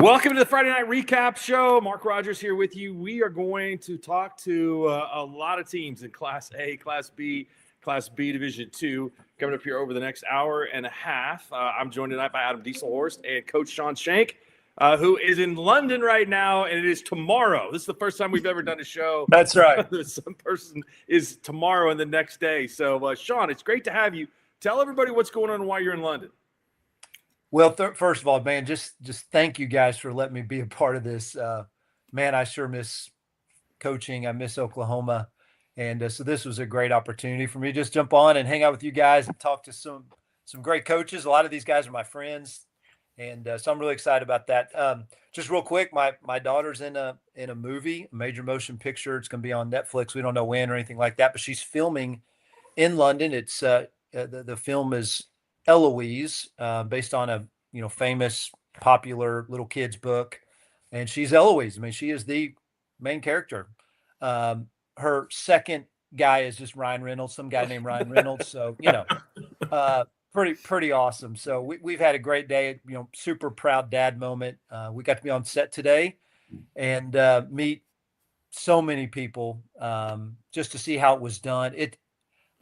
Welcome to the Friday Night Recap Show. Mark Rodgers here with you. We are going to talk to a lot of teams in Class A, Class B Division II coming up here over the next hour and a half. I'm joined tonight by Adam Diesselhorst and Coach Shawn Shenk, who is in London right now, and it is tomorrow. This is the first time we've ever done a show. That's right. Some person is tomorrow and the next day. So, Shawn, it's great to have you. Tell everybody what's going on while you're in London. Well, first of all, man, just thank you guys for letting me be a part of this. Man, I sure miss coaching. I miss Oklahoma. And so this was a great opportunity for me to just jump on and hang out with you guys and talk to some great coaches. A lot of these guys are my friends. And so I'm really excited about that. Just real quick, my daughter's in a movie, a major motion picture. It's going to be on Netflix. We don't know when or anything like that, but she's filming in London. It's the film is Eloise, based on a famous popular little kids book, and she's Eloise. I mean, she is the main character. Her second guy is just Ryan Reynolds, some guy named Ryan Reynolds. So pretty awesome. So we've had a great day. Super proud dad moment. We got to be on set today and meet so many people just to see how it was done.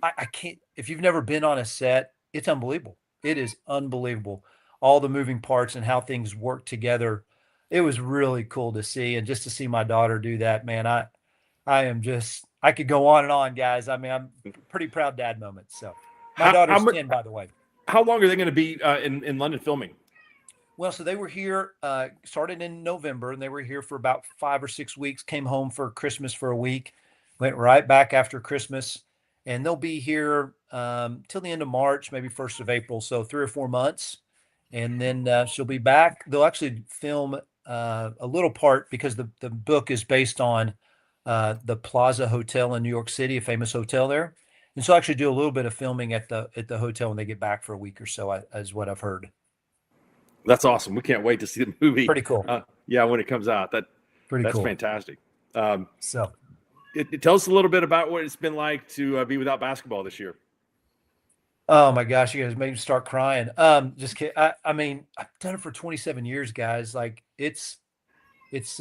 I can't. If you've never been on a set, it's unbelievable. It is unbelievable. All the moving parts and how things work together. It was really cool to see. And just to see my daughter do that, man, I could go on and on, guys. I mean, I'm pretty proud dad moment. So my daughter's 10, by the way. How long are they going to be in London filming? Well, so they were here, started in November, and they were here for about 5 or 6 weeks, came home for Christmas for a week, went right back after Christmas. And they'll be here till the end of March, maybe 1st of April, so 3 or 4 months. And then she'll be back. They'll actually film a little part because the book is based on the Plaza Hotel in New York City, a famous hotel there. And so I'll actually do a little bit of filming at the hotel when they get back for a week or so, is what I've heard. That's awesome. We can't wait to see the movie. Pretty cool. When it comes out. That's cool. Fantastic. So tell us a little bit about what it's been like to be without basketball this year. Oh my gosh, you guys made me start crying. Just kidding. I mean, I've done it for 27 years, guys. Like it's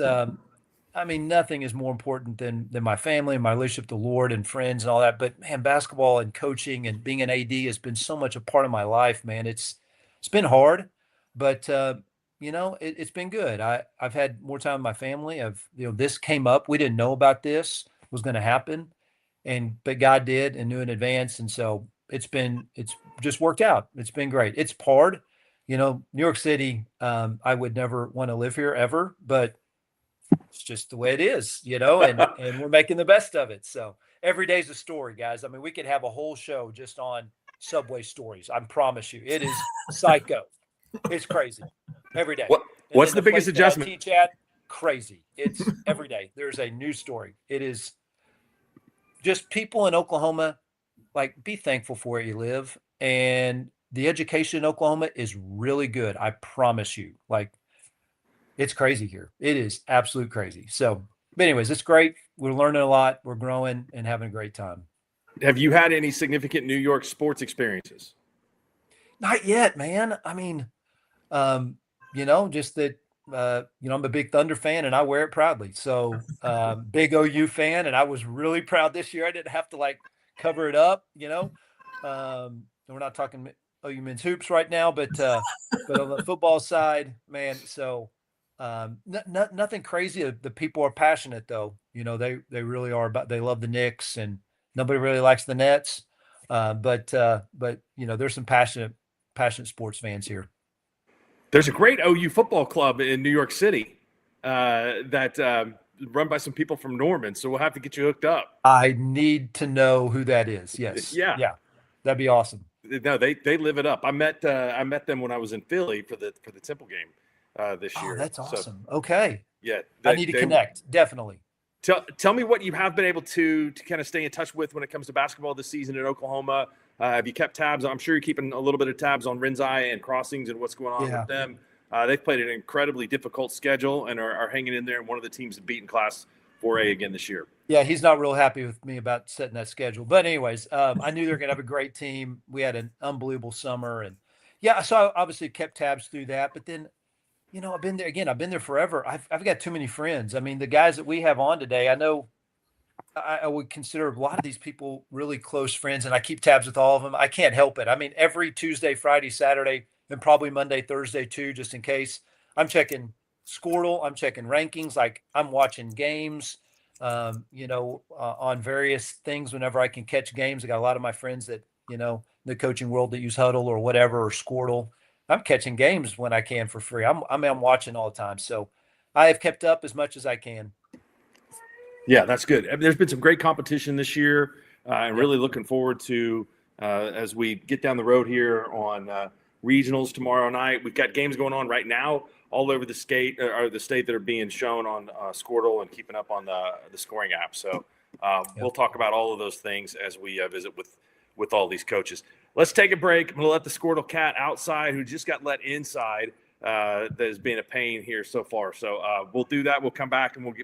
I mean, nothing is more important than my family and my relationship with the Lord and friends and all that. But man, basketball and coaching and being an AD has been so much a part of my life, man. It's been hard, but it's been good. I've had more time with my family. This came up. We didn't know about this was going to happen, but God did and knew in advance. And so it's just worked out. It's been great. It's hard, New York City. I would never want to live here ever, but it's just the way it is, and we're making the best of it. So every day's a story, guys. I mean, we could have a whole show just on subway stories. I promise you, it is psycho. It's crazy every day. What's the biggest adjustment? I teach at, crazy. It's every day. There's a new story. It is just people in Oklahoma, like, be thankful for where you live. And the education in Oklahoma is really good. I promise you. Like, it's crazy here. It is absolute crazy. So, but anyways, it's great. We're learning a lot. We're growing and having a great time. Have you had any significant New York sports experiences? Not yet, man. I mean, just that, I'm a big Thunder fan and I wear it proudly. So big OU fan. And I was really proud this year. I didn't have to cover it up, we're not talking OU men's hoops right now, but on the football side, man. So nothing crazy. The people are passionate though. They really are they love the Knicks and nobody really likes the Nets. But there's some passionate sports fans here. There's a great OU football club in New York City that run by some people from Norman. So we'll have to get you hooked up. I need to know who that is. Yes. Yeah. That'd be awesome. No, they live it up. I met them when I was in Philly for the Temple game this year. Oh, that's awesome. So, okay. Yeah. I need to connect. Definitely. Tell me what you have been able to kind of stay in touch with when it comes to basketball this season in Oklahoma. Have you kept tabs? I'm sure you're keeping a little bit of tabs on Rinzai and Crossings and what's going on with them. They've played an incredibly difficult schedule and are hanging in there. And one of the teams that beat in Class 4A again this year. Yeah, he's not real happy with me about setting that schedule. But anyways, I knew they were going to have a great team. We had an unbelievable summer. And, so I obviously kept tabs through that. But then I've been there again. I've been there forever. I've got too many friends. I mean, the guys that we have on today, I know I would consider a lot of these people really close friends, and I keep tabs with all of them. I can't help it. I mean, every Tuesday, Friday, Saturday, and probably Monday, Thursday too, just in case. I'm checking Skordle. I'm checking rankings. Like I'm watching games, on various things whenever I can catch games. I got a lot of my friends that, in the coaching world that use Huddle or whatever, or Skordle. I'm catching games when I can for free. I'm watching all the time. So I have kept up as much as I can. Yeah, that's good. I mean, there's been some great competition this year, and Yep. really looking forward to as we get down the road here on regionals tomorrow night. We've got games going on right now all over the state that are being shown on Skordle and keeping up on the scoring app. So we'll Yep. talk about all of those things as we visit with all these coaches. Let's take a break. I'm going to let the Skordle cat outside, who just got let inside, that has been a pain here so far. So we'll do that. We'll come back and we'll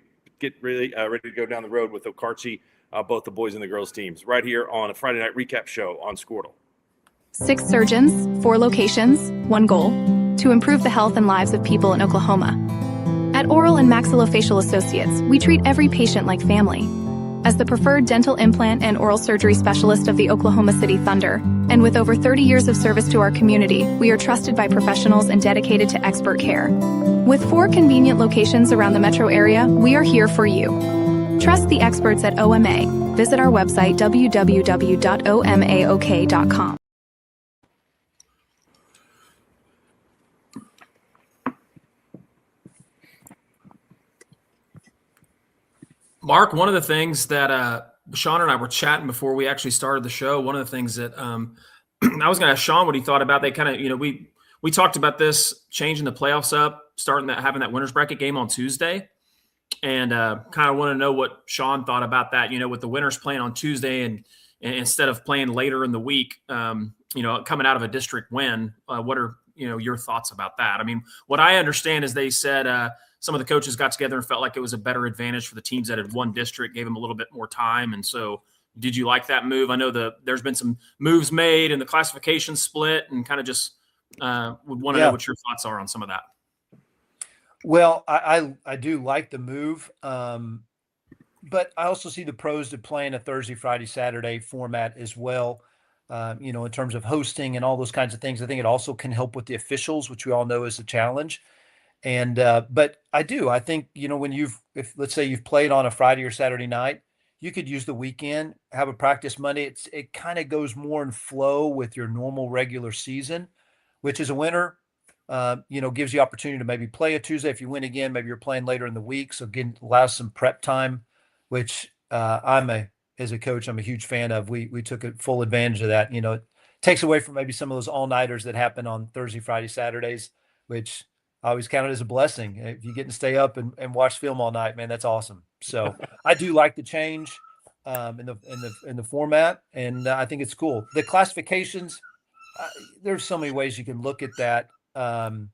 get really ready to go down the road with Okarchi, both the boys and the girls teams, right here on a Friday night recap show on Skordle. 6 surgeons, 4 locations, 1 goal: to improve the health and lives of people in Oklahoma. At Oral and Maxillofacial Associates, we treat every patient like family. As the preferred dental implant and oral surgery specialist of the Oklahoma City Thunder, and with over 30 years of service to our community, we are trusted by professionals and dedicated to expert care. With 4 convenient locations around the metro area, we are here for you. Trust the experts at OMA. Visit our website, www.omaok.com. Mark, one of the things that Shawn and I were chatting before we actually started the show, one of the things that I was going to ask Shawn what he thought about, they kind of, we talked about this, changing the playoffs up, having that winner's bracket game on Tuesday, and kind of want to know what Shawn thought about that, with the winners playing on Tuesday and instead of playing later in the week, coming out of a district win. What are, your thoughts about that? I mean, what I understand is they said some of the coaches got together and felt like it was a better advantage for the teams that had won district, gave them a little bit more time. And so did you like that move? I know there's been some moves made and the classification split, and kind of just would want to know what your thoughts are on some of that. Well, I do like the move, but I also see the pros to playing a Thursday, Friday, Saturday format as well. In terms of hosting and all those kinds of things, I think it also can help with the officials, which we all know is a challenge. And but I think, if let's say you've played on a Friday or Saturday night, you could use the weekend, have a practice Monday. It kind of goes more in flow with your normal regular season, which is a winner. Gives you opportunity to maybe play a Tuesday. If you win again, maybe you're playing later in the week. So again, allows some prep time, which as a coach, I'm a huge fan of. We took a full advantage of that. It takes away from maybe some of those all-nighters that happen on Thursday, Friday, Saturdays, which I always count it as a blessing. If you get to stay up and watch film all night, man, that's awesome. So I do like the change in the format, and I think it's cool. The classifications, there's so many ways you can look at that. Again,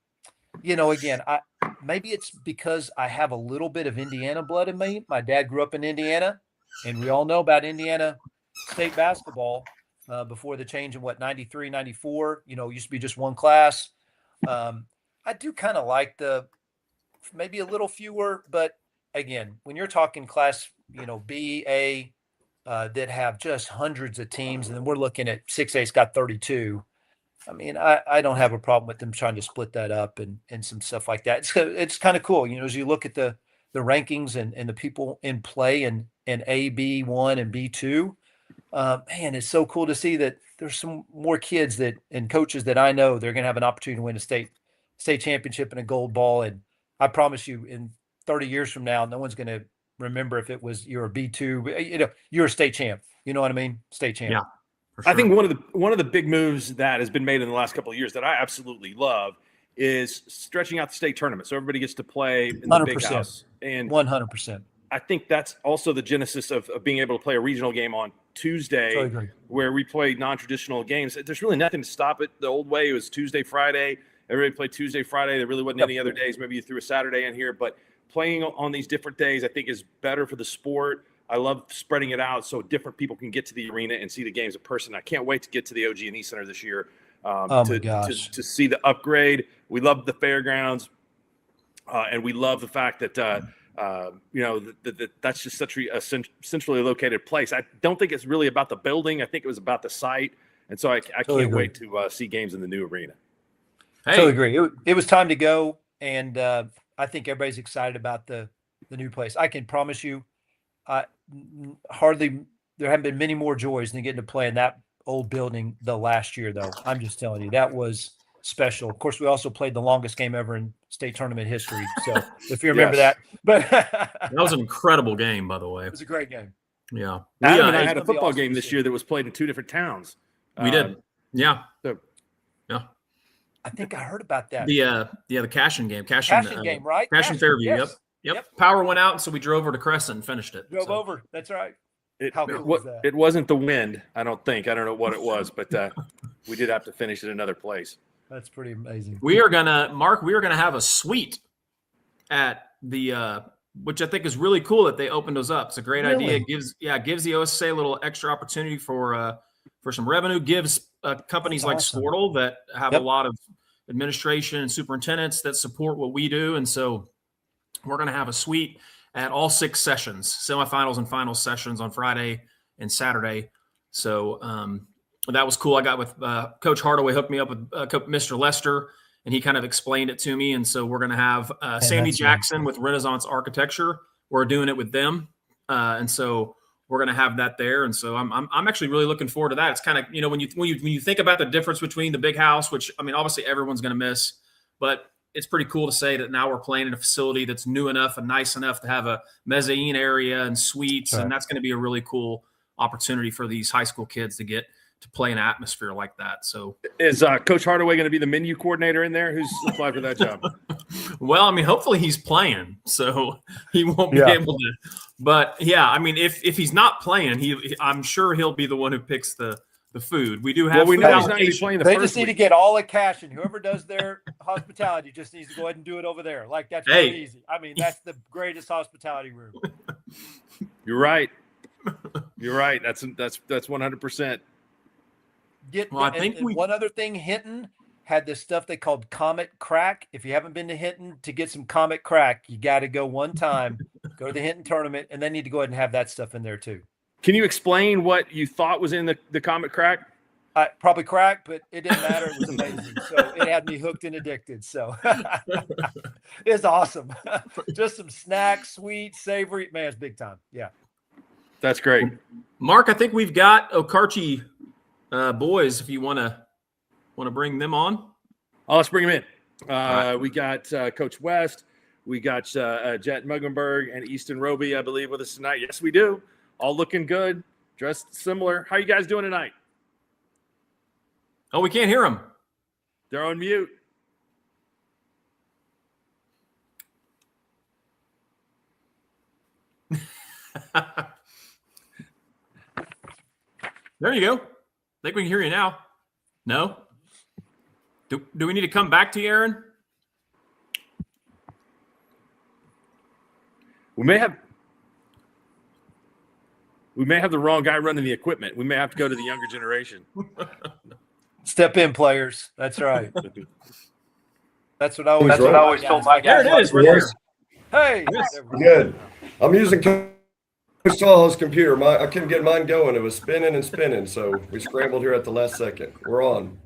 maybe it's because I have a little bit of Indiana blood in me. My dad grew up in Indiana, and we all know about Indiana State basketball before the change in 93, 94. Used to be just one class. I do kind of like maybe a little fewer, but again, when you're talking class, B, A, that have just hundreds of teams, and then we're looking at 6A's got 32. I mean, I don't have a problem with them trying to split that up and some stuff like that. It's kind of cool, as you look at the rankings and the people in play in A, B1 and B2. Man, it's so cool to see that there's some more kids and coaches that I know they're going to have an opportunity to win a state championship and a gold ball. And I promise you, in 30 years from now, no one's going to remember if it was you're a B2, you're a state champ. You know what I mean? State champ. Yeah. Sure. I think one of the big moves that has been made in the last couple of years that I absolutely love is stretching out the state tournament, so everybody gets to play in the 100%. big house. And 100%. I think that's also the genesis of being able to play a regional game on Tuesday, Totally where we play non-traditional games. There's really nothing to stop it. The old way, it was Tuesday, Friday. Everybody played Tuesday, Friday. There really wasn't any other days. Maybe you threw a Saturday in here, but playing on these different days, I think, is better for the sport. I love spreading it out so different people can get to the arena and see the games in person. I can't wait to get to the OG&E Center this year my gosh. to see the upgrade. We love the fairgrounds. and we love the fact that that's just such a centrally located place. I don't think it's really about the building. I think it was about the site, and so I can't wait to see games in the new arena. Hey. Totally agree. It was time to go, and I think everybody's excited about the new place. I can promise you, there haven't been many more joys than getting to play in that old building the last year, though. I'm just telling you, that was special. Of course, we also played the longest game ever in state tournament history. So if you remember that, but that was an incredible game, by the way. It was a great game. Yeah. Adam and I had a football game this year that was played in 2 different towns. We did. Yeah. Yeah. I think I heard about that. The Cashin game. Cashin game, right? Cashin Fairview. Yes. Yep. Power went out, so we drove over to Crescent and finished it. Drove over. That's right. How cool was that? It wasn't the wind, I don't think. I don't know what it was, but we did have to finish at another place. That's pretty amazing. We are gonna have a suite at the which I think is really cool that they opened those up. It's a great idea. It gives the OSA a little extra opportunity for some revenue. Gives companies like Skordle that have a lot of administration and superintendents that support what we do, and so we're gonna have a suite at all 6 sessions, semifinals and final sessions on Friday and Saturday. So that was cool. I got with Coach Hardaway, hooked me up with Mr. Lester, and he kind of explained it to me. And so we're going to have Sandy Jackson with Renaissance Architecture. We're doing it with them. And so we're going to have that there. And so I'm actually really looking forward to that. It's kind of, when you think about the difference between the big house, which, I mean, obviously everyone's going to miss, but it's pretty cool to say that now we're playing in a facility that's new enough and nice enough to have a mezzanine area and suites. Right. And that's going to be a really cool opportunity for these high school kids to get to play in an atmosphere like that. So is Coach Hardaway going to be the menu coordinator in there? Who's applied for that job? Well, I mean, hopefully he's playing, so he won't be able to. But yeah, I mean, if he's not playing, I'm sure he'll be the one who picks the food. We do have. Well, we know he's not going to be playing They just need to get all the cash, and whoever does their hospitality just needs to go ahead and do it over there. Like that's really easy. I mean, that's the greatest hospitality room. You're right. You're right. That's 100%. One other thing, Hinton had this stuff they called Comet Crack. If you haven't been to Hinton to get some Comet Crack, you got to go one time, go to the Hinton tournament, and they need to go ahead and have that stuff in there too. Can you explain what you thought was in the Comet Crack? Probably crack, but it didn't matter. It was amazing. So it had me hooked and addicted. So it's awesome. Just some snacks, sweet, savory. Man, it's big time. Yeah. That's great. Mark, I think we've got Okarche boys, if you want to bring them on. Oh, let's bring them in. Right. We got Coach West. We got Jet Muggenberg and Easton Roby, I believe, with us tonight. Yes, we do. All looking good, dressed similar. How you guys doing tonight? Oh, we can't hear them. They're on mute. There you go. I think we can hear you now. No? Do we need to come back to you, Aaron? We may have the wrong guy running the equipment. We may have to go to the younger generation. Step in, players. That's right. That's what I always told my guys. There it is. Right there. Hey. Yes. Good. I'm using Coach Saw's computer. I couldn't get mine going. It was spinning and spinning, so we scrambled here at the last second. We're on.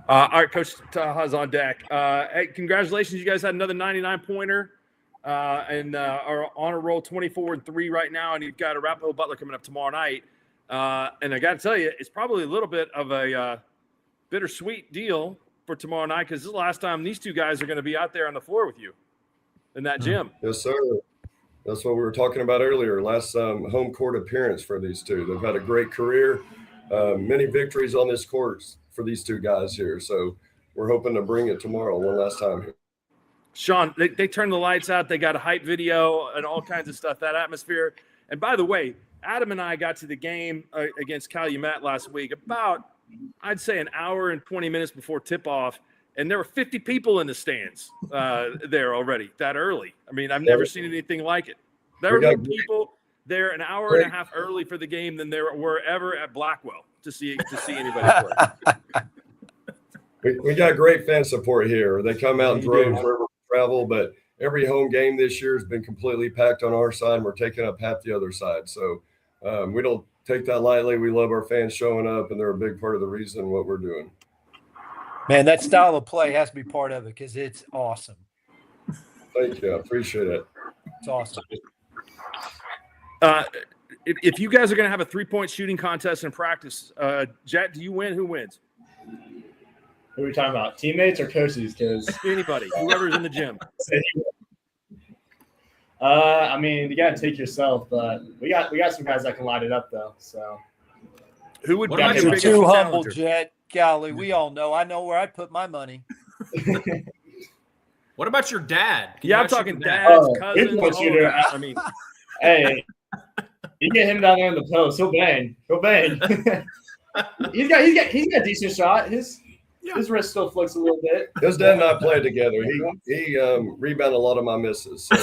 All right, Coach Taha's on deck. Hey, congratulations. You guys had another 99-pointer and are on a roll 24-3 right now, and you've got Arapahoe Butler coming up tomorrow night. And I got to tell you, it's probably a little bit of a bittersweet deal for tomorrow night because this is the last time these two guys are going to be out there on the floor with you in that gym. Yes, sir. That's what we were talking about earlier. Last home court appearance for these two. They've had a great career, many victories on this court for these two guys here. So we're hoping to bring it tomorrow one last time here. Shawn, they turned the lights out. They got a hype video and all kinds of stuff, that atmosphere. And by the way, Adam and I got to the game against Calumet last week about, I'd say, an hour and 20 minutes before tip-off, and there were 50 people in the stands there already that early. I mean, I've never seen anything like it. There were more people there an hour and a half early for the game than there were ever at Blackwell to see anybody play. We got great fan support here. They come out and drove for travel, but every home game this year has been completely packed on our side, and we're taking up half the other side. So we don't take that lightly. We love our fans showing up, and they're a big part of the reason what we're doing. Man, that style of play has to be part of it because it's awesome. Thank you. I appreciate it. It's awesome. If you guys are going to have a 3-point shooting contest in practice, Jet, do you win? Who wins? Who are we talking about? Teammates or coaches? Because Anybody, whoever's in the gym. I mean, you got to take yourself, but we got some guys that can light it up though. So Who would What be about your you? biggest Too humble, challenger? Jet. Golly, we all know. I know where I'd put my money. What about your dad? Can Yeah, you I'm actually talking do that? dads, Oh, cousins. here's what all you of do. that. I mean, hey, you get him down there in the post, he'll bang. He'll bang. he's got a decent shot. His wrist still flicks a little bit. His dad and I played together. He rebounded a lot of my misses. So.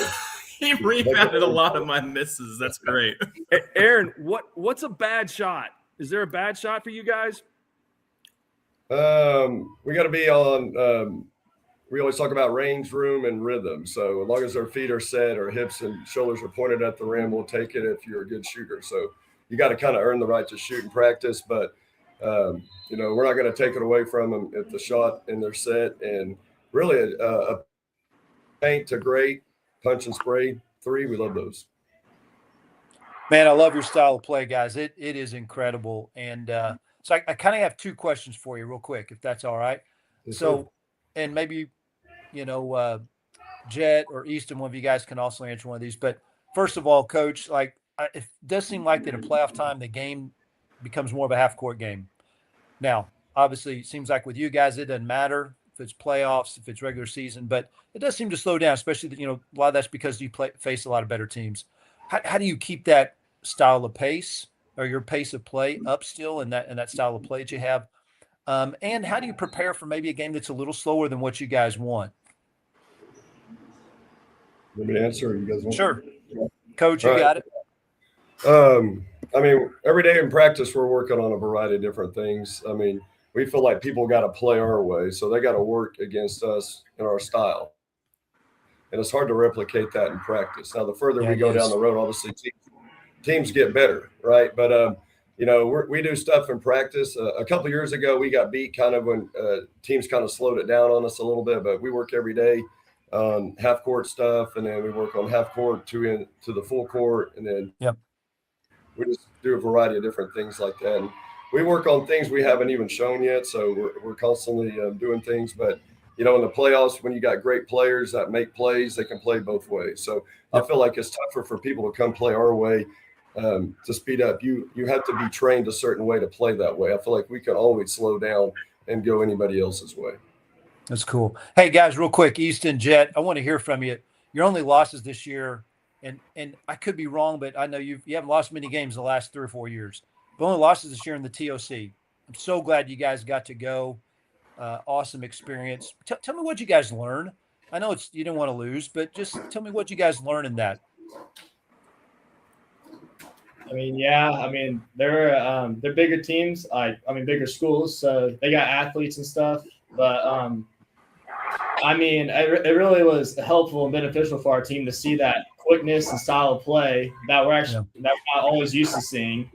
He rebounded a lot of my misses. That's great. Aaron, what's a bad shot? Is there a bad shot for you guys? We got to be on. We always talk about range, room, and rhythm. So as long as our feet are set, our hips and shoulders are pointed at the rim, we'll take it if you're a good shooter. So you got to kind of earn the right to shoot in practice, but we're not going to take it away from them if the shot and they're set. And really, a paint to great punch and spray 3, we love those. Man, I love your style of play, guys. It is incredible. And so I kind of have 2 questions for you real quick, if that's all right. Yes, So, sir. and maybe, Jet or Easton, one of you guys can also answer one of these. But first of all, Coach, it does seem like that in playoff time, the game becomes more of a half-court game. Now, obviously, it seems like with you guys, it doesn't matter if it's playoffs, if it's regular season, but it does seem to slow down, especially, a lot of that's because you face a lot of better teams. How do you keep that style of pace or your pace of play up still in that style of play that you have? And how do you prepare for maybe a game that's a little slower than what you guys want? Let me answer. Or you guys want? Sure. Coach, you All right. got it. I mean, every day in practice, we're working on a variety of different things. I mean, we feel like people got to play our way, so they got to work against us in our style. And it's hard to replicate that in practice. Now, the further we go down the road, obviously teams get better, right? But, we do stuff in practice. A couple of years ago, we got beat kind of when teams kind of slowed it down on us a little bit, but we work every day on half court stuff, and then we work on half court to the full court, and then we just do a variety of different things like that. And we work on things we haven't even shown yet, so we're constantly doing things. But in the playoffs, when you got great players that make plays, they can play both ways. So I feel like it's tougher for people to come play our way. To speed up, you have to be trained a certain way to play that way. I feel like we can always slow down and go anybody else's way. That's cool. Hey, guys, real quick, Easton, Jet, I want to hear from you. Your only losses this year, and I could be wrong, but I know you haven't lost many games the last 3 or 4 years. But only losses this year in the TOC. I'm so glad you guys got to go. Awesome experience. Tell me what you guys learned. I know you didn't want to lose, but just tell me what you guys learned in that. I mean, they're bigger teams, bigger schools, so they got athletes and stuff. But it really was helpful and beneficial for our team to see that quickness and style of play that that we're not always used to seeing,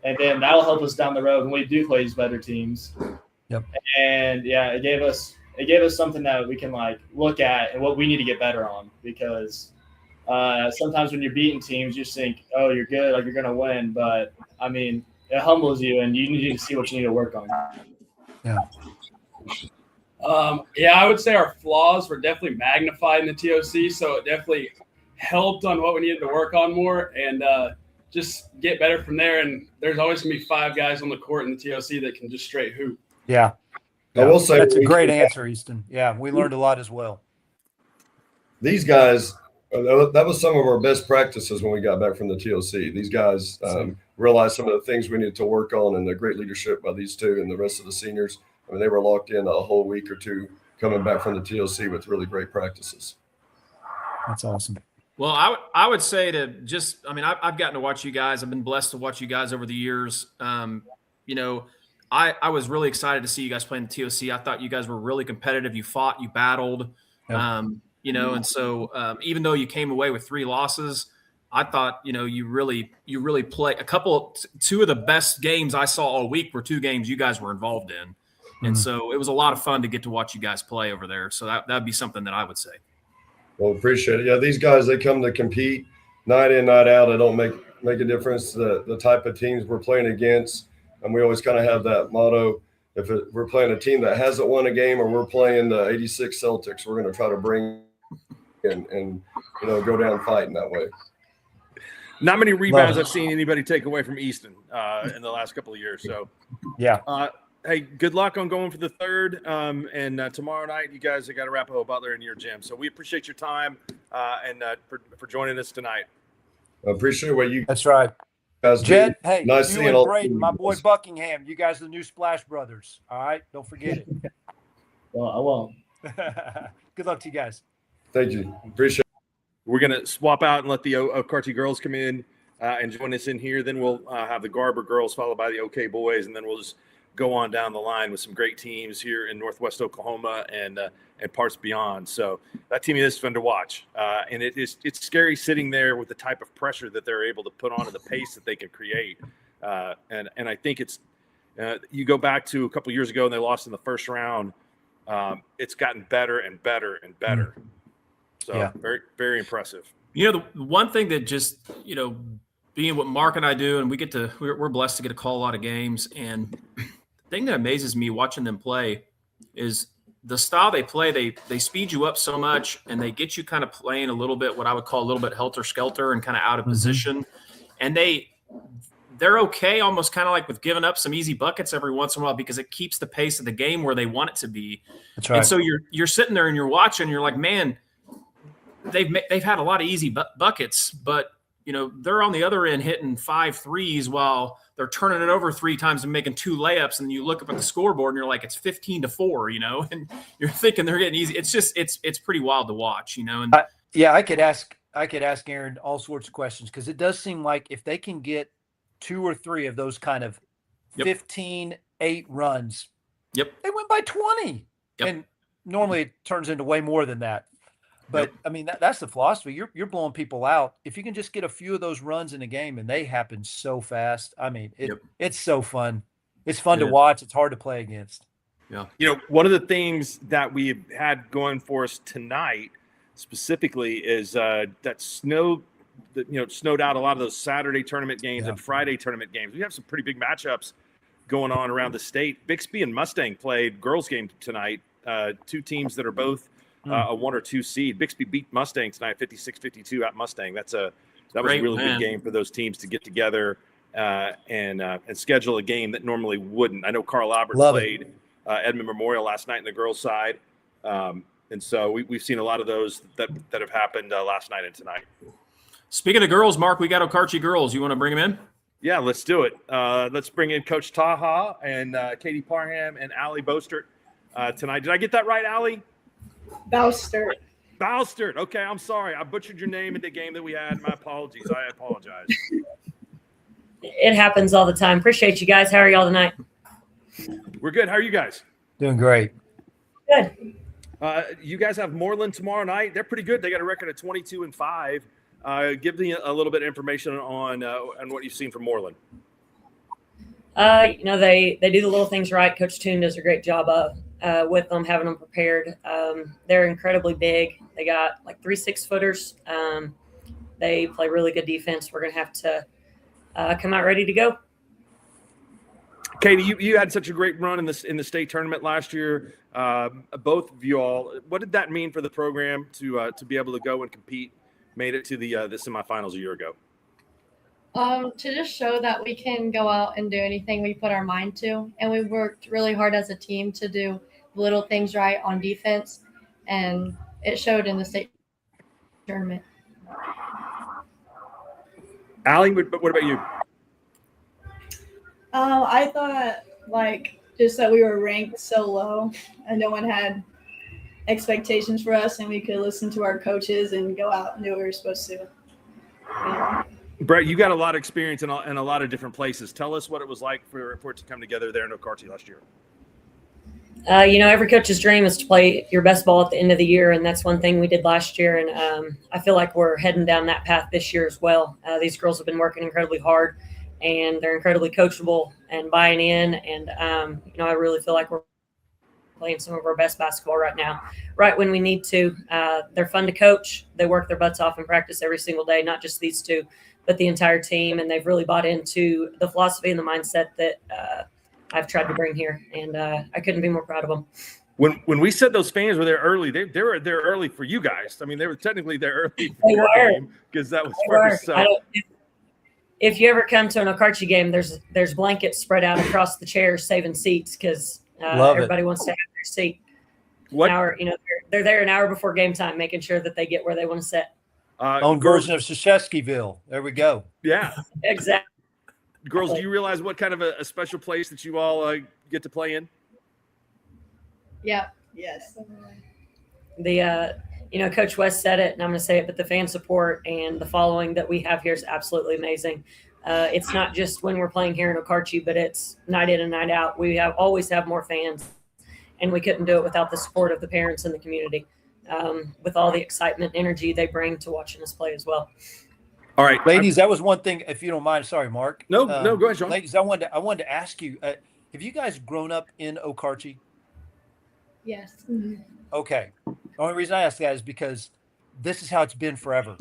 and then that'll help us down the road when we do play these better teams. Yep. And it gave us something that we can look at and what we need to get better on, because sometimes when you're beating teams, you just think, oh, you're good, you're going to win. But, it humbles you, and you need to see what you need to work on. Yeah. I would say our flaws were definitely magnified in the TOC, so it definitely helped on what we needed to work on more and just get better from there. And there's always going to be 5 guys on the court in the TOC that can just straight hoop. Yeah. I will say that's a great answer, Easton. Yeah, we learned a lot as well. These guys, that was some of our best practices when we got back from the TOC. These guys realized some of the things we needed to work on, and the great leadership by these 2 and the rest of the seniors. They were locked in a whole week or 2 coming back from the TOC with really great practices. That's awesome. Well, I would say I've gotten to watch you guys. I've been blessed to watch you guys over the years. I was really excited to see you guys play in the TOC. I thought you guys were really competitive. You fought, you battled. Yeah. And so even though you came away with 3 losses, I thought, you really play two of the best games I saw all week were 2 games you guys were involved in. And so it was a lot of fun to get to watch you guys play over there. So that'd be something that I would say. Well, appreciate it. Yeah, these guys, they come to compete night in, night out. It don't make a difference the type of teams we're playing against. And we always kind of have that motto. If we're playing a team that hasn't won a game or we're playing the 86 Celtics, we're going to try to bring and go down fighting that way. Not many rebounds I've seen anybody take away from Easton in the last couple of years. So, yeah. Hey, good luck on going for the 3rd. And tomorrow night, you guys have got Arapahoe Butler in your gym. So we appreciate your time and for joining us tonight. I appreciate what you. That's right. Guys, Jed, hey, nice you and Braden, my boy Buckingham, you guys are the new Splash Brothers. All right, don't forget it. Well, I won't. Good luck to you guys. Thank you. Appreciate it. We're going to swap out and let the Okarche girls come in and join us in here. Then we'll have the Garber girls followed by the OK boys, and then we'll just go on down the line with some great teams here in Northwest Oklahoma and parts beyond. So that team is fun to watch, and it's scary sitting there with the type of pressure that they're able to put on and the pace that they can create. And I think it's you go back to a couple years ago and they lost in the first round. It's gotten better and better and better. So yeah. Very, very impressive. The one thing that just, being what Mark and I do, and we're blessed to get to call a lot of games. And the thing that amazes me watching them play is the style they play. They speed you up so much, and they get you kind of playing a little bit, what I would call a little bit helter-skelter and kind of out of position. And they're okay, almost kind of like with giving up some easy buckets every once in a while because it keeps the pace of the game where they want it to be. That's right. And so you're sitting there and you're watching, you're like, man, they've had a lot of easy buckets, but they're on the other end hitting 5 threes while they're turning it over 3 times and making 2 layups. And you look up at the scoreboard and you're like, it's 15-4, and you're thinking they're getting easy. It's just, it's pretty wild to watch, And yeah, I could ask Aaron all sorts of questions because it does seem like if they can get 2 or 3 of those kind of 15-8 runs, they win by 20. Yep. And normally it turns into way more than that. But I mean, that's the philosophy. You're blowing people out. If you can just get a few of those runs in a game, and they happen so fast. I mean, it's so fun. It's fun to watch. It's hard to play against. Yeah. One of the things that we've had going for us tonight specifically is that snowed out a lot of those Saturday tournament games and Friday tournament games. We have some pretty big matchups going on around the state. Bixby and Mustang played girls game tonight. 2 teams that are both a 1 or 2 seed. Bixby beat Mustang tonight, 56-52 at Mustang. That was a really good game for those teams to get together and schedule a game that normally wouldn't. I know Carl Albert played Edmond Memorial last night in the girls' side, and so we've seen a lot of those that have happened last night and tonight. Speaking of girls, Mark, we got Okarche girls. You want to bring them in? Yeah, let's do it. Let's bring in Coach Taha and Katie Parham and Allie Bostert tonight. Did I get that right, Allie? Bostert. Okay, I'm sorry. I butchered your name in the game that we had. My apologies. I apologize. It happens all the time. Appreciate you guys. How are y'all tonight? We're good. How are you guys? Doing great. Good. You guys have Moreland tomorrow night. They're pretty good. They got a record of 22-5. Give me a little bit of information on what you've seen from Moreland. They do the little things right. Coach Toon does a great job with them, having them prepared. They're incredibly big. They got like 3 6-footers. They play really good defense. We're going to have to come out ready to go. Katie, you had such a great run in the state tournament last year. Both of you all, what did that mean for the program to be able to go and compete? Made it to the semifinals a year ago. To just show that we can go out and do anything we put our mind to, and we worked really hard as a team to do little things right on defense, and it showed in the state tournament. Allie, what about you? I thought just that we were ranked so low and no one had expectations for us, and we could listen to our coaches and go out and do what we were supposed to. Yeah. Brett, you got a lot of experience in a lot of different places. Tell us what it was like for it to come together there in Okarche last year. Every coach's dream is to play your best ball at the end of the year, and that's one thing we did last year. And I feel like we're heading down that path this year as well. These girls have been working incredibly hard, and they're incredibly coachable and buying in. And I really feel like we're playing some of our best basketball right now, right when we need to. They're fun to coach. They work their butts off in practice every single day, not just these two, but the entire team. And they've really bought into the philosophy and the mindset that I've tried to bring here, and I couldn't be more proud of them. When we said those fans were there early, they were there early for you guys. I mean, they were technically there early for your game because that was first. So. If you ever come to an Okarche game, there's blankets spread out across the chairs, saving seats because everybody wants to have their seat. What? They're there an hour before game time, making sure that they get where they want to sit. Own version of Sheshevskyville. There we go. Yeah, exactly. Girls, do you realize what kind of a special place that you all get to play in? Yeah. Yes. Coach West said it, and I'm going to say it, but the fan support and the following that we have here is absolutely amazing. It's not just when we're playing here in Okarche, but it's night in and night out. We always have more fans, and we couldn't do it without the support of the parents and the community, with all the excitement and energy they bring to watching us play as well. All right, ladies, that was one thing. If you don't mind, sorry, Mark. No, go ahead, Shawn. Ladies, I wanted to ask you: have you guys grown up in Okarche? Yes. Mm-hmm. Okay. The only reason I ask that is because this is how it's been forever.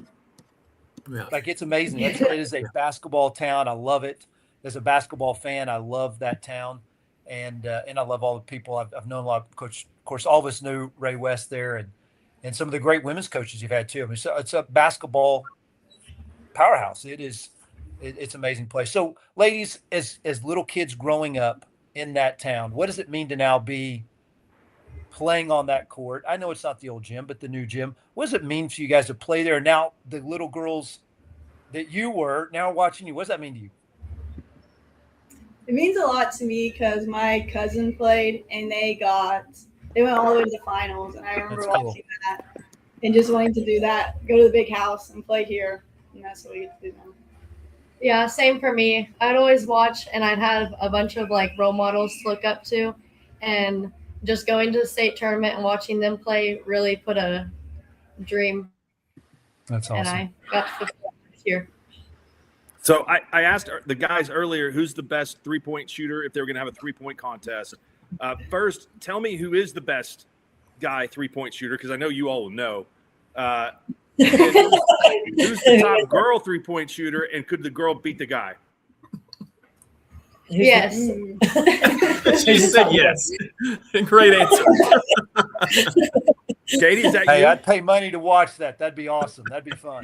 Yeah. Like, it's amazing. It is a basketball town. I love it. As a basketball fan, I love that town, and I love all the people. I've known a lot of coach. Of course, all of us knew Ray West there, and some of the great women's coaches you've had too. I mean, so it's a basketball powerhouse. It's an amazing place. So, ladies, as little kids growing up in that town, what does it mean to now be playing on that court? I know it's not the old gym, but the new gym. What does it mean for you guys to play there? Now, the little girls that you were now watching you, what does that mean to you? It means a lot to me because my cousin played and they went all the way to the finals, and I remember watching that and just wanting to do that, go to the big house and play here, and that's what we get to do now. Yeah, same for me. I'd always watch, and I'd have a bunch of role models to look up to, and just going to the state tournament and watching them play really put a dream. That's awesome. And I got to fulfill it this year. So I asked the guys earlier who's the best three-point shooter if they were going to have a three-point contest. First, tell me who is the best guy three-point shooter, because I know you all will know. Who's the top girl three-point shooter, and could the girl beat the guy? Yes. She said yes. Great answer. Katie, is that you? Hey, I'd pay money to watch that. That'd be awesome. That'd be fun.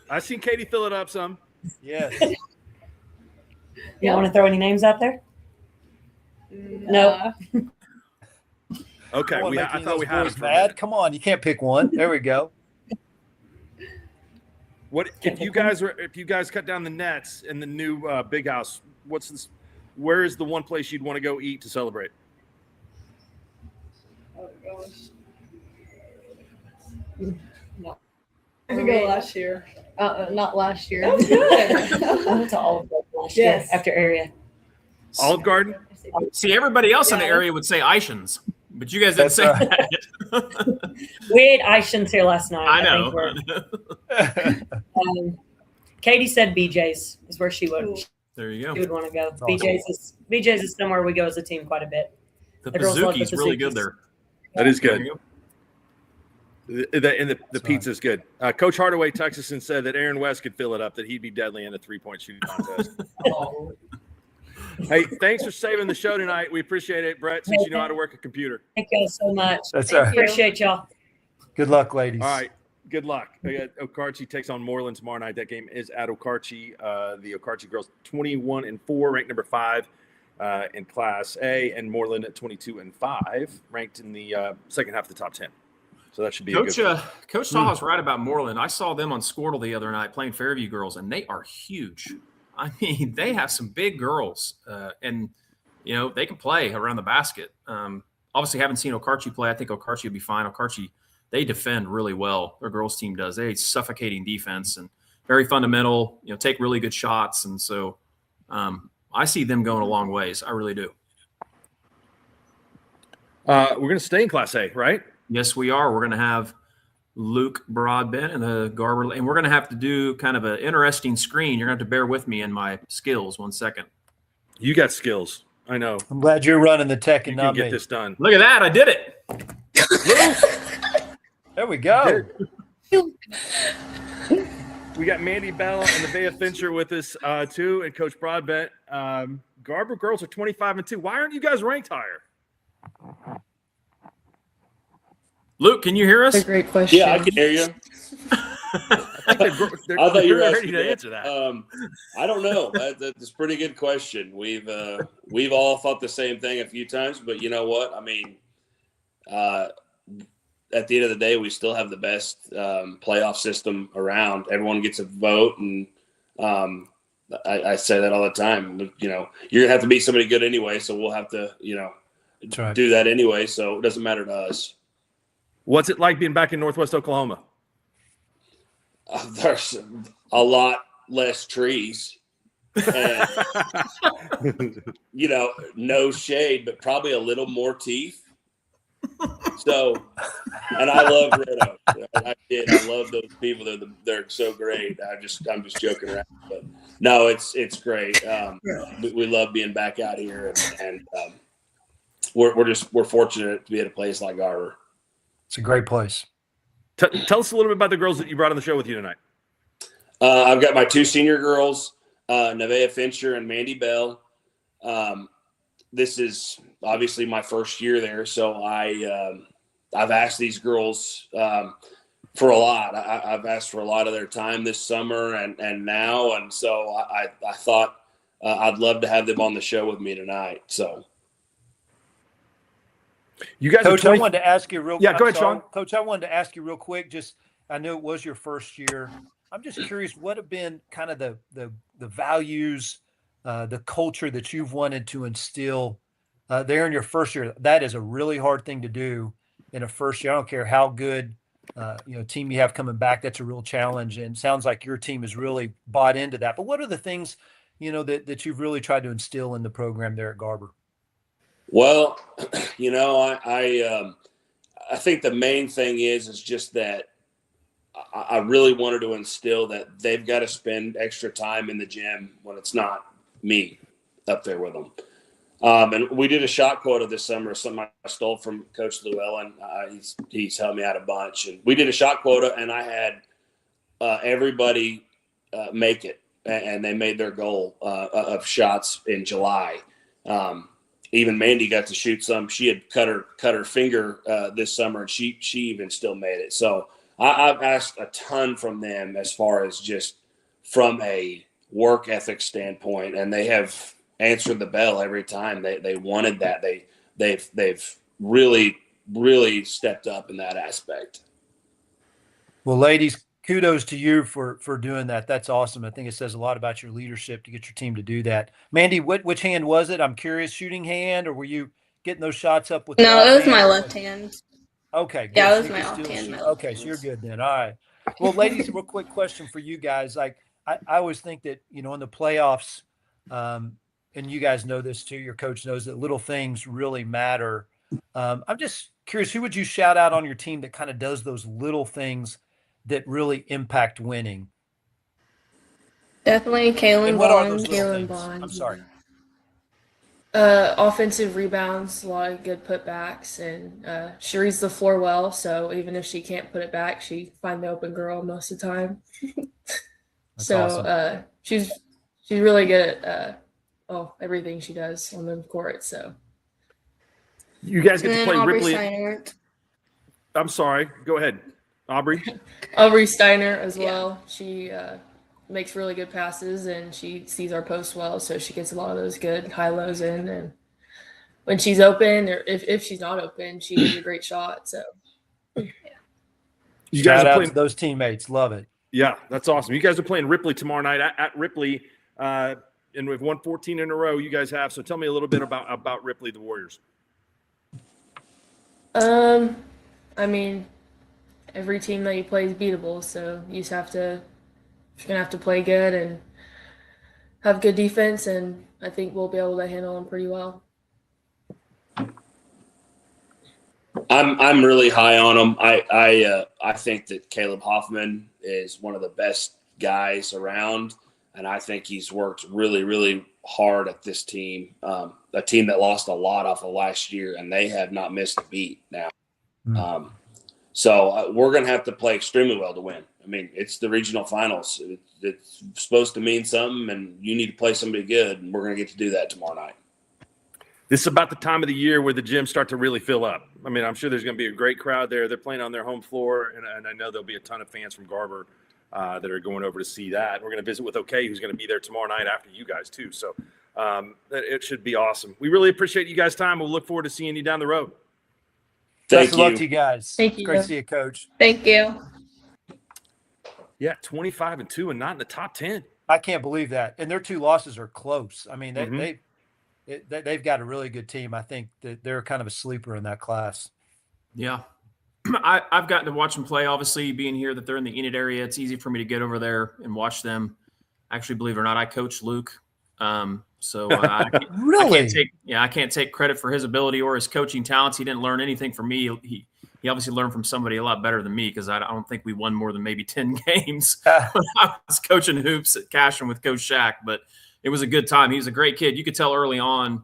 I've seen Katie fill it up some. Yes. You don't want to throw any names out there? No. Okay, I thought we had him. Mad. Come on, you can't pick one. There we go. What if you guys cut down the nets in the new big house? Where is the one place you'd want to go eat to celebrate? Oh gosh. No. I could go last year. Not last year. That was good. I went to Olive Garden last Yes. year after area. Olive Garden? See, everybody else in the area would say Ishans, but you guys didn't say that. We ate Ishans here last night. I know. Katie said BJ's is where she would. There you She go. would want to go. Awesome. BJ's is somewhere we go as a team quite a bit. The girls love the Pizooki's really good Pizooki's. there. That is There good. you go. The pizza's good. Coach Hardaway texted and said that Aaron West could fill it up, that he'd be deadly in a three-point shooting contest. Hey, thanks for saving the show tonight. We appreciate it, Brett, since you know how to work a computer. Thank you all so much. That's all right. Appreciate y'all. Good luck, ladies. All right. Good luck. Okarche takes on Moreland tomorrow night. That game is at Okarche. The Okarche girls 21-4, ranked number 5 in Class A, and Moreland at 22-5, ranked in the second half of the top 10. So that should be Coach. a good one. Coach Taha's right about Moreland. I saw them on Skordle the other night playing Fairview girls, and they are huge. I mean, they have some big girls, and they can play around the basket. Obviously, haven't seen Okarche play. I think Okarche will be fine. Okarche, they defend really well. Their girls team does. They suffocating defense and very fundamental. Take really good shots, and so I see them going a long ways. I really do. We're going to stay in Class A, right? Yes, we are. We're going to have Luke Broadbent and the Garber, and we're going to have to do kind of an interesting screen. You're going to have to bear with me in my skills. 1 second. You got skills. I know. I'm glad you're running the tech and You can not get me. this done. Look at that. I did it. There we go. We got Mandy Bell and Nevaeh Fincher with us too, and Coach Broadbent. Garber girls are 25-2. Why aren't you guys ranked higher? Luke, can you hear us? That's a great question. Yeah, I can hear you. I think they're I thought you were ready asking to that. answer that. I don't know. That's a pretty good question. We've all thought the same thing a few times, but you know what? I mean, at the end of the day, we still have the best playoff system around. Everyone gets a vote, and I say that all the time. You know, you're gonna have to beat somebody good anyway, so we'll have to, do that anyway. So it doesn't matter to us. What's it like being back in Northwest Oklahoma? There's a lot less trees, and no shade, but probably a little more teeth. So, and I love Red Oak. I love those people. They're so great. I'm just joking around, but no, it's great. We love being back out here, and we're fortunate to be at a place like Garber. It's a great place. Tell us a little bit about the girls that you brought on the show with you tonight. I've got my two senior girls, Nevaeh Fincher and Mandy Bell. This is obviously my first year there, so I've asked these girls for a lot. I've asked for a lot of their time this summer and now, and so I thought I'd love to have them on the show with me tonight. So. You guys, Coach, I wanted to ask you Yeah, go ahead, Shawn. Coach, I wanted to ask you real quick. I know it was your first year. I'm just curious, what have been kind of the values, the culture that you've wanted to instill there in your first year? That is a really hard thing to do in a first year. I don't care how good team you have coming back. That's a real challenge, and it sounds like your team has really bought into that. But what are the things that you've really tried to instill in the program there at Garber? Well, I think the main thing is just that I really wanted to instill that they've got to spend extra time in the gym when it's not me up there with them. And we did a shot quota this summer, something I stole from Coach Llewellyn. He's helped me out a bunch. And we did a shot quota, and I had everybody make it, and they made their goal of shots in July. Even Mandy got to shoot some. She had cut her finger this summer, and she even still made it. So I've asked a ton from them as far as just from a work ethic standpoint, and they have answered the bell every time. They wanted that. They've really stepped up in that aspect. Well, ladies, kudos to you for doing that. That's awesome. I think it says a lot about your leadership to get your team to do that. Mandy, which hand was it? I'm curious, shooting hand, or were you getting those shots up with? No, it was my left hand. Okay. Good. Yeah, it was my left hand. Okay, so you're good then. All right. Well, ladies, real quick question for you guys. Like, I always think that, in the playoffs, and you guys know this too, your coach knows that little things really matter. I'm just curious, who would you shout out on your team that kind of does those little things that really impact winning? Definitely Kaylin What are Bond. those little Kaylin things? Bond. I'm sorry. Offensive rebounds, a lot of good putbacks, and she reads the floor well. So even if she can't put it back, she finds the open girl most of the time. So awesome. she's really good at everything she does on the court. So you guys get and to play Aubrey Ripley. Steiner. I'm sorry. Go ahead, Aubrey. Aubrey Steiner as well. She makes really good passes, and she sees our post well, so she gets a lot of those good high lows in. And when she's open, or if she's not open, she has a great shot. So You guys Shout are out playing. to those teammates. Love it. Yeah, that's awesome. You guys are playing Ripley tomorrow night at Ripley, and we've won 14 in a row. You guys have. So tell me a little bit about Ripley, the Warriors. I mean, every team that you play is beatable, so you're gonna have to play good and have good defense, and I think we'll be able to handle them pretty well. I'm really high on him. I think that Caleb Hoffman is one of the best guys around, and I think he's worked really, really hard at this team. A team that lost a lot off of last year, and they have not missed a beat now. So we're going to have to play extremely well to win. I mean, it's the regional finals. It's supposed to mean something, and you need to play somebody good, and we're going to get to do that tomorrow night. This is about the time of the year where the gyms start to really fill up. I mean, I'm sure there's going to be a great crowd there. They're playing on their home floor, and I know there'll be a ton of fans from Garber that are going over to see that. We're going to visit with OK, who's going to be there tomorrow night after you guys, too. So it should be awesome. We really appreciate you guys' time. We'll look forward to seeing you down the road. Best of luck to you guys. Thank you. Great to see you, Coach. Thank you. Yeah, 25-2 and not in the top 10. I can't believe that. And their 2 losses are close. I mean, they've got a really good team. I think that they're kind of a sleeper in that class. Yeah. I've gotten to watch them play. Obviously, being here that they're in the Enid area, it's easy for me to get over there and watch them. Actually, believe it or not, I coach Luke. So Really? I can't take credit for his ability or his coaching talents. He didn't learn anything from me. He obviously learned from somebody a lot better than me, because I don't think we won more than maybe 10 games when I was coaching hoops at Cashin with Coach Shack. But it was a good time. He was a great kid. You could tell early on,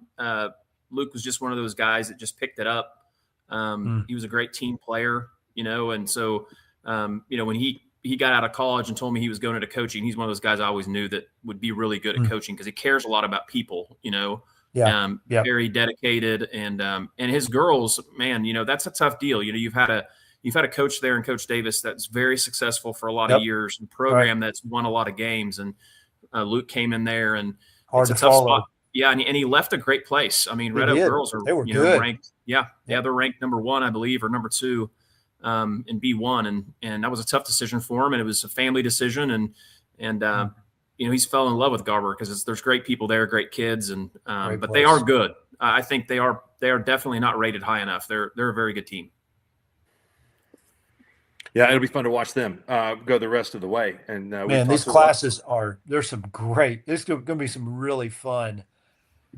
Luke was just one of those guys that just picked it up. He was a great team player, and so, when he got out of college and told me he was going into coaching, he's one of those guys I always knew that would be really good at coaching, because he cares a lot about people, very dedicated. And his girls, man, that's a tough deal. You've had a coach there, and Coach Davis, that's very successful for a lot of years, and program that's won a lot of games. And Luke came in there, and hard it's to a tough follow. spot. Yeah, and he left a great place. I mean, Red Oak girls are they were good. ranked. Yeah, they're ranked number 1, I believe, or number 2 in B1, and that was a tough decision for him, and it was a family decision, and he's fell in love with Garber because there's great people there, great kids, and but they are good. I think they are definitely not rated high enough. They're a very good team. Yeah, it'll be fun to watch them go the rest of the way. And man, these classes there's going to be some really fun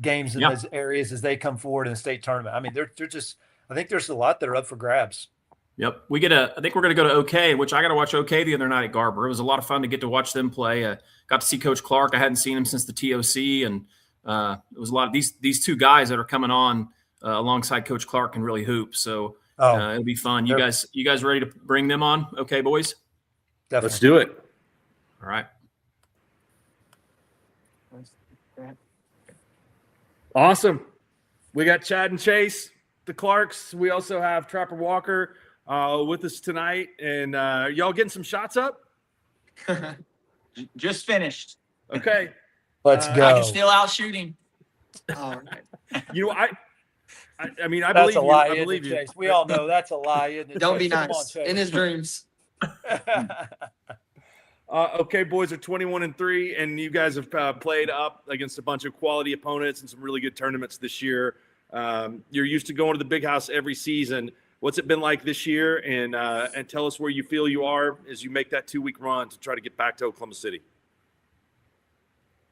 games in those areas as they come forward in the state tournament. I mean, I think there's a lot that are up for grabs. Yep. I think we're going to go to OK, which I got to watch OK the other night at Garber. It was a lot of fun to get to watch them play. Got to see Coach Clark. I hadn't seen him since the TOC, and it was a lot of these 2 guys that are coming on alongside Coach Clark can really hoop. So it'll be fun. You guys ready to bring them on? OK, boys? Definitely. Let's do it. All right. Awesome. We got Chad and Chase, the Clarks. We also have Trapper Walker with us tonight. And y'all getting some shots up? Just finished. Okay. Let's go. I can still out shooting. All right. I mean, I that's believe a lie, you. I believe you. Chase. We all know that's a lie, isn't it? Don't be Come nice. on, In his dreams. Okay, boys are 21-3, and you guys have played up against a bunch of quality opponents and some really good tournaments this year. You're used to going to the big house every season. What's it been like this year? And tell us where you feel you are as you make that 2-week run to try to get back to Oklahoma City.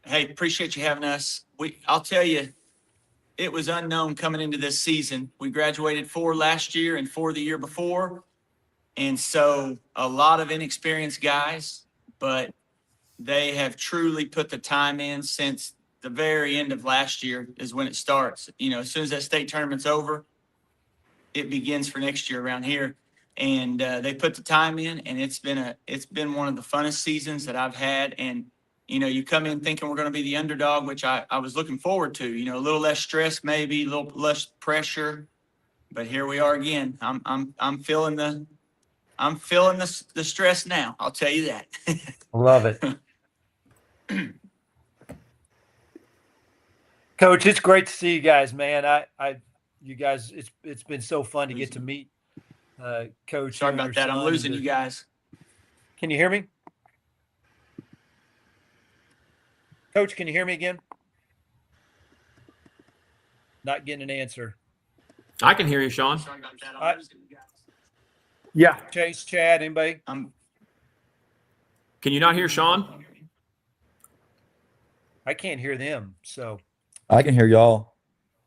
Hey, appreciate you having us. I'll tell you, it was unknown coming into this season. We graduated 4 last year and 4 the year before. And so a lot of inexperienced guys, but they have truly put the time in since the very end of last year is when it starts. As soon as that state tournament's over, it begins for next year around here. And they put the time in, and it's been one of the funnest seasons that I've had. And you come in thinking we're going to be the underdog, which I was looking forward to. A little less stress, maybe a little less pressure, but here we are again. I'm feeling the stress now. I'll tell you that. Love it, Coach. It's great to see you guys, man. You guys, it's been so fun to get to meet Coach. Sorry about that. I'm losing you guys. Can you hear me? Coach, can you hear me again? Not getting an answer. I can hear you, Shawn. Sorry about that. I'm losing you guys. Yeah. Chase, Chad, anybody? Can you not hear Shawn? I can't hear them, so. I can hear y'all.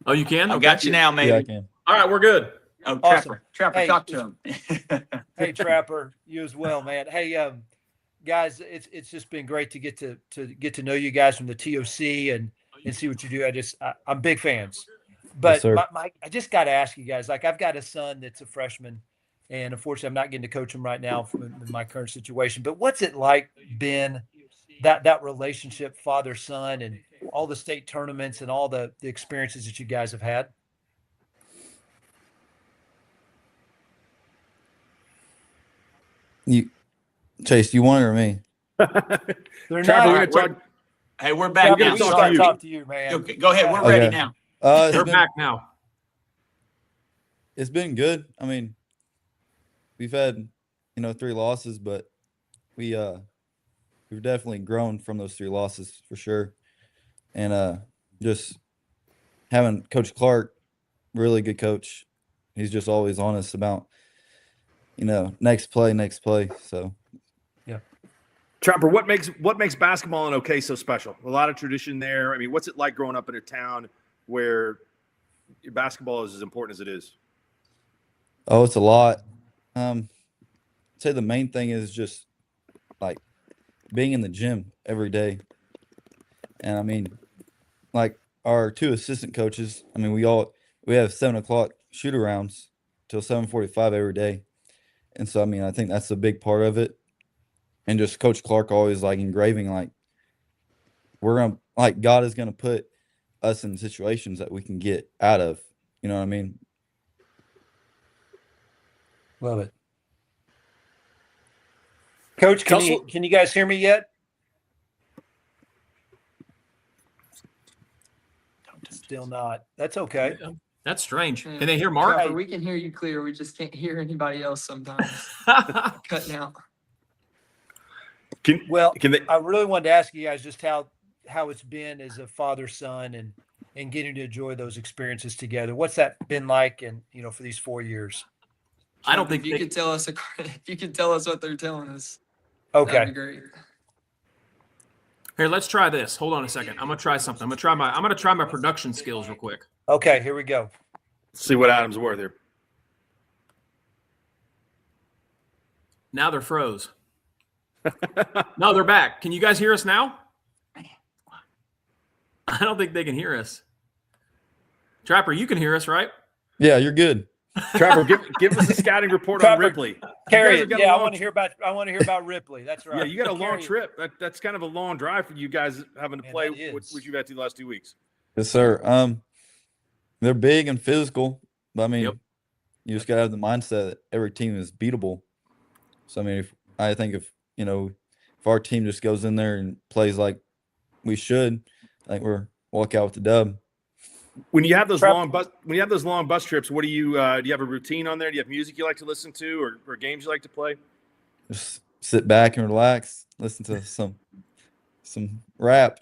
Oh, you can? I got you now, maybe. Yeah, I can. All right, we're good. Oh, Awesome. Trapper, Hey, talk to him. Hey, Trapper, you as well, man. Hey, guys, it's just been great to get to know you guys from the TOC and see what you do. I'm big fans. But sir. I just got to ask you guys, like, I've got a son that's a freshman, and unfortunately, I'm not getting to coach him right now in my current situation. But what's it like, Ben, that relationship, father son, and all the state tournaments and all the experiences that you guys have had? Chase, you want it or me? They're Trapper, not. we're gonna talk. Hey, we're back Trapper, now. we just Sorry. got to talk to you, man. Okay, go ahead. We're Okay. ready now. They're back now. It's been good. I mean, we've had 3 losses, but we've definitely grown from those 3 losses for sure. And just having Coach Clark, really good coach. He's just always honest about next play. So Trapper, what makes basketball in OK so special? A lot of tradition there. I mean, what's it like growing up in a town where basketball is as important as it is? Oh, it's a lot. I'd say the main thing is just like being in the gym every day. And I mean, like our 2 assistant coaches, I mean, we have 7:00 shoot arounds till 7:45 every day. And so, I mean, I think that's a big part of it. And just Coach Clark always like engraving, like God is going to put us in situations that we can get out of, you know what I mean? Love it. Coach, can you guys hear me yet? Still not. That's okay. That's strange. Can they hear Mark? Trapper, we can hear you clear. We just can't hear anybody else sometimes. Cutting out. I really wanted to ask you guys just how it's been as a father-son and getting to enjoy those experiences together. What's that been like and for these 4 years? I don't think if you could tell us what they're telling us. Okay. That'd be great. Here, let's try this. Hold on a second. I'm gonna try something. I'm gonna try my production skills real quick. Okay, here we go. Let's see what Adam's worth here. Now they're froze. No, they're back. Can you guys hear us now? I don't think they can hear us. Trapper, you can hear us, right? Yeah, you're good. Trapper, give us a scouting report on Ripley. Carry it. Yeah, I want to hear about Ripley. That's right. Yeah, you got a long trip. That's kind of a long drive for you guys having to play what you've had to the last 2 weeks. Yes, sir. They're big and physical, but I mean, you just gotta have the mindset that every team is beatable. So I mean, if our team just goes in there and plays like we should, I think we're walk out with the dub. When you have those long bus trips, what do you have a routine on there? Do you have music you like to listen to or games you like to play? Just sit back and relax, listen to some rap,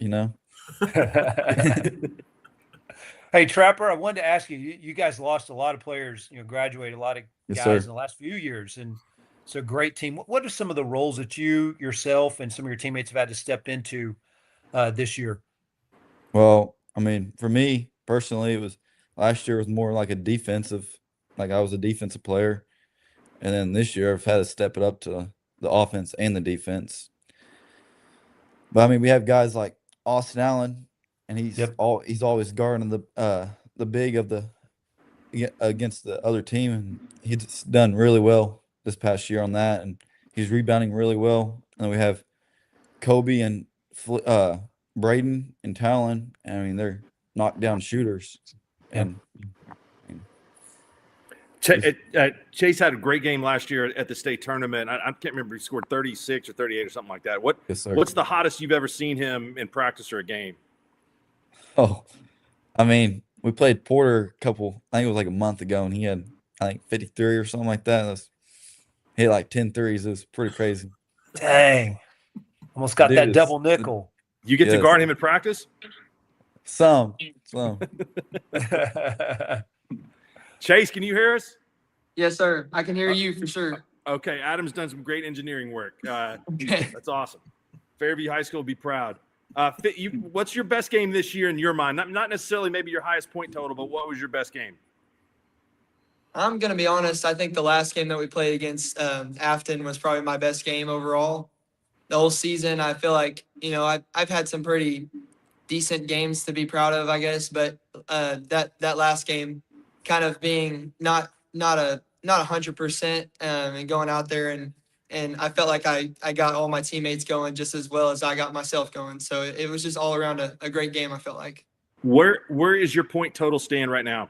Hey, Trapper, I wanted to ask you. You guys lost a lot of players. Graduated a lot of guys in the last few years, and it's a great team. What are some of the roles that you yourself and some of your teammates have had to step into this year? Well, I mean, for me personally, last year was more like I was a defensive player, and then this year I've had to step it up to the offense and the defense. But I mean, we have guys like Austin Allen, and he's always guarding the big against the other team, and he's done really well this past year on that, and he's rebounding really well. And then we have Kobe and Braden and Talon. I mean, they're knockdown shooters. And Chase had a great game last year at the state tournament. I can't remember, he scored 36 or 38 or something like that. What's the hottest you've ever seen him in practice or a game? Oh, I mean, we played Porter I think it was like a month ago, and he had, I think, 53 or something like that. He had like 10 threes. It was pretty crazy. Dang. Almost got that double nickel. You get to guard him in practice? Some. Chase, can you hear us? Yes, sir. I can hear you for sure. Okay, Adam's done some great engineering work. That's awesome. Fairview High School will be proud. What's your best game this year in your mind? Not necessarily maybe your highest point total, but what was your best game? I'm going to be honest. I think the last game that we played against Afton was probably my best game overall. The whole season, I feel like, I've had some pretty decent games to be proud of, I guess. But that last game kind of being not 100% and going out there and I felt like I got all my teammates going just as well as I got myself going. So it was just all around a great game, I felt like. Where is your point total stand right now?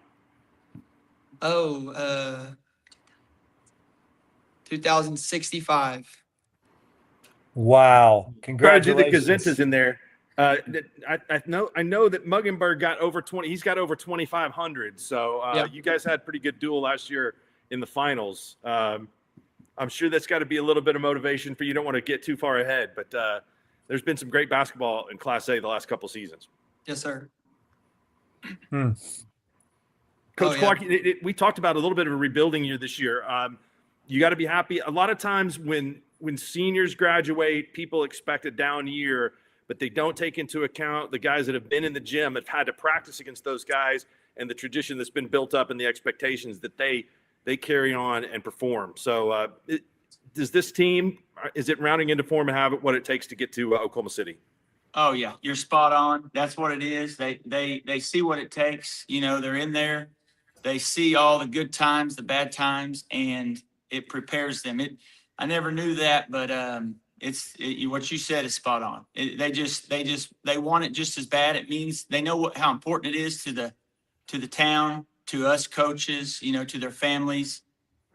2065. Wow. Try to do the Congratulations. gazintas in there. I know that Muggenberg got over 20. He's got over 2,500. So you guys had pretty good duel last year in the finals. I'm sure that's got to be a little bit of motivation for you. Don't want to get too far ahead, but there's been some great basketball in Class A the last couple seasons. Yes, sir. Coach Clark, we talked about a little bit of a rebuilding year this year. You got to be happy. A lot of times when seniors graduate, people expect a down year, but they don't take into account the guys that have been in the gym, have had to practice against those guys, and the tradition that's been built up and the expectations that they carry on and perform. So does this team, is it rounding into form and have what it takes to get to Oklahoma City? Oh yeah, you're spot on. That's what it is. They see what it takes. They're in there. They see all the good times, the bad times, and it prepares them. I never knew that, but what you said is spot on. They want it just as bad. It means they know how important it is to the town, to us coaches, to their families,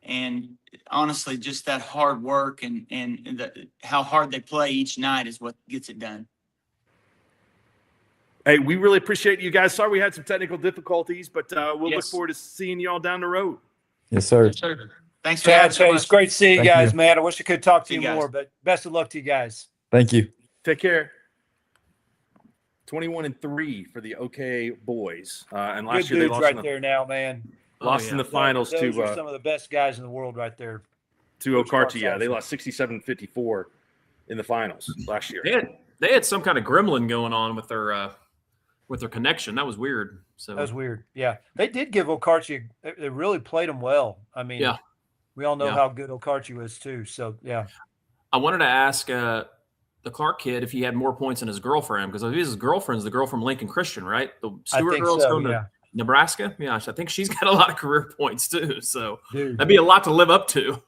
and honestly, just that hard work and how hard they play each night is what gets it done. Hey, we really appreciate you guys. Sorry we had some technical difficulties, but we'll look Yes. forward to seeing you all down the road. Yes, sir. Yes, sir. Thanks for Chad, having Chase, us. great to see you Thank guys, you. man. I wish I could talk to See you you guys. more, but best of luck to you guys. Thank you. Take care. 21-3 for the OK boys. And last Good year they dudes lost, right there now, man. lost in the finals Those are to some of the best guys in the world right there. Okarchi. Clark's Yeah, they awesome. lost 67-54 in the finals last year. They had some kind of gremlin going on with their connection. That was weird. So That was weird. Yeah, they did give Okarchi. They really played him well. I mean, Yeah. we all know Yeah. how good Okarchi was too. So yeah, I wanted to ask the Clark kid if he had more points than his girlfriend, because his girlfriend's the girl from Lincoln Christian, right? The Stewart think girl's so, going yeah. to Nebraska. Yeah, I think she's got a lot of career points too. So dude, that'd be a lot to live up to.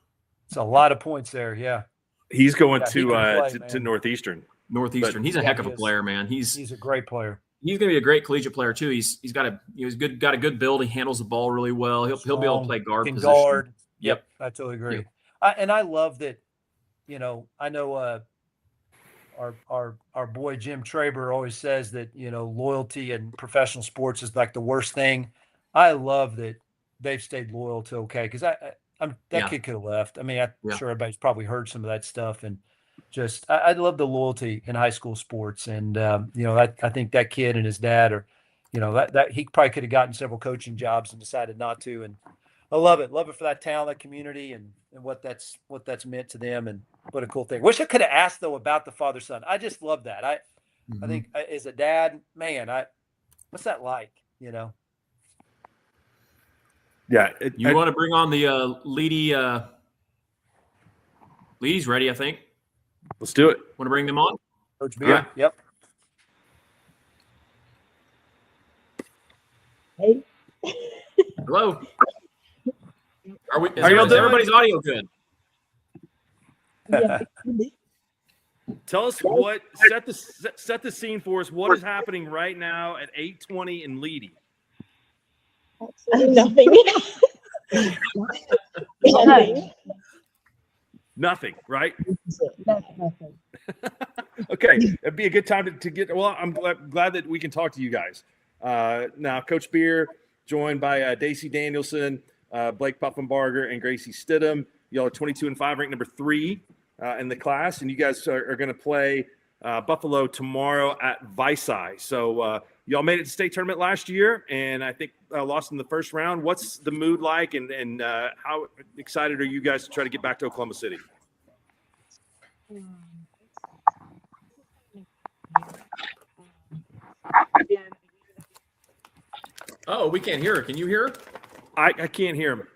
it's a lot of points there. Yeah, He's going Yeah, he to can play, to man. Northeastern. Northeastern. He's a Yeah, heck of he a is. player, man. he's a great player. He's going to be a great collegiate player too. He's got a good build. He handles the ball really well. He'll be able to Strong, play guard can position. guard. Yep. I totally agree. Yep. And I love that. I know our boy Jim Traber always says that loyalty in professional sports is like the worst thing. I love that they've stayed loyal to OK, because that kid could have left. I mean, I'm sure everybody's probably heard some of that stuff, and just I love the loyalty in high school sports, and I think that kid and his dad are, that he probably could have gotten several coaching jobs and decided not to, and I love it for that town, that community, and what that's meant to them, and what a cool thing. Wish I could have asked though about the father-son. I just love that. I think as a dad, man, what's that like? Yeah. You want to bring on the Leedy? Leedy's ready, I think. Let's do it. Want to bring them on? Coach Beer. Yep. Hey. Hello. Is y'all doing? everybody's audio good? Yeah. Tell us what set the scene for us. What is happening right now at 8:20 in Leedy? Nothing. Nothing. Nothing, right? Nothing. Okay, it'd be a good time to get. Well, I'm glad that we can talk to you guys. Now, Coach Beer, joined by Daisy Danielson, Blake Puffenbarger, and Gracie Stidham. Y'all are 22-5, ranked number 3 in the class, and you guys are going to play Buffalo tomorrow at Visay. So y'all made it to state tournament last year, and I think lost in the first round. What's the mood like, and how excited are you guys to try to get back to Oklahoma City? Oh, we can't hear her. Can you hear her? I can't hear him.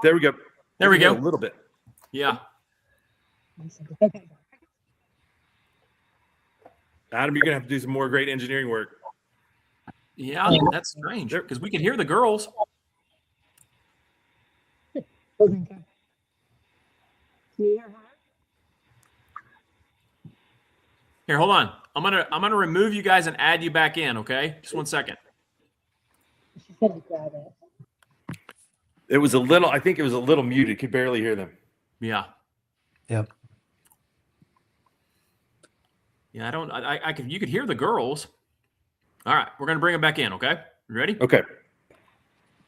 There we go. There we go. A little bit. Yeah. Adam, you're going to have to do some more great engineering work. Yeah, that's strange because we can hear the girls. Here, hold on. I'm gonna remove you guys and add you back in, okay? Just 1 second. It was a little, I think it was a little muted. Could barely hear them. Yeah. Yep. Yeah, you could hear the girls. All right, we're gonna bring them back in, okay? You ready? Okay.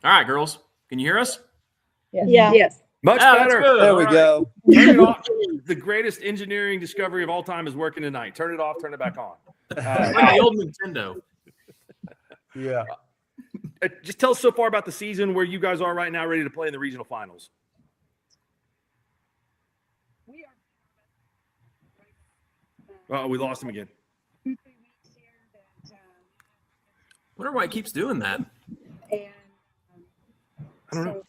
All right, girls. Can you hear us? Yeah. Yes. Much that's better. good. There All we right. go. Turn it off. The greatest engineering discovery of all time is working tonight. Turn it off, turn it back on. Like the old Nintendo. Yeah. Just tell us so far about the season, where you guys are right now, ready to play in the regional finals. Oh, we lost him again. Wonder why it keeps doing that. I don't know.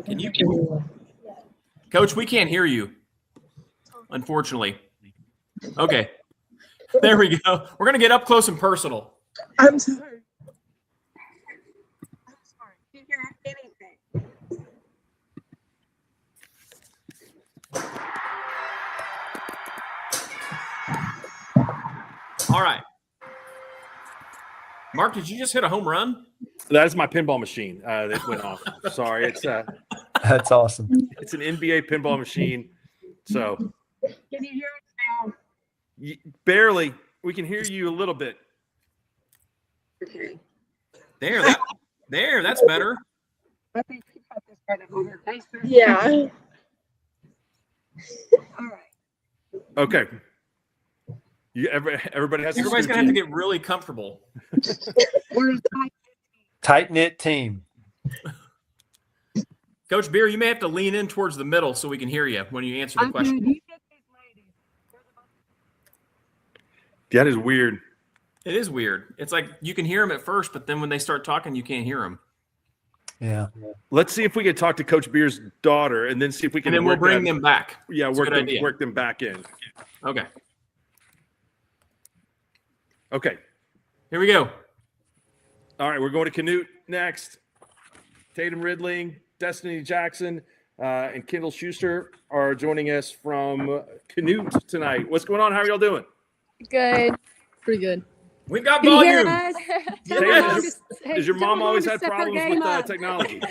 Can you, Coach? We can't hear you, unfortunately. Okay, there we go. We're gonna get up close and personal. I'm sorry. Didn't hear anything. All right, Mark, did you just hit a home run? That is my pinball machine that went off. Sorry, it's That's awesome. it's an NBA pinball machine. So Can you hear us now? barely. We can hear you a little bit. Okay. That's better. I think you got this part of over. Yeah. All right. Okay. Everybody has. Everybody's gonna have to get really comfortable. We're Tight knit team. Coach Beer, you may have to lean in towards the middle so we can hear you when you answer the question. That is weird. It is weird. It's like you can hear them at first, but then when they start talking, you can't hear them. Yeah. Let's see if we can talk to Coach Beer's daughter, and then see if we can. And then we'll bring them back. Yeah, That's a good idea. work them back in. Okay. Okay. Here we go. All right, we're going to Canute next. Tatum Ridling, Destiny Jackson, and Kendall Schuster are joining us from Canute tonight. What's going on? How are y'all doing? Good. Pretty good. We've got Can you hear volume. us? Tatum, has your Tell mom Mom always to had step her problems game with up. technology?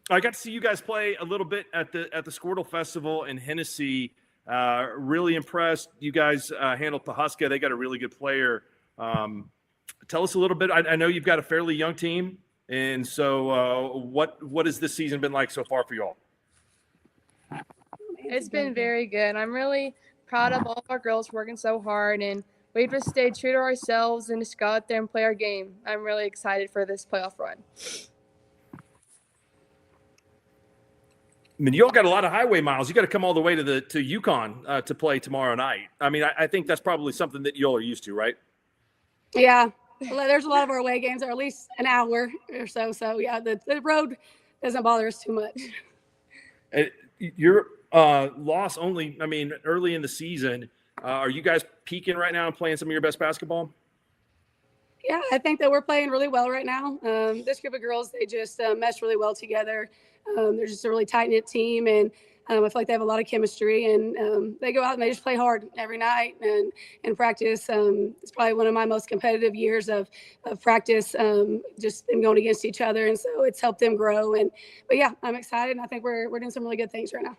I got to see you guys play a little bit at the Skordle Festival in Hennessy. Really impressed. You guys handled Pahuska. They got a really good player. Tell us a little bit. I know you've got a fairly young team, and so what has this season been like so far for y'all? It's been very good. I'm really proud of all of our girls working so hard, and we've just stayed true to ourselves and just go out there and play our game. I'm really excited for this playoff run. I mean, you all got a lot of highway miles. You got to come all the way to Yukon to play tomorrow night. I mean, I think that's probably something that you all are used to, right? Yeah, well, there's a lot of our away games are at least an hour or so. So yeah, the road doesn't bother us too much. Your loss only, I mean, early in the season. Are you guys peaking right now and playing some of your best basketball? Yeah, I think that we're playing really well right now. This group of girls, they just mesh really well together. They're just a really tight-knit team, and I feel like they have a lot of chemistry, and they go out and they just play hard every night and practice. It's probably one of my most competitive years of practice, just them going against each other, and so it's helped them grow. But yeah, I'm excited, and I think we're doing some really good things right now.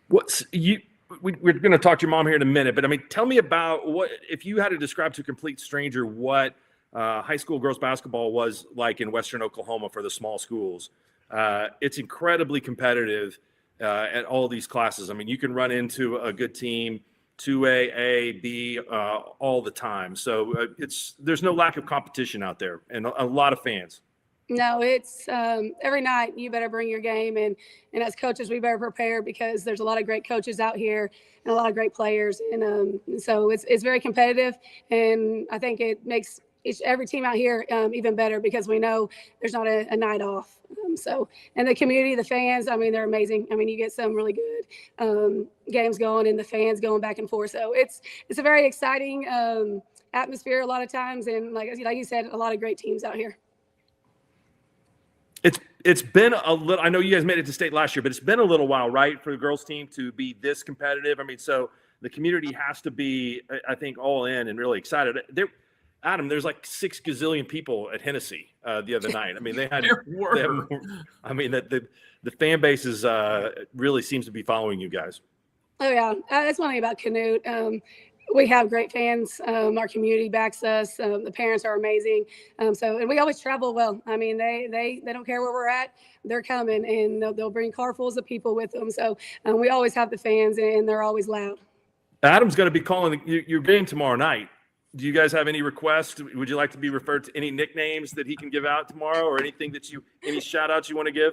We're going to talk to your mom here in a minute, but I mean, tell me about what, if you had to describe to a complete stranger what high school girls basketball was like in Western Oklahoma for the small schools. It's incredibly competitive at all these classes. I mean, you can run into a good team, 2A, A, B, all the time. So there's no lack of competition out there and a lot of fans. No, it's every night you better bring your game, and as coaches we better prepare because there's a lot of great coaches out here and a lot of great players, and so it's very competitive, and I think it makes every team out here even better because we know there's not a night off. So and the community, the fans, I mean they're amazing. I mean you get some really good games going and the fans going back and forth. So it's a very exciting atmosphere a lot of times, and like you said, a lot of great teams out here. It's been a little. I know you guys made it to state last year, but it's been a little while, right, for the girls team to be this competitive. I mean, so the community has to be, I think, all in and really excited. Adam, there's like 6 gazillion people at Hennessy the other night. I mean, they had more. I mean, the fan base is really seems to be following you guys. Oh yeah, that's one thing about Canute. We have great fans. Our community backs us. The parents are amazing. And we always travel well. I mean, they don't care where we're at. They're coming, and they'll bring carfuls of people with them. So we always have the fans, and they're always loud. Adam's going to be calling your game tomorrow night. Do you guys have any requests? Would you like to be referred to any nicknames that he can give out tomorrow, or anything any shout outs you want to give?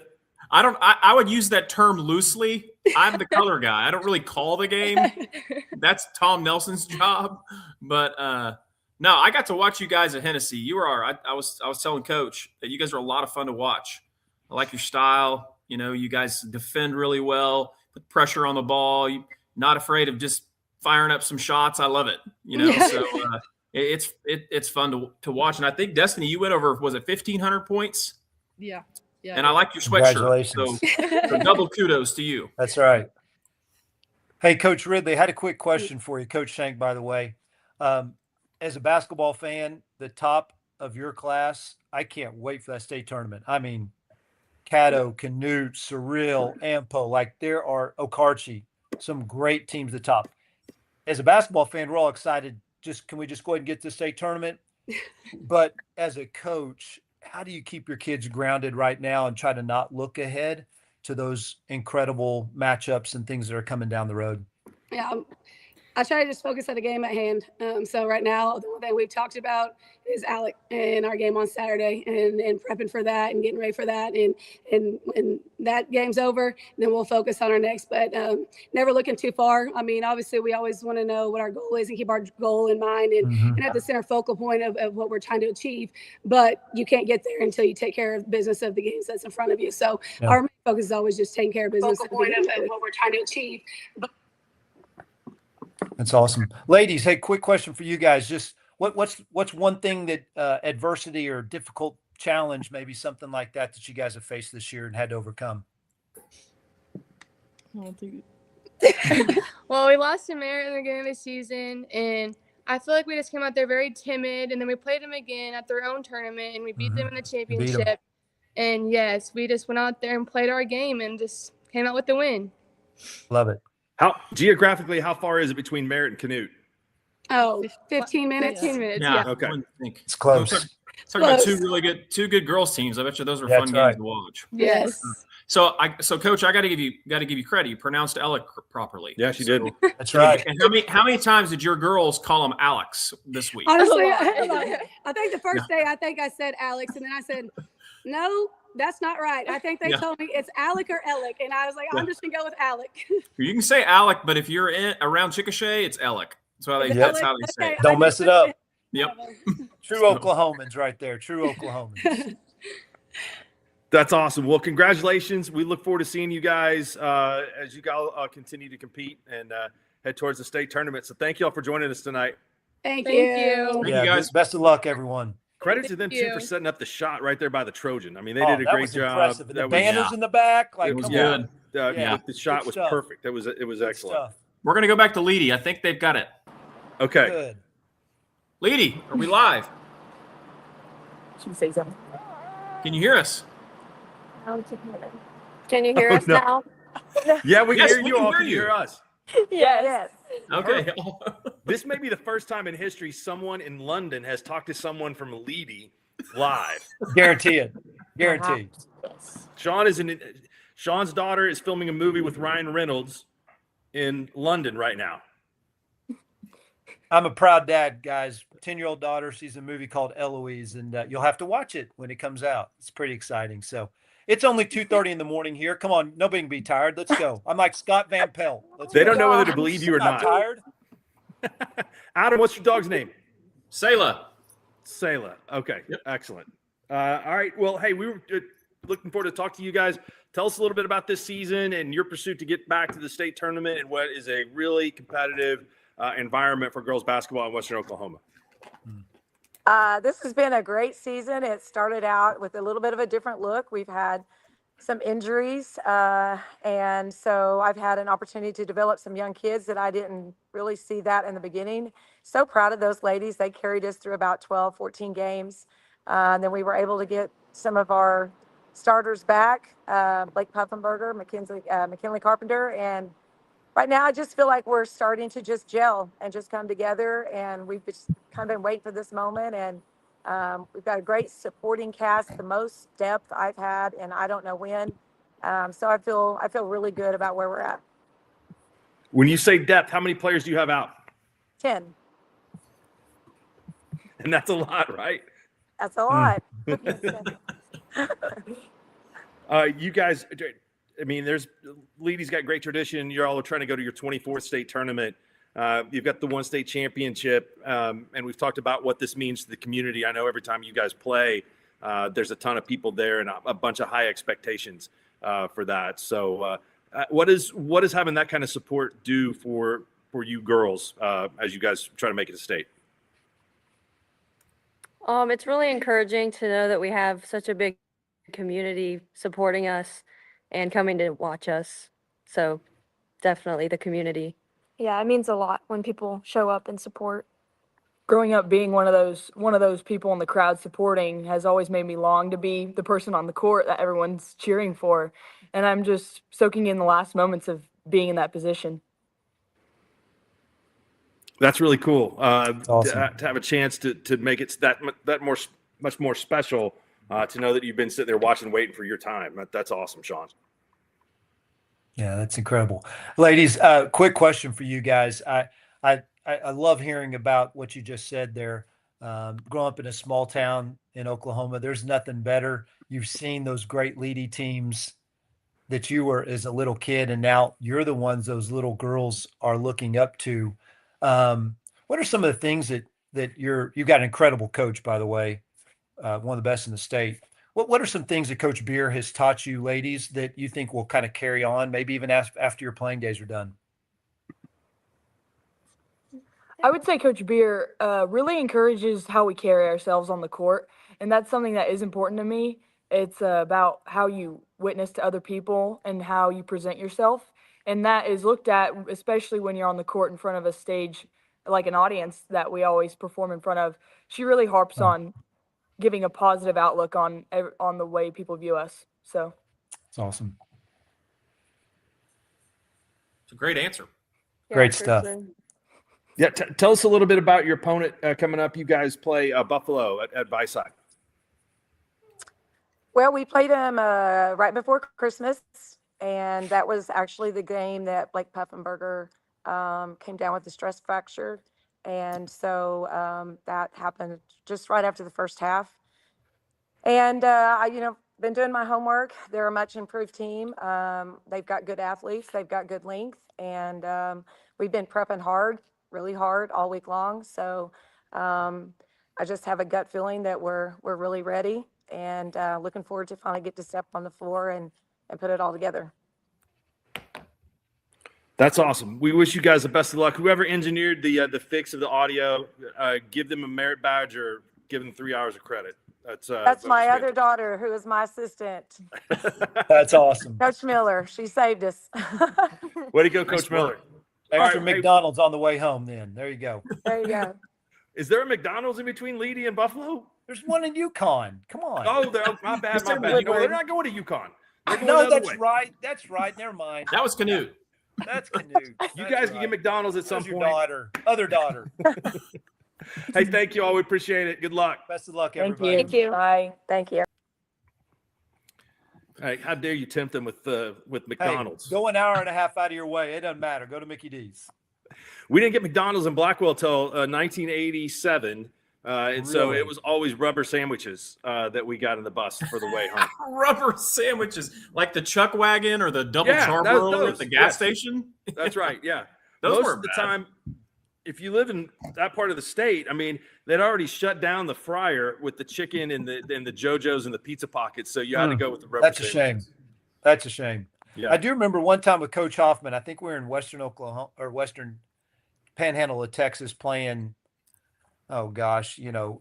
I would use that term loosely. I'm the color guy. I don't really call the game. That's Tom Nelson's job. But no, I got to watch you guys at Hennessy. You were I was telling Coach that you guys are a lot of fun to watch. I like your style. You know, you guys defend really well, put pressure on the ball. You're not afraid of just firing up some shots. I love it. You know, so it's fun to watch. And I think Destiny, you went over, was it 1,500 points? Yeah. Yeah. And I like your sweatshirt. Congratulations. So double kudos to you. That's right. Hey, Coach Ridley, I had a quick question for you. Coach Shenk, by the way. As a basketball fan, the top of your class, I can't wait for that state tournament. I mean, Caddo, Canute, Surreal, Ampo, like there are Okarchi, some great teams at the top. As a basketball fan, we're all excited. Can we just go ahead and get to the state tournament? But as a coach, how do you keep your kids grounded right now and try to not look ahead to those incredible matchups and things that are coming down the road? Yeah, I try to just focus on the game at hand. So right now, the one thing we've talked about is Alec and our game on Saturday, and prepping for that and getting ready for that. And when that game's over, then we'll focus on our next. But never looking too far. I mean, obviously, we always want to know what our goal is and keep our goal in mind and have the center focal point of what we're trying to achieve. But you can't get there until you take care of business of the games that's in front of you. So our main focus is always just taking care of business of what we're trying to achieve. That's awesome. Ladies, hey, quick question for you guys. Just what's one thing that adversity or difficult challenge, maybe something like that you guys have faced this year and had to overcome? Well, we lost to Merritt in the beginning of the season, and I feel like we just came out there very timid, and then we played them again at their own tournament, and we beat them in the championship. And yes, we just went out there and played our game and just came out with the win. Love it. How geographically, how far is it between Merritt and Canute? Oh, 15 minutes. 15 minutes. Yeah. Okay. It's close. Talking about two good girls teams. I bet you those are fun games to watch. Yes. So Coach, I got to give you credit. You pronounced Alec properly. Yeah, she did. That's right. And how many times did your girls call him Alex this week? Honestly, I think the first day I said Alex, and then I said, no, that's not right. I think they told me it's Alec or Alec, and I was like, I'm just gonna go with Alec. You can say Alec, but if you're around Chickasha, it's Alec. That's how they say it. Don't mess it up. Yep. True Oklahomans right there. True Oklahomans. That's awesome. Well, congratulations. We look forward to seeing you guys as you guys continue to compete and head towards the state tournament. So thank you all for joining us tonight. Thank you. Thank you, guys. Best of luck, everyone. Credit to them too for setting up the shot right there by the Trojan. I mean, they did a great job. Impressive. The banners in the back, like it was come good. on. The shot was perfect. It was excellent. Stuff. We're gonna go back to Leedy. I think they've got it. Okay. Good. Leedy, are we live? Should say something. Can you hear us? Can you hear us now? Yeah, we can Yes, hear we you can all. hear Can you you. hear us? Yes. Okay. This may be the first time in history someone in London has talked to someone from Leedy live. Guaranteed. Guaranteed. Sean's daughter is filming a movie with Ryan Reynolds in London right now. I'm a proud dad, guys. 10-year-old daughter. She's in a movie called Eloise, and you'll have to watch it when it comes out. It's pretty exciting. So it's only 2:30 in the morning here. Come on, nobody can be tired. Let's go. I'm like Scott Van Pelt. They don't know whether to believe you or I'm not not. tired. Adam, what's your dog's name? Sayla. Sayla. Okay, excellent. All right. Well, hey, we were looking forward to talk to you guys. Tell us a little bit about this season and your pursuit to get back to the state tournament and what is a really competitive environment for girls basketball in Western Oklahoma. This has been a great season. It started out with a little bit of a different look. We've had some injuries, and so I've had an opportunity to develop some young kids that I didn't really see that in the beginning. So proud of those ladies. They carried us through about 12, 14 games. Then we were able to get some of our starters back, Blake Puffenberger, McKinley Carpenter, and right now I just feel like we're starting to just gel and just come together, and we've just kind of been waiting for this moment, and we've got a great supporting cast, the most depth I've had, and I don't know when. So I feel really good about where we're at. When you say depth, how many players do you have out? 10. And that's a lot, right? That's a lot. You guys, I mean, Leedy's got great tradition. You're all trying to go to your 24th state tournament. You've got the one state championship, and we've talked about what this means to the community. I know every time you guys play, there's a ton of people there and a bunch of high expectations for that. So what is having that kind of support do for you girls as you guys try to make it to state? It's really encouraging to know that we have such a big community supporting us and coming to watch us. So definitely the community. Yeah, it means a lot when people show up and support. Growing up being one of those people in the crowd supporting has always made me long to be the person on the court that everyone's cheering for. And I'm just soaking in the last moments of being in that position. That's really cool. Awesome. To have a chance to make it much more special. To know that you've been sitting there watching, waiting for your time. That's awesome, Shawn. Yeah, that's incredible. Ladies, quick question for you guys. I love hearing about what you just said there. Growing up in a small town in Oklahoma, there's nothing better. You've seen those great Leedy teams that you were as a little kid, and now you're the ones those little girls are looking up to. What are some of the things that you've got an incredible coach, by the way, one of the best in the state. What are some things that Coach Beer has taught you, ladies, that you think will kind of carry on, maybe even after your playing days are done? I would say Coach Beer really encourages how we carry ourselves on the court, and that's something that is important to me. It's about how you witness to other people and how you present yourself, and that is looked at, especially when you're on the court in front of a stage, like an audience that we always perform in front of. She really harps on giving a positive outlook on the way people view us. So it's awesome. It's a great answer. Great stuff. Sure. Yeah, tell us a little bit about your opponent coming up. You guys play Buffalo at Viside. Well, we played them right before Christmas, and that was actually the game that Blake Puffenberger came down with a stress fracture. And so that happened just right after the first half. And been doing my homework. They're a much improved team. They've got good athletes. They've got good length. And we've been prepping really hard all week long. So I just have a gut feeling that we're really ready and looking forward to finally get to step on the floor and put it all together. That's awesome. We wish you guys the best of luck. Whoever engineered the fix of the audio, give them a merit badge or give them 3 hours of credit. That's my other daughter, who is my assistant. That's awesome. Coach Miller, she saved us. Way to go, Coach Miller. Extra McDonald's on the way home then. There you go. There you go. Is there a McDonald's in between Leedy and Buffalo? There's one in Yukon. Come on. Oh, my bad. You know, they're not going to Yukon. No, that's right. That's right. Never mind. That was Canute. That's Canute. You guys can get McDonald's at some point. Your other daughter. Hey, thank you all. We appreciate it. Good luck. Best of luck, everybody. Thank you. Bye. Thank you. Hey, how dare you tempt them with McDonald's? Hey, go an hour and a half out of your way. It doesn't matter. Go to Mickey D's. We didn't get McDonald's in Blackwell till 1987. And so Really? it was always rubber sandwiches that we got in the bus for the way home. Rubber sandwiches, like the chuck wagon or the double charbroiler at the gas station. That's right. Yeah. Those Most weren't of the bad. time, if you live in that part of the state, I mean, they'd already shut down the fryer with the chicken and the JoJo's and the pizza pockets. So you had to go with the rubber That's a sandwiches. shame. That's a shame. Yeah. I do remember one time with Coach Hoffman. I think we were in Western Oklahoma or Western Panhandle of Texas playing. Oh gosh, I don't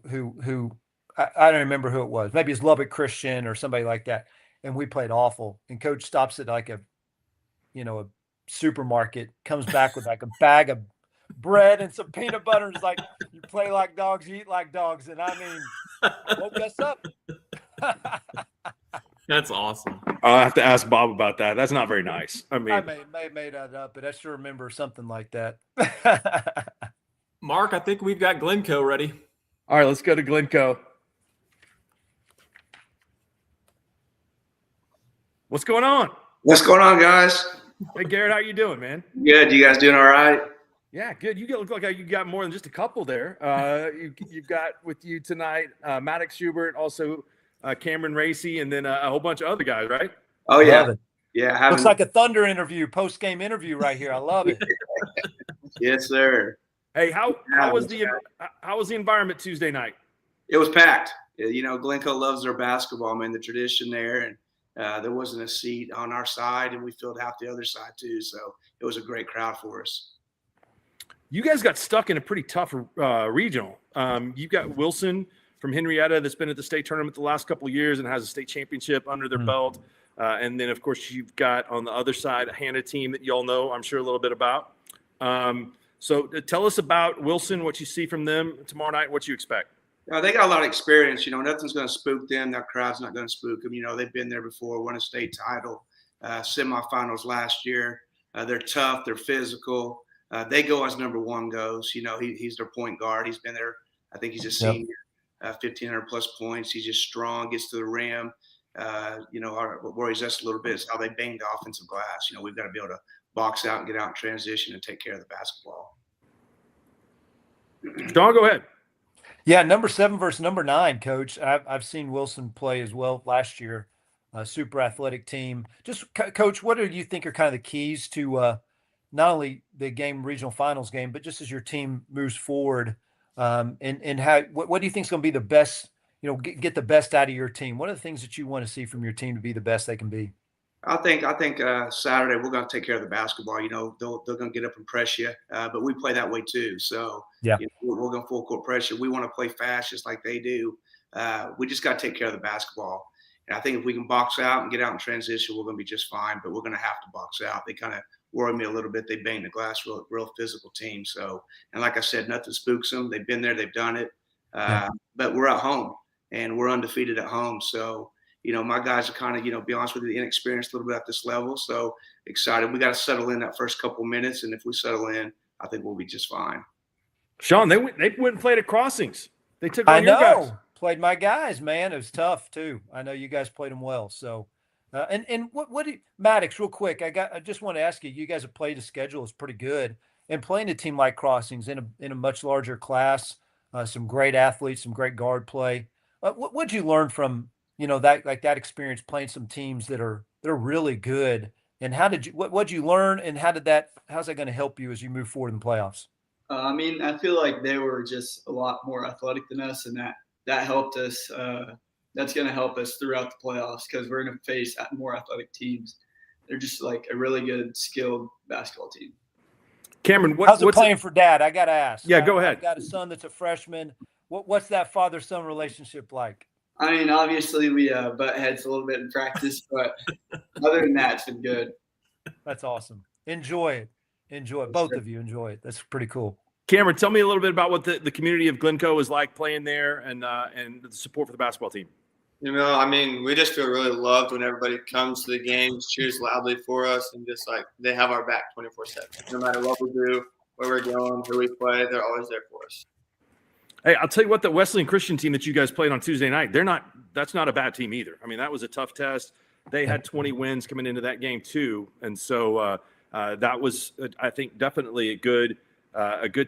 remember who it was. Maybe it's Lubbock Christian or somebody like that. And we played awful. And Coach stops at like a supermarket, comes back with like a bag of bread and some peanut butter. And is like, you play like dogs, you eat like dogs. And I mean, woke us up. That's awesome. I'll have to ask Bob about that. That's not very nice. I mean, I may have made that up, but I sure remember something like that. Mark, I think we've got Glencoe ready. All right, let's go to Glencoe. What's going on? What's going on, guys? Hey, Garrett, how you doing, man? Good. You guys doing all right? Yeah, good. You look like you got more than just a couple there. You've got with you tonight Maddox Schubert, also Cameron Racy, and then a whole bunch of other guys, right? Oh, yeah. Love it. Yeah. Looks like a Thunder interview, post-game interview right here. I love it. Yes, sir. Hey, how was the environment Tuesday night? It was packed. Glencoe loves their basketball. I mean, the tradition there, and there wasn't a seat on our side, and we filled half the other side too. So it was a great crowd for us. You guys got stuck in a pretty tough regional. You've got Wilson from Henrietta that's been at the state tournament the last couple of years and has a state championship under their belt. And then, of course, you've got on the other side a Hannah team that you all know, I'm sure, a little bit about. So tell us about Wilson, what you see from them tomorrow night, what you expect. They got a lot of experience. Nothing's going to spook them. That crowd's not going to spook them. They've been there before, won a state title, semifinals last year. They're tough. They're physical. They go as number one goes. He's their point guard. He's been there. I think he's a senior, 1,500 plus points. He's just strong, gets to the rim. What worries us a little bit is how they bang the offensive glass. We've got to be able to box out and get out in transition and take care of the basketball. Shawn, go ahead. Yeah, number 7 versus number 9, Coach. I've seen Wilson play as well last year. Super athletic team. Just, Coach, what do you think are kind of the keys to not only the regional finals game, but just as your team moves forward, and how what do you think is going to be the best? Get the best out of your team. What are the things that you want to see from your team to be the best they can be? I think Saturday we're going to take care of the basketball. They're going to get up and press you, but we play that way too. So yeah, we're going full court pressure. We want to play fast just like they do. We just got to take care of the basketball. And I think if we can box out and get out in transition, we're going to be just fine. But we're going to have to box out. They kind of worry me a little bit. They bang the glass, real physical team. So, and like I said, nothing spooks them. They've been there, they've done it. But we're at home and we're undefeated at home. So, my guys are kind of, be honest with you, inexperienced a little bit at this level. So excited. We got to settle in that first couple minutes. And if we settle in, I think we'll be just fine. Shawn, they went and played at Crossings. They took on your guys. Played my guys, man. It was tough too. I know you guys played them well. So, and what do you, Maddox, real quick, I just want to ask you, you guys have played, the schedule is pretty good, and playing a team like Crossings in a much larger class, some great athletes, some great guard play. What'd you learn from, that experience playing some teams that are really good, and what'd you learn, and how's that going to help you as you move forward in the playoffs? I feel like they were just a lot more athletic than us, and that helped us. That's going to help us throughout the playoffs because we're going to face more athletic teams. They're just like a really good, skilled basketball team. Cameron, how's it playing for Dad? I got to ask. Yeah, go ahead. I've got a son that's a freshman. What's that father-son relationship like? Obviously we butt heads a little bit in practice, but other than that, it's been good. That's awesome. Enjoy it. Both of you enjoy it. That's pretty cool. Cameron, tell me a little bit about what the community of Glencoe is like playing there and the support for the basketball team. We just feel really loved when everybody comes to the games, cheers loudly for us, and just like they have our back 24/7. No matter what we do, where we're going, who we play, they're always there for us. Hey, I'll tell you what, the Wesleyan Christian team that you guys played on Tuesday night, that's not a bad team either. That was a tough test. They had 20 wins coming into that game too. And so that was, I think, definitely a good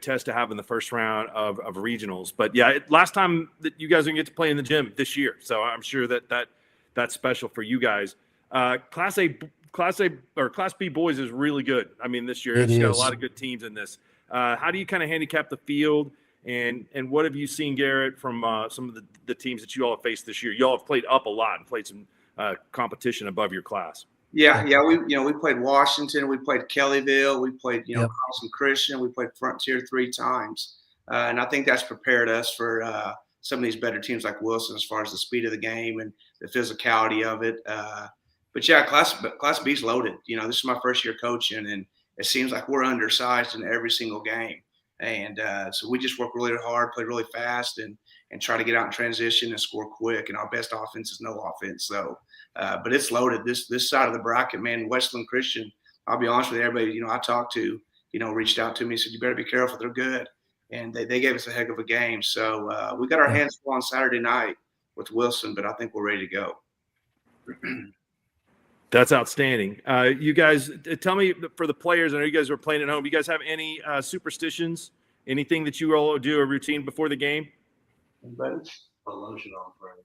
test to have in the first round of regionals. But yeah, last time that you guys are gonna get to play in the gym this year, so I'm sure that's special for you guys. Class B boys is really good. I mean, this year it's got a lot of good teams in this. How do you kind of handicap the field, and what have you seen, Garrett, from some of the teams that you all have faced this year? You all have played up a lot and played some competition above your class. Yeah. We played Washington, we played Kellyville, we played Carlson Christian, we played Frontier 3 times, and I think that's prepared us for some of these better teams like Wilson as far as the speed of the game and the physicality of it. But yeah, Class B's loaded. This is my first year coaching, and it seems like we're undersized in every single game, and so we just work really hard, play really fast, and try to get out in transition and score quick. And our best offense is no offense. So. But it's loaded. This side of the bracket, man. Westland Christian, I'll be honest with you, everybody I talked to, reached out to me and said, you better be careful. They're good. And they gave us a heck of a game. So we got our hands full on Saturday night with Wilson, but I think we're ready to go. That's outstanding. You guys, tell me, for the players, I know you guys are playing at home. You guys have any superstitions, anything that you all do a routine before the game? Put lotion on for everything.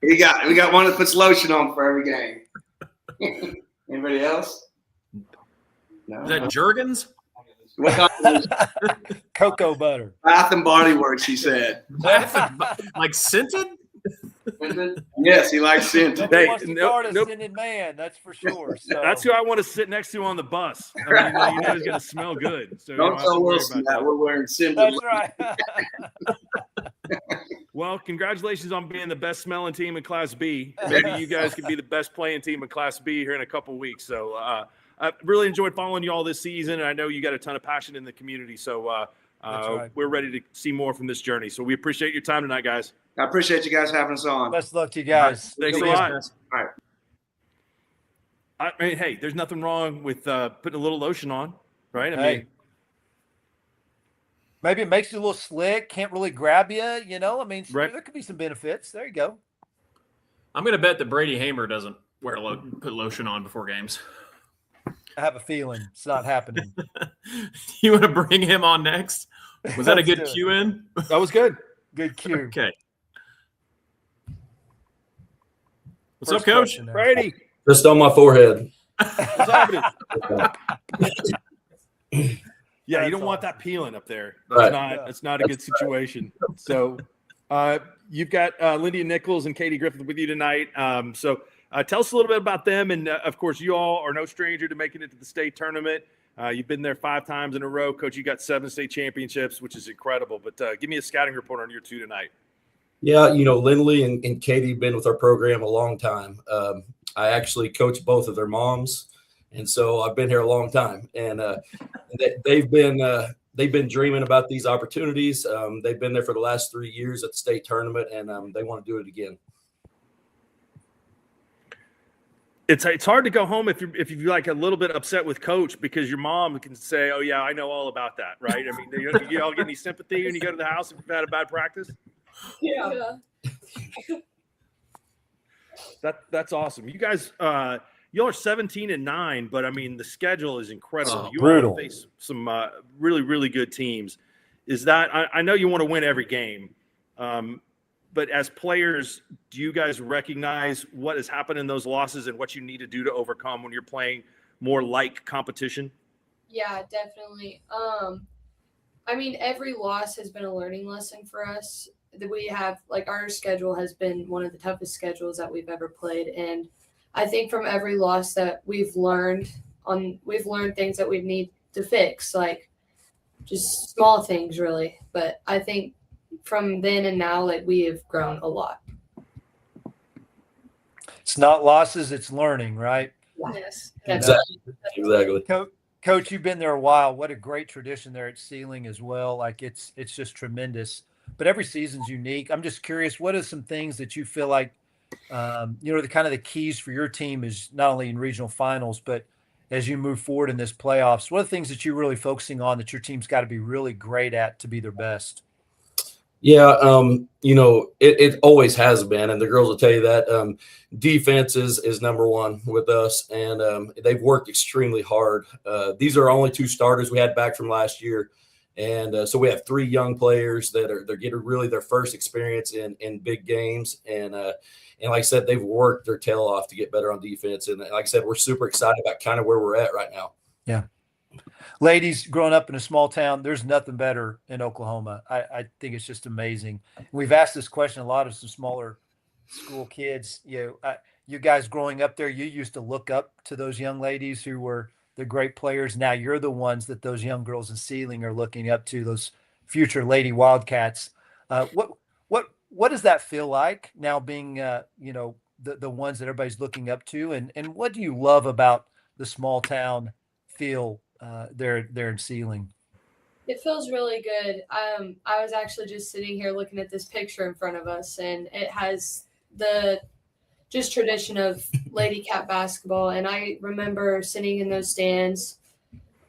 we got one that puts lotion on for every game. Anybody else? No. Is that Jergens? What kind of Cocoa butter. Bath and Body Works, he said. Like scented? Yes, he likes scented. Hey, scented man, that's for sure. So. That's who I want to sit next to on the bus. I mean, he's going to smell good. So don't tell Wilson that we're wearing scented. That's right. Well, congratulations on being the best smelling team in Class B. Maybe you guys can be the best playing team in Class B here in a couple of weeks. So I really enjoyed following you all this season, and I know you got a ton of passion in the community. So we're ready to see more from this journey. So we appreciate your time tonight, guys. I appreciate you guys having us on. Best of luck to you guys. Thanks a lot. All right. I mean, hey, there's nothing wrong with putting a little lotion on, right? I mean, maybe it makes you a little slick. Can't really grab you, I mean, right. There could be some benefits. There you go. I'm going to bet that Brady Hamer doesn't put lotion on before games. I have a feeling it's not happening. You want to bring him on next? Was that a good cue in? That was good. Good cue. Okay. What's up, Coach? Brady. Just on my forehead. What's happening? Yeah, you don't want that peeling up there. That's not a good situation. So you've got Lydia Nichols and Katie Griffith with you tonight. So tell us a little bit about them. And, of course, you all are no stranger to making it to the state tournament. You've been there 5 times in a row. Coach, you got 7 state championships, which is incredible. But give me a scouting report on your 2 tonight. Yeah, Lindley and Katie have been with our program a long time. I actually coach both of their moms, and so I've been here a long time. And they've been dreaming about these opportunities. They've been there for the last 3 years at the state tournament, and they want to do it again. It's hard to go home if you're like a little bit upset with Coach, because your mom can say, "Oh yeah, I know all about that," right? I mean, you all get any sympathy when you go to the house if you've had a bad practice? Yeah. That's awesome. You guys, y'all are 17-9, but I mean the schedule is incredible. You brutal. all face some really, really good teams. Is that I know you want to win every game, but as players, do you guys recognize what has happened in those losses and what you need to do to overcome when you're playing more like competition? Yeah, definitely. I mean, every loss has been a learning lesson for us. That we have, like, our schedule has been one of the toughest schedules that we've ever played, and I think from every loss that we've learned things that we need to fix, like just small things really. But I think from then and now, like, we have grown a lot. It's not losses, it's learning, right? Yes. Exactly. Coach, you've been there a while. What a great tradition there at Sealing as well. Like it's just tremendous. But every season's unique. I'm just curious, what are some things that you feel like, the kind of the keys for your team is not only in regional finals, but as you move forward in this playoffs, what are the things that you're really focusing on that your team's got to be really great at to be their best? Yeah, it always has been, and the girls will tell you that. Defense is number one with us, and they've worked extremely hard. These are only 2 starters we had back from last year, and so we have 3 young players they're getting really their first experience in big games, and like I said, they've worked their tail off to get better on defense, and like I said, we're super excited about kind of where we're at right now. Yeah. Ladies, growing up in a small town, there's nothing better in Oklahoma. I think it's just amazing. We've asked this question a lot of some smaller school kids. You guys growing up there, you used to look up to those young ladies who were the great players. Now you're the ones that those young girls in Sealing are looking up to, those future Lady Wildcats. What does that feel like now being the ones that everybody's looking up to, and what do you love about the small town feel there in Sealing? It feels really good. I was actually just sitting here looking at this picture in front of us, and it has the just tradition of Lady Cat basketball. And I remember sitting in those stands,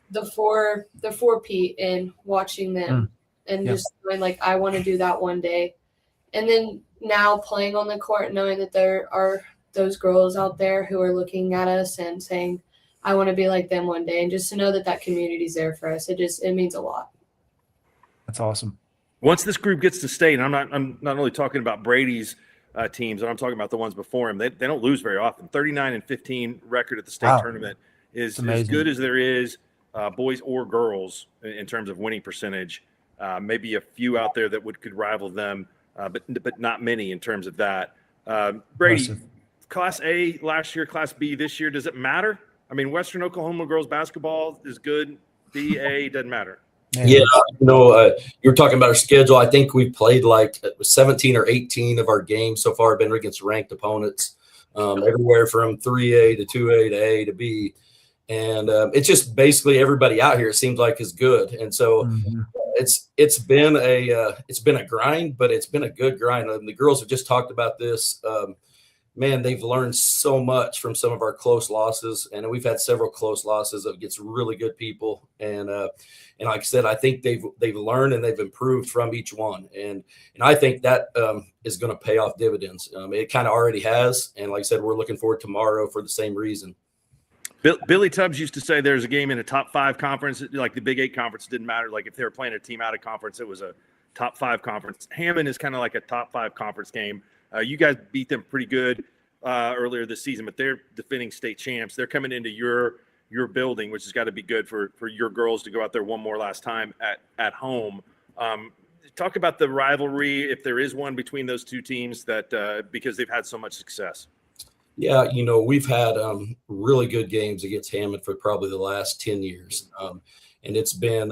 the four Pete, and watching them, and just going like, I want to do that one day. And then now playing on the court, knowing that there are those girls out there who are looking at us and saying, I want to be like them one day. And just to know that community's there for us, it means a lot. That's awesome. Once this group gets to state, and I'm not only talking about Brady's teams, but I'm talking about the ones before him. They don't lose very often. 39-15 record at the state tournament is as good as there is, boys or girls, in terms of winning percentage. Maybe a few out there that could rival them, but not many in terms of that. Brady, impressive. Class A last year, Class B this year. Does it matter? I mean, Western Oklahoma girls basketball is good. B, A, doesn't matter. Yeah, you're talking about our schedule. I think we've played like 17 or 18 of our games so far have been against ranked opponents, everywhere from 3A to 2A to A to B. And it's just basically everybody out here, it seems like, is good. And so it's been a grind, but it's been a good grind. And the girls have just talked about this. Man, they've learned so much from some of our close losses, and we've had several close losses against really good people. And like I said, I think they've learned and they've improved from each one, and I think that is going to pay off dividends. It kind of already has, and like I said, we're looking forward to tomorrow for the same reason. Billy Tubbs used to say there's a game in a top 5 conference, like the Big 8 conference didn't matter. Like if they were playing a team out of conference, it was a top 5 conference. Hammond is kind of like a top 5 conference game. You guys beat them pretty good earlier this season, but they're defending state champs. They're coming into your building, which has got to be good for your girls to go out there one more last time at home. Talk about the rivalry, if there is one, between those two teams, that because they've had so much success. Yeah, we've had really good games against Hammond for probably the last 10 years, and it's been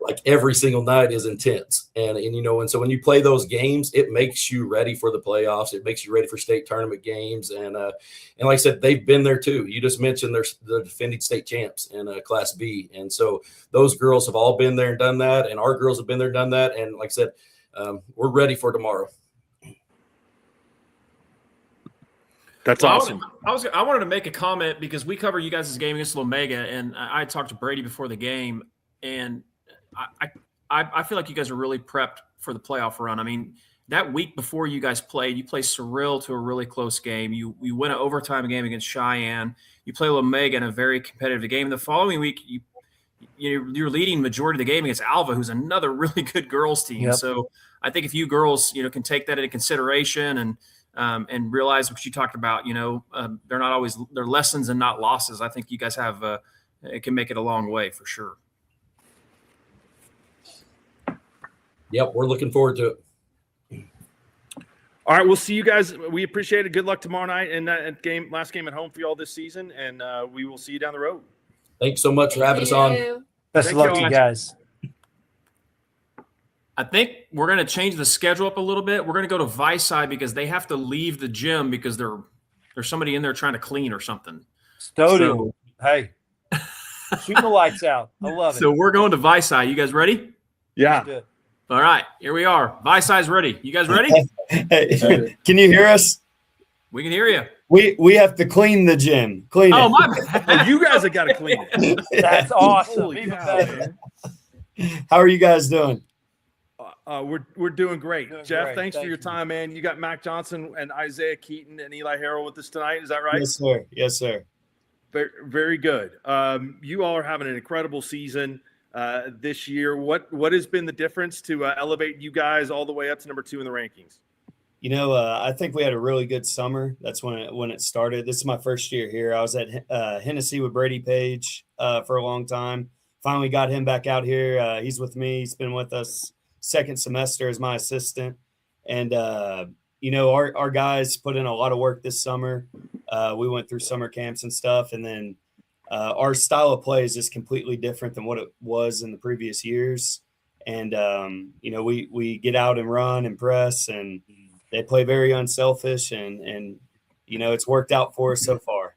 like every single night is intense. And so when you play those games, it makes you ready for the playoffs. It makes you ready for state tournament games. And like I said, they've been there too. You just mentioned they're defending state champs in Class B. And so those girls have all been there and done that. And our girls have been there and done that. And like I said, we're ready for tomorrow. That's awesome. I wanted to make a comment because we cover you guys' game against Omega, and I talked to Brady before the game, and I feel like you guys are really prepped for the playoff run. I mean, that week before you guys played, you played Surreal to a really close game. You win an overtime game against Cheyenne. You play Omega in a very competitive game. The following week, you're leading majority of the game against Alva, who's another really good girls team. Yep. So I think if you girls, can take that into consideration and realize what you talked about, they're not always, they're lessons and not losses. I think you guys have it can make it a long way for sure. Yep, we're looking forward to it. All right, we'll see you guys. We appreciate it. Good luck tomorrow night in that last game at home for you all this season, and we will see you down the road. Thanks so much for having us on. Best of luck to you guys. I think we're going to change the schedule up a little bit. We're going to go to Viceside because they have to leave the gym because there's somebody in there trying to clean or something. So, hey, shoot the lights out. I love it. So we're going to Viceside. You guys ready? Yeah. All right, here we are. Viceside's ready. You guys ready? Hey, can you hear us? We can hear you. We have to clean the gym. Clean Oh, it. my bad. You guys have got to clean it. That's awesome. Holy Even cow, better. How are you guys doing? We're doing great. Doing Jeff, great. thanks for Thank your you. time, man. You got Mac Johnson and Isaiah Keaton and Eli Harrell with us tonight. Is that right? Yes, sir. Yes, sir. Very, very good. You all are having an incredible season this year. What has been the difference to elevate you guys all the way up to number 2 in the rankings? You know, I think we had a really good summer. That's when it started. This is my first year here. I was at Hennessy with Brady Page for a long time. Finally got him back out here. He's with me. He's been with us second semester as my assistant. And, you know, our guys put in a lot of work this summer. We went through summer camps and stuff. And then our style of play is just completely different than what it was in the previous years. And, you know, we get out and run and press, and they play very unselfish, and you know, it's worked out for us so far.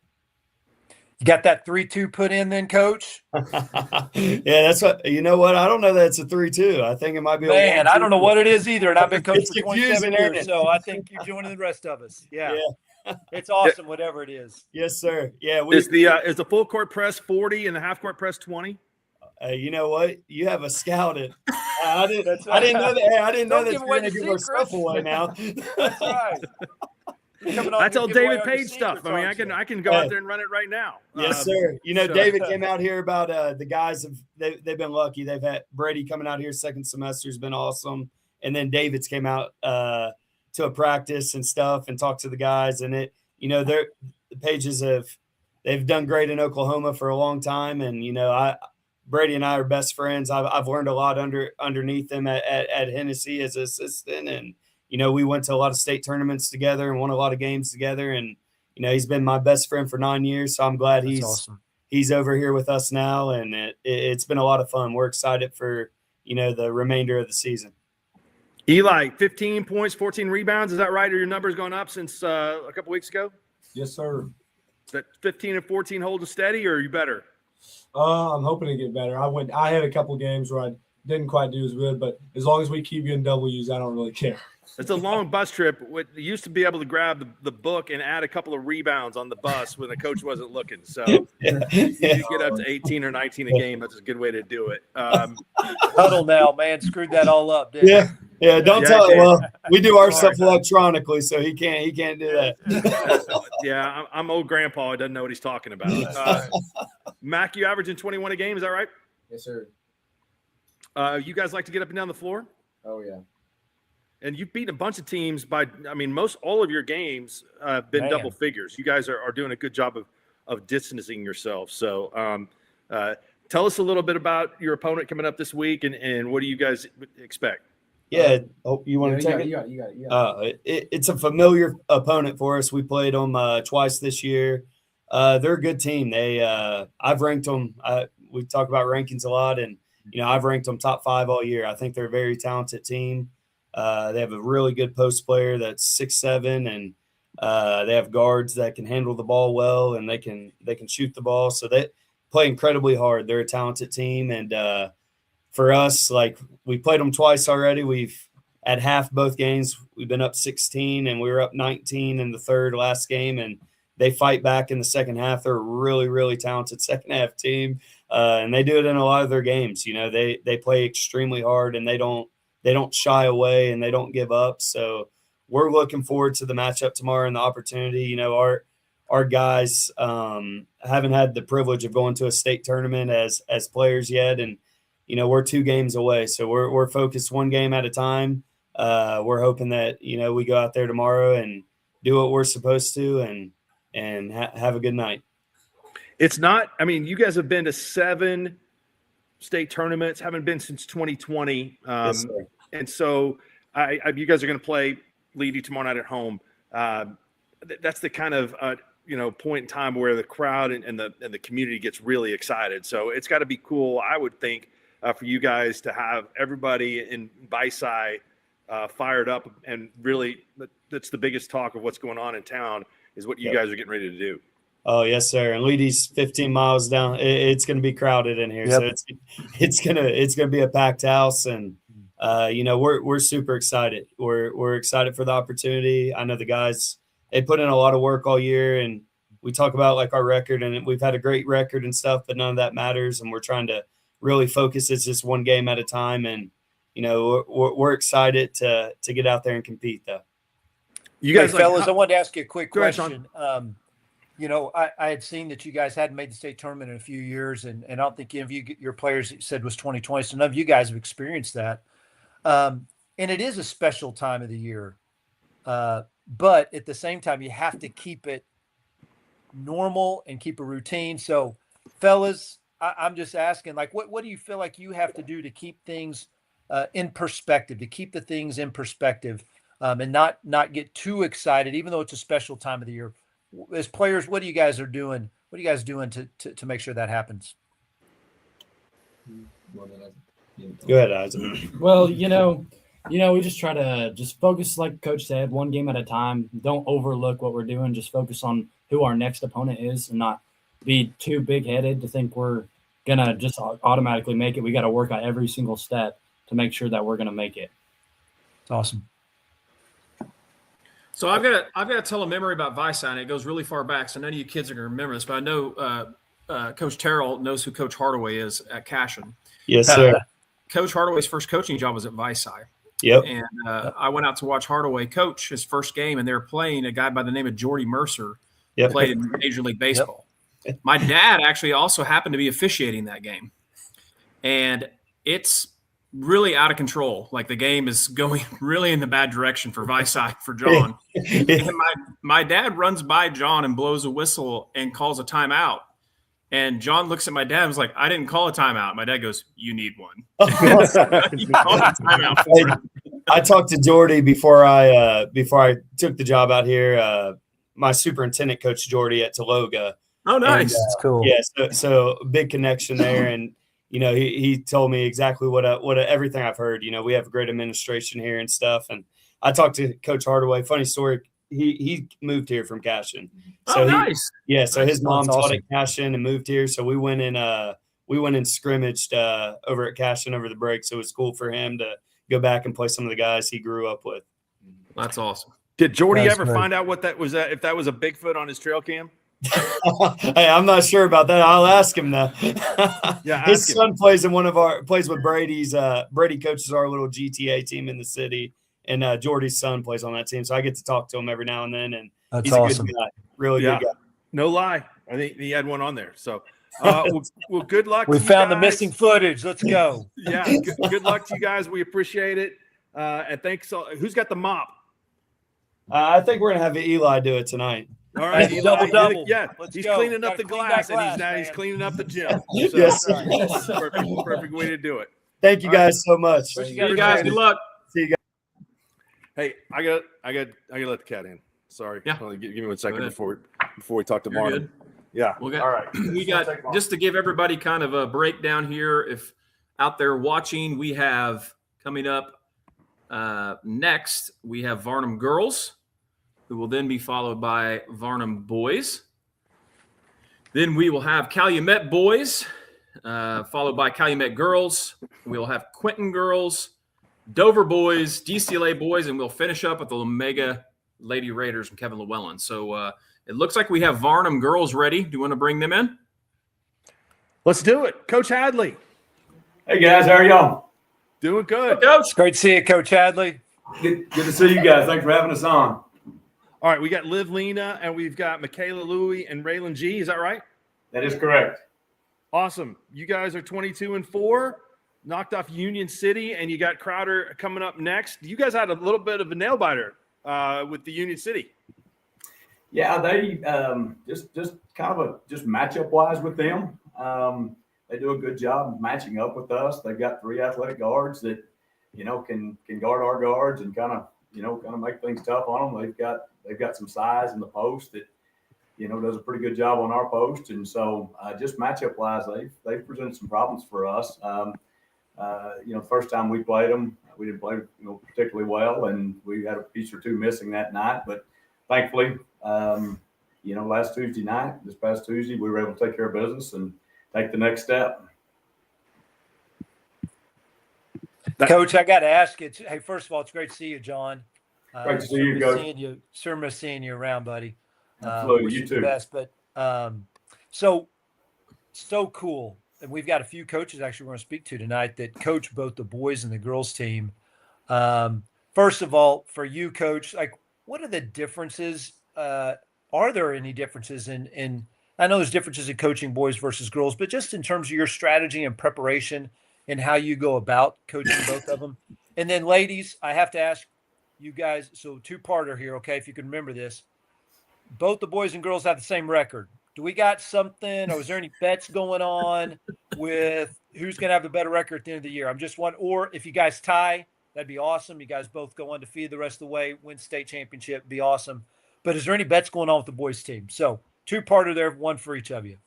You got that 3-2 put in then, Coach? Yeah, that's what, you know what? I don't know that it's a 3-2. I think it might be Man, I don't know what it is either, and I've been coaching It's for 27 confusing, ain't years, it? so I think you're joining the rest of us. Yeah. It's awesome, whatever it is. Yes, sir. Yeah. Is the full court press 40 and the half court press 20? You know what? You have a scout it. I didn't know that. I didn't know that you're going to give our stuff away now. That's right. That's all David Page stuff. I mean, I can go out there and run it right now. Yes, sir. You know, David came out here about the guys they've been lucky. They've had Brady coming out here second semester has been awesome, and then David's came out to a practice and stuff and talked to the guys, and the Pages they've done great in Oklahoma for a long time, and you know Brady and I are best friends. I've learned a lot underneath him at Hennessy as an assistant, and you know, we went to a lot of state tournaments together and won a lot of games together. And you know, he's been my best friend for 9 years, so I'm glad he's over here with us now, and it's been a lot of fun. We're excited for the remainder of the season. Eli, 15 points, 14 rebounds. Is that right? Are your numbers going up since a couple weeks ago? Yes, sir. Is that 15 and 14 holding steady, or are you better? I'm hoping to get better. I had a couple games where I didn't quite do as good, but as long as we keep getting W's, I don't really care. It's a long bus trip. You used to be able to grab the book and add a couple of rebounds on the bus when the coach wasn't looking. So you get up to 18 or 19 a game. That's a good way to do it. Huddle now, man. Screwed that all up, didn't Yeah. Yeah, don't Yeah, tell I him. Well, did. we do our stuff electronically, so he can't do that. Yeah, I'm old grandpa. He doesn't know what he's talking about. Mac, you averaging 21 a game. Is that right? Yes, sir. You guys like to get up and down the floor? Oh, yeah. And you've beaten a bunch of teams all of your games have been Man. double figures. You guys are doing a good job of distancing yourselves. So tell us a little bit about your opponent coming up this week and what do you guys expect? Yeah. Oh, you want to take it? You got it. It's a familiar opponent for us. We played them twice this year. They're a good team. I've ranked them. We talk about rankings a lot, and I've ranked them top 5 all year. I think they're a very talented team. They have a really good post player that's 6'7", and they have guards that can handle the ball well, and they can shoot the ball. So they play incredibly hard. They're a talented team, and for us, like, we played them twice already. We've at half both games we've been up 16, and we were up 19 in the third last game, and they fight back in the second half. They're a really, really talented second half team, and they do it in a lot of their games. They play extremely hard, and they don't shy away, and they don't give up. So we're looking forward to the matchup tomorrow and the opportunity. Our guys haven't had the privilege of going to a state tournament as players yet, and we're 2 games away. So we're focused one game at a time. We're hoping that we go out there tomorrow and do what we're supposed to and have a good night. It's not. I mean, you guys have been to 7 state tournaments. Haven't been since 2020. Yes, sir. And so you guys are going to play Lady tomorrow night at home. That's the kind of point in time where the crowd and the community gets really excited. So it's got to be cool, I would think, for you guys to have everybody in Byside fired up, and really that's the biggest talk of what's going on in town is what you guys are getting ready to do. Oh, yes, sir. And Leedy's 15 miles down. It's going to be crowded in here. Yep. So it's going to be a packed house, and we're super excited. We're excited for the opportunity. I know the guys, they put in a lot of work all year, and we talk about like our record, and we've had a great record and stuff, but none of that matters. And we're trying to really focus. It's just one game at a time. And we're excited to get out there and compete, though. You guys, fellas, I wanted to ask you a quick Go ahead, question. I had seen that you guys hadn't made the state tournament in a few years, and I don't think any of your players said was 2020, so none of you guys have experienced that. And it is a special time of the year, but at the same time, you have to keep it normal and keep a routine. So, fellas, I'm just asking, what do you feel like you have to do to keep things in perspective, to keep the things in perspective, and not get too excited, even though it's a special time of the year? As players, what are you guys doing? What are you guys doing to make sure that happens? Go ahead, Isaac. Well, we just try to just focus, like Coach said, one game at a time. Don't overlook what we're doing. Just focus on who our next opponent is and not be too big-headed to think we're going to just automatically make it. We got to work on every single step to make sure that we're going to make it. It's awesome. So I've got to tell a memory about Visine, and it goes really far back, so none of you kids are going to remember this, but I know Coach Terrell knows who Coach Hardaway is at Cashin. Yes, sir. Coach Hardaway's first coaching job was at Visine. Yep. And I went out to watch Hardaway coach his first game, and they were playing a guy by the name of Jordy Mercer, who played in Major League Baseball. Yep. My dad actually also happened to be officiating that game. And it's really out of control. Like, the game is going really in the bad direction for Visine, for John. And my dad runs by John and blows a whistle and calls a timeout. And John looks at my dad and was like, I didn't call a timeout. My dad goes, you need one. He called a timeout for him. I talked to Jordy before I took the job out here. My superintendent coached Jordy at Tologa. Oh, nice. That's cool. Yeah, so a big connection there. And he told me exactly what everything I've heard. We have a great administration here and stuff. And I talked to Coach Hardaway. Funny story. He moved here from Cashin. So nice. So his mom taught awesome. at Cashin and moved here. So we went in scrimmaged over at Cashin over the break. So it was cool for him to go back and play some of the guys he grew up with. That's awesome. Did Jordy That's ever great. find out what that was? If that was a Bigfoot on his trail cam? Hey, I'm not sure about that. I'll ask him though. Yeah, his son plays with Brady's. Brady coaches our little GTA team in the city, and Jordy's son plays on that team. So I get to talk to him every now and then, and That's he's awesome. a good guy, really good guy. No lie. I think he had one on there. So, well, good luck. We to you found the guys. missing footage. Let's go. Yeah, good luck to you guys. We appreciate it. And thanks. Who's got the mop? I think we're gonna have Eli do it tonight. All right, Hey, double. Yeah, Let's he's go. cleaning up Gotta the clean glass, that and glass, he's man. cleaning up the gym. So, Yes, perfect way to do it. Thank you guys so much. See you guys. Good luck. See you guys. Hey, I got to let the cat in. Sorry. Yeah. Give me 1 second ahead. before we talk to You're Martin. good. Yeah. All right. We got, just to give everybody kind of a breakdown here, if out there watching, we have coming up next, we have Varnum girls, who will then be followed by Varnum boys. Then we will have Calumet boys, followed by Calumet girls. We will have Quinton girls, Dover boys, DCLA boys, and we'll finish up with the Omega Lady Raiders and Kevin Llewellyn. So it looks like we have Varnum girls ready. Do you want to bring them in? Let's do it. Coach Hadley. Hey, guys. How are y'all? Doing good. Coach. Great to see you, Coach Hadley. Good to see you guys. Thanks for having us on. All right, we got Liv Lena, and we've got Michaela Louie and Raylan G. Is that right? That is correct. Awesome. You guys are 22-4, knocked off Union City, and you got Crowder coming up next. You guys had a little bit of a nail biter with the Union City. Yeah, they just kind of just matchup wise with them. They do a good job matching up with us. They've got 3 athletic guards that can guard our guards and kind of make things tough on them. They've got some size in the post that does a pretty good job on our post, and so just matchup wise, they've presented some problems for us. The first time we played them, we didn't play particularly well, and we had a piece or two missing that night. But thankfully, this past Tuesday, we were able to take care of business and take the next step. Coach, I got to ask you. Hey, first of all, it's great to see you, John. Great to see you, Coach. Sure miss seeing you around, buddy. Absolutely, Wish you the too. best, but so cool and we've got a few coaches actually we're going to speak to tonight that coach both the boys and the girls team. First of all, for you, Coach, like, what are the differences? Are there any differences in I know there's differences in coaching boys versus girls, but just in terms of your strategy and preparation and how you go about coaching both of them. And then, ladies, I have to ask you guys, so two-parter here, okay, if you can remember this. Both the boys and girls have the same record. Do we got something, or is there any bets going on with who's going to have the better record at the end of the year? I'm just wondering, or if you guys tie, that'd be awesome. You guys both go undefeated the rest of the way, win state championship, be awesome. But is there any bets going on with the boys team? So two-parter there, one for each of you.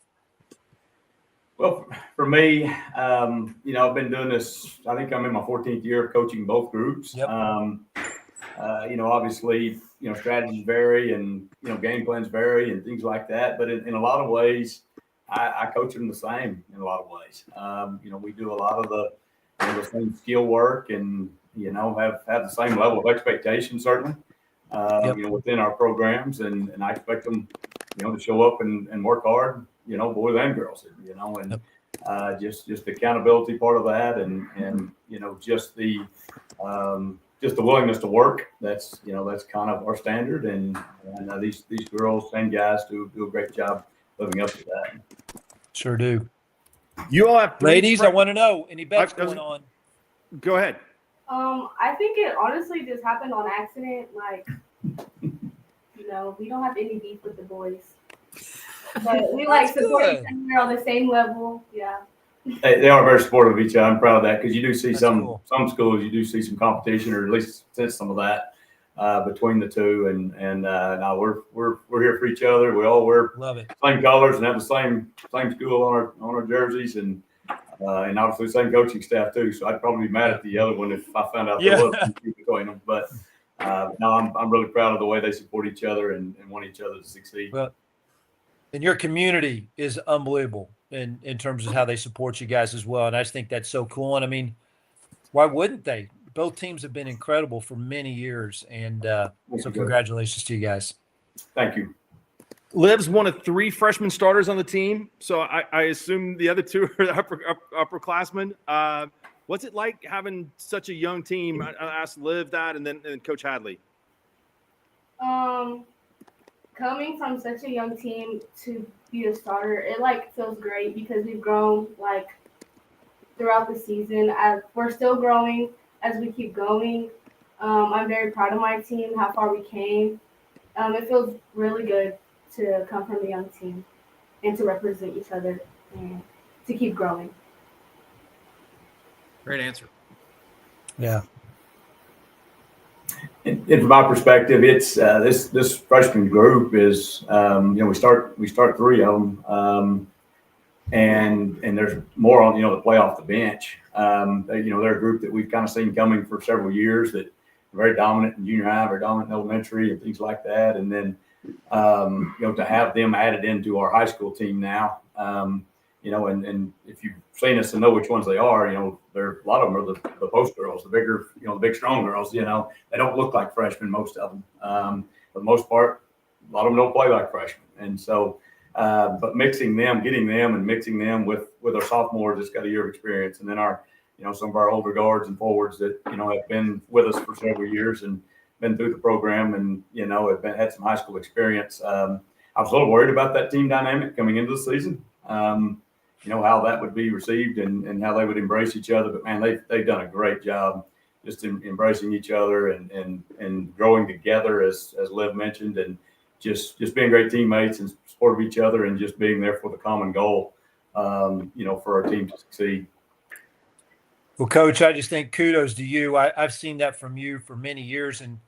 Well, for me, I've been doing this. I think I'm in my 14th year of coaching both groups. Yep. Obviously, strategies vary and, game plans vary and things like that. But in a lot of ways, I coach them the same in a lot of ways. We do a lot of the same skill work and, have the same level of expectation, certainly, within our programs. And I expect them, to show up and work hard, boys and girls, and just the accountability part of that and just the willingness to work. That's kind of our standard. And these girls and guys do a great job living up to that. Sure do. You all have ladies, I want to know, any bets going on? Go ahead. I think it honestly just happened on accident. Like, we don't have any beef with the boys. But we support each other on the same level. Yeah. They are very supportive of each other. I'm proud of that because you do see some schools, you do see some competition, or at least sense some of that between the two. And now we're here for each other. We all wear same colors and have the same school on our jerseys and obviously the same coaching staff too. So I'd probably be mad at the other one if I found out there was between them. But no, I'm really proud of the way they support each other and want each other to succeed. Well, and your community is unbelievable in terms of how they support you guys as well. And I just think that's so cool. And I mean, why wouldn't they? Both teams have been incredible for many years. And so congratulations to you guys. Thank you. Liv's one of 3 freshman starters on the team. So I assume the other 2 are upperclassmen. What's it like having such a young team? I asked Liv that and then Coach Hadley. Coming from such a young team to be a starter, it feels great because we've grown throughout the season. We're still growing as we keep going. I'm very proud of my team, how far we came. It feels really good to come from a young team and to represent each other and to keep growing. Great answer. Yeah. And from my perspective, it's this freshman group is we start 3 of them, and there's more on to play off the bench. They're a group that we've kind of seen coming for several years that are very dominant in junior high, very dominant in elementary, and things like that. And then to have them added into our high school team now, and if you've seen us and know which ones they are, a lot of them are the post girls, the bigger, the big strong girls. They don't look like freshmen, most of them. For the most part, a lot of them don't play like freshmen. And so, but getting them and mixing them with our sophomores that's got a year of experience, and then our, some of our older guards and forwards that have been with us for several years and been through the program and had some high school experience. I was a little worried about that team dynamic coming into the season. How that would be received and how they would embrace each other. But man, they've done a great job just embracing each other and growing together, as Liv mentioned, and just being great teammates and supportive of each other and just being there for the common goal, for our team to succeed. Well, Coach, I just think kudos to you. I've seen that from you for many years, and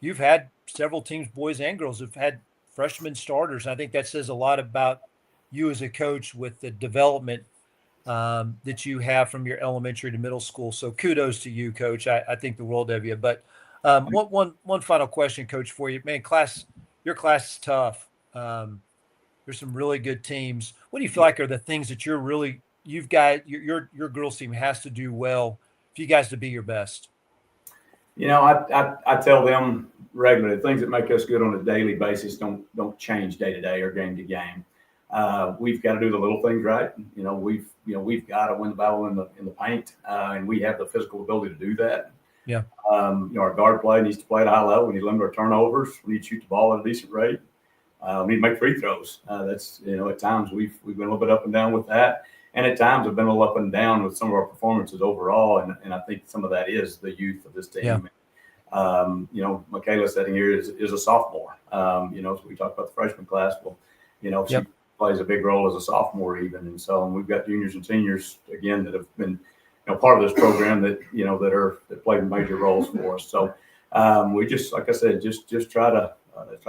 you've had several teams, boys and girls, who've had freshman starters. I think that says a lot about you as a coach with the development that you have from your elementary to middle school. So kudos to you, Coach. I think the world of you. But one final question, Coach, for you. Man, your class is tough. There's some really good teams. What do you feel like are the things that you've got your girls team has to do well for you guys to be your best? I tell them regularly, things that make us good on a daily basis don't change day to day or game to game. we've got to do the little things right. We've got to win the battle in the paint, and we have the physical ability to do that. Yeah. Our guard play needs to play at a high level. We need to limit our turnovers. We need to shoot the ball at a decent rate. We need to make free throws. That's at times we've been a little bit up and down with that, and at times have been a little up and down with some of our performances overall. And I think some of that is the youth of this team. Yeah. Michaela sitting here is a sophomore. So we talked about the freshman class. Well, she plays a big role as a sophomore even, and so we've got juniors and seniors again that have been part of this program that that played major roles for us. So we just, like I said, just try to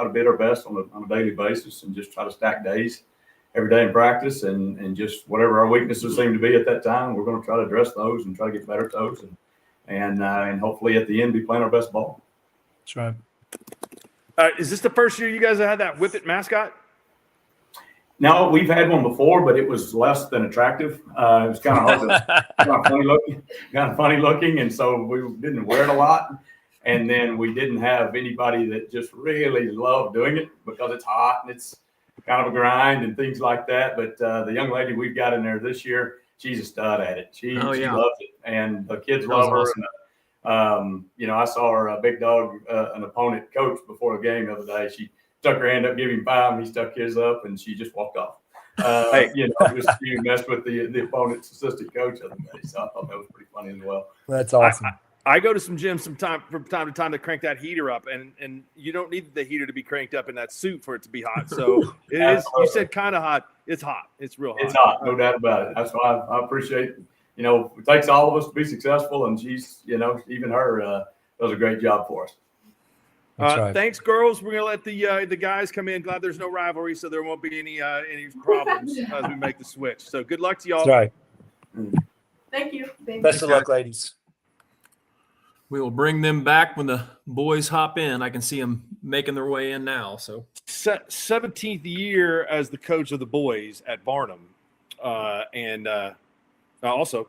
bid our best on a daily basis and just try to stack days every day in practice and just whatever our weaknesses seem to be at that time, we're going to try to address those and try to get better at those and hopefully at the end be playing our best ball. That's right. Is this the first year you guys have had that Whip It mascot? No, we've had one before, but it was less than attractive. It was kind of hard kind of funny looking, and so we didn't wear it a lot. And then we didn't have anybody that just really loved doing it because it's hot and it's kind of a grind and things like that. But the young lady we've got in there this year, she's a stud at it. She loves it, and the kids love her. Awesome. And, I saw her big dog, an opponent coach before the game the other day. She stuck her hand up, gave him 5, and he stuck his up, and she just walked off. She messed with the opponent's assistant coach the other day. So I thought that was pretty funny as well. That's awesome. I go to some gyms from time to time to crank that heater up, and you don't need the heater to be cranked up in that suit for it to be hot. So it is. You said kind of hot. It's hot. It's real hot. It's hot, no doubt about it. That's why I appreciate. It takes all of us to be successful, and she's, even her does a great job for us. Right. Thanks, girls. We're gonna let the guys come in. Glad there's no rivalry, so there won't be any problems as we make the switch. So good luck to y'all. That's right. Thank you. Best of luck, ladies. We will bring them back when the boys hop in. I can see them making their way in now. So 17th year as the coach of the boys at Barnum, and also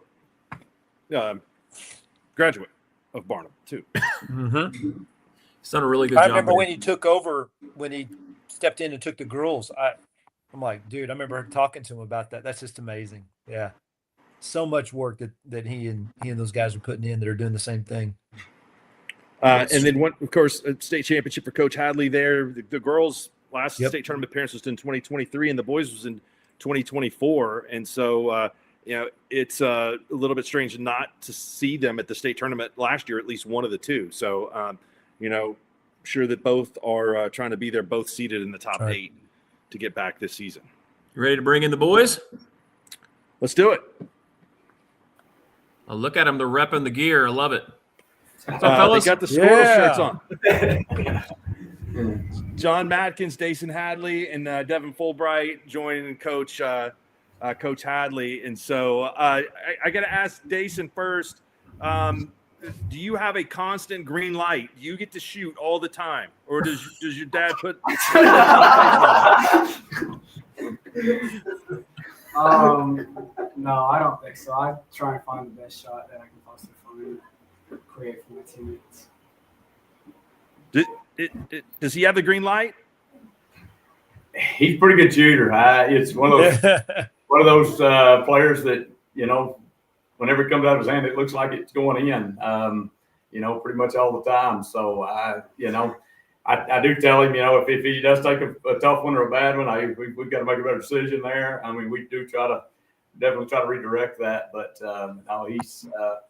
graduate of Barnum too. Mm-hmm. He's done a really good job. I remember when he took over, when he stepped in and took the girls. I'm like, dude, I remember talking to him about that. That's just amazing. Yeah. So much work that he and those guys are putting in that are doing the same thing. And then of course, a state championship for Coach Hadley there. The girls' last state tournament appearance was in 2023, and the boys was in 2024. And so, it's a little bit strange not to see them at the state tournament last year, at least one of the two. So, sure that both are trying to be there, both seated in the top 8 to get back this season. You ready to bring in the boys? Let's do it. Oh, look at them. They're repping the gear. I love it. They got the Skordle shirts on. John Matkins, Dason Hadley, and Devin Fulbright joining Coach Hadley. And so I got to ask Dason first. Do you have a constant green light? Do you get to shoot all the time, or does your dad put? No, I don't think so. I try and find the best shot that I can possibly find and create for my teammates. Does he have the green light? He's a pretty good shooter. It's one of those players that whenever it comes out of his hand, it looks like it's going in. Pretty much all the time. So I do tell him, if he does take a tough one or a bad one, we've got to make a better decision there. I mean, we do definitely try to redirect that, but no, he's a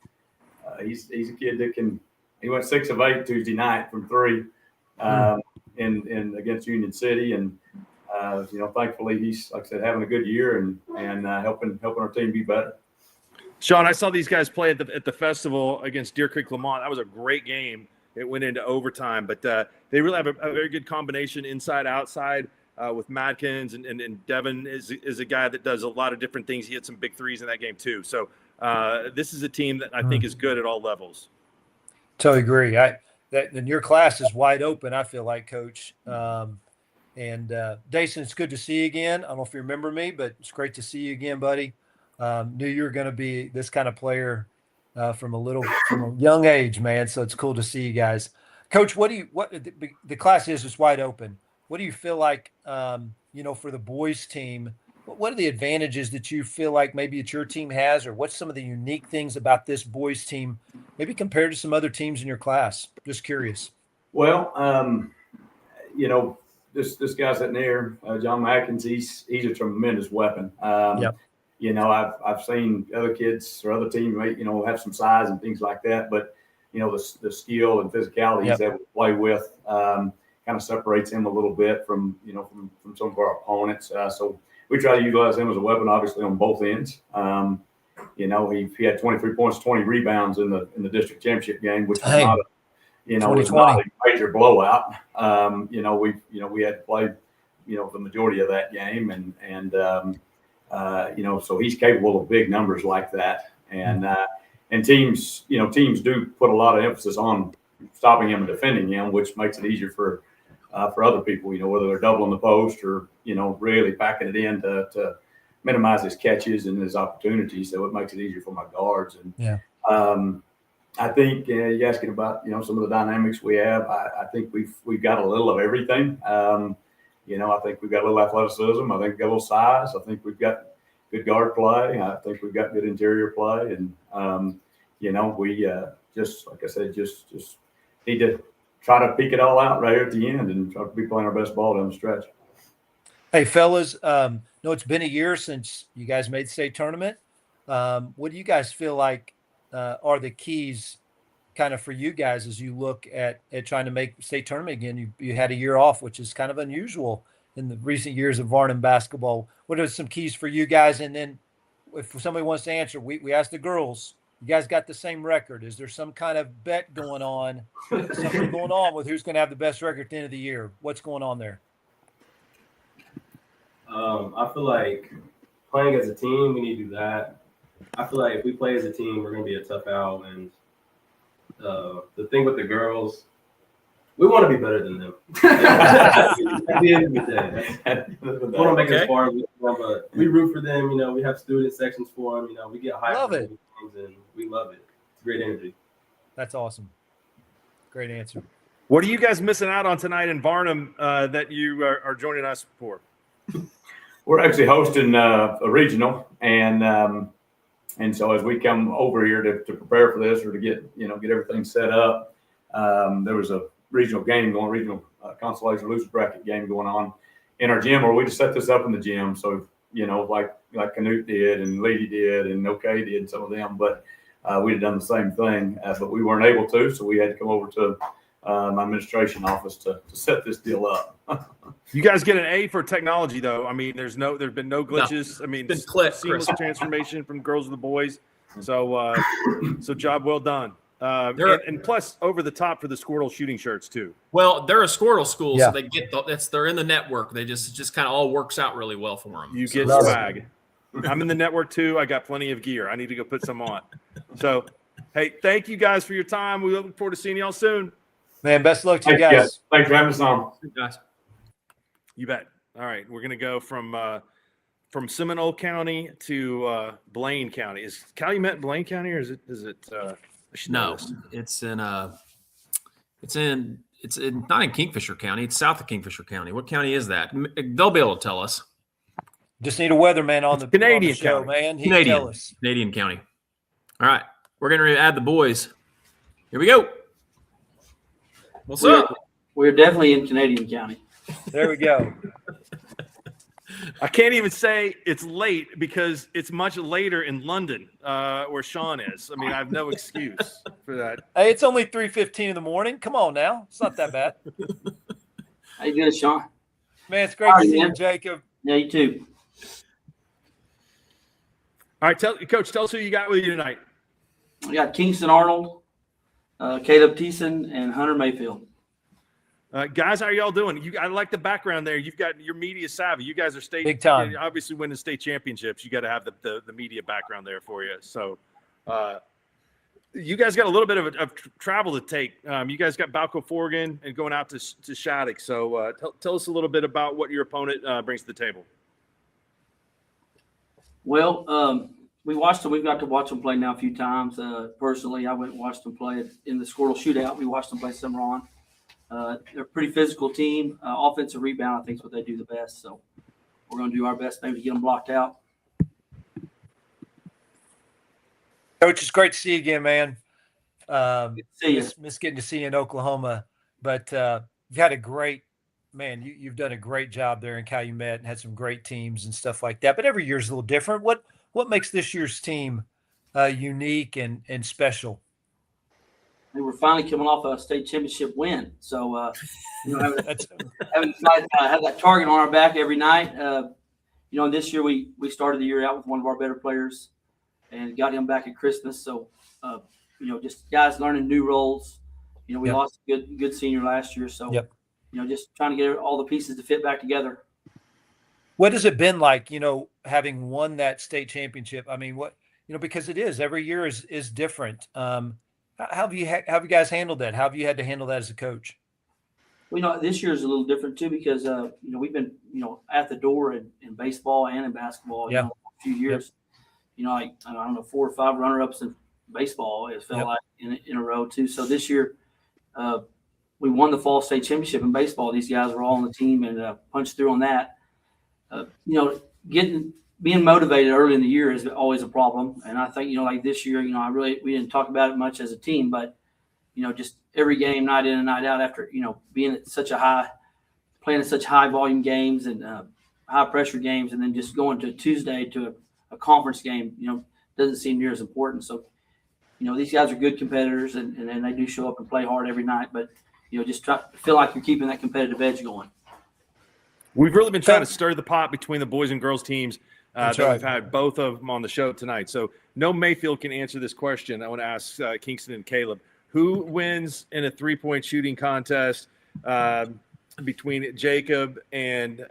kid that he went 6 of 8 Tuesday night from 3 in against Union City. And, thankfully he's, like I said, having a good year and helping our team be better. Shawn, I saw these guys play at the festival against Deer Creek Lamont. That was a great game. It went into overtime, but they really have a very good combination inside, outside with Madkins, and Devin is a guy that does a lot of different things. He had some big threes in that game too. So this is a team that I think is good at all levels. Totally agree. And your class is wide open, I feel like, Coach. And Dason, it's good to see you again. I don't know if you remember me, but it's great to see you again, buddy. Knew you were going to be this kind of player from a young age, man. So it's cool to see you guys. Coach, the class is just wide open. what do you feel like, for the boys team? What are the advantages that you feel like maybe that your team has, or what's some of the unique things about this boys team, maybe compared to some other teams in your class? Just curious. Well, this guy sitting there, John Mackins, he's a tremendous weapon. Yep. I've seen other kids or other teams, have some size and things like that, but the skill and physicality he's able to play with kind of separates him a little bit from some of our opponents. So we try to utilize him as a weapon, obviously on both ends. He had 23 points, 20 rebounds in the district championship game, which was not was not a major blowout. We had to play, the majority of that game, and so he's capable of big numbers like that. And teams do put a lot of emphasis on stopping him and defending him, which makes it easier for other people, whether they're doubling the post or, really packing it in to minimize his catches and his opportunities. So it makes it easier for my guards. And I think you're asking about, some of the dynamics we have. I think we've got a little of everything. I think we've got a little athleticism. I think we've got a little size. I think we've got good guard play. I think we've got good interior play. And, we just, like I said, just need to try to peek it all out right at the end and try to be playing our best ball down the stretch. Hey, fellas, it's been a year since you guys made the state tournament. What do you guys feel like are the keys kind of for you guys as you look at trying to make state tournament again? You had a year off, which is kind of unusual in the recent years of Varnum basketball. What are some keys for you guys? And then if somebody wants to answer, we asked the girls, you guys got the same record. Is there some kind of bet going on, something going on with who's going to have the best record at the end of the year? What's going on there? I feel like playing as a team, we need to do that. I feel like if we play as a team, we're going to be a tough out. And the thing with the girls, we want to be better than them. At the end of the day, we want to make it as far as we can, but we root for them. We have student sections for them. We get hyped for things, and we love it. It's great energy. That's awesome. Great answer. What are you guys missing out on tonight in Varnum that you are joining us for? We're actually hosting a regional, and so as we come over here to prepare for this or to get everything set up, there was a regional consolation loser bracket game going on in our gym, or we just set this up in the gym. So like Canute did and Lady did and OK did and some of them, but we'd have done the same thing, but we weren't able to, so we had to come over to my administration office to set this deal up. You guys get an A for technology, though. I mean, there's been no glitches. No. I mean, Seamless transformation from girls to the boys. So job well done. And plus over the top for the Skordle shooting shirts too. Well, they're a Skordle school, so they get they're in the network. It just kind of all works out really well for them. You get swag. I'm in the network too. I got plenty of gear. I need to go put some on. So, hey, thank you guys for your time. We look forward to seeing y'all soon. Man, best of luck to you guys. Thanks for having us on. Guys. You bet. All right, we're gonna go from Seminole County to Blaine County. Is Calumet Blaine County, or is it? No, it's not in Kingfisher County. It's south of Kingfisher County. What county is that? They'll be able to tell us. Just need a weatherman on the Canadian show, county. man. He can tell us. Canadian County. All right, we're gonna add the boys. Here we go. What's up? We're definitely in Canadian County. There we go. I can't even say it's late because it's much later in London, where Shawn is. I mean, I have no excuse for that. Hey, it's only 3:15 in the morning. Come on now. It's not that bad. How you doing, Shawn? Man, it's great to see you, Jacob. Yeah, you too. All right, Coach, tell us who you got with you tonight. We got Kingston Arnold, Caleb Thiessen, and Hunter Mayfield. Guys, how are y'all doing? I like the background there. You've got your media savvy. You guys are state big time. Obviously, winning state championships, you got to have the media background there for you. So, you guys got a little bit of travel to take. You guys got Balco Forgan and going out to Shattuck. So, tell us a little bit about what your opponent brings to the table. Well, we watched them. We've got to watch them play now a few times. Personally, I went and watched them play in the Skordle shootout. We watched them play Cimarron. They're a pretty physical team. Offensive rebound, I think, is what they do the best. So we're going to do our best maybe to get them blocked out. Coach, it's great to see you again, man. See you. Miss getting to see you in Oklahoma, but you've had a great man. You've done a great job there in Calumet and had some great teams and stuff like that. But every year is a little different. What makes this year's team unique and special? And we're finally coming off a state championship win, so having have that target on our back every night. This year we started the year out with one of our better players, and got him back at Christmas. So, just guys learning new roles. We lost a good senior last year, so just trying to get all the pieces to fit back together. What has it been like, having won that state championship? I mean, because it is every year is different. How have you guys handled that? How have you had to handle that as a coach? Well, this year is a little different too because we've been at the door in baseball and in basketball a few years. I don't know, 4 or 5 runner-ups in baseball. It felt like in a row too. So this year, we won the fall state championship in baseball. These guys were all on the team and punched through on that. Being motivated early in the year is always a problem. And I think like this year, we didn't talk about it much as a team, but just every game, night in and night out, after being at playing at such high volume games and high pressure games, and then just going to Tuesday to a conference game, doesn't seem near as important. So, these guys are good competitors and they do show up and play hard every night, but, just try to feel like you're keeping that competitive edge going. We've really been trying to stir the pot between the boys and girls teams. That's that right. We've had both of them on the show tonight. So no Mayfield can answer this question. I want to ask Kingston and Caleb, who wins in a 3-point shooting contest between Jacob and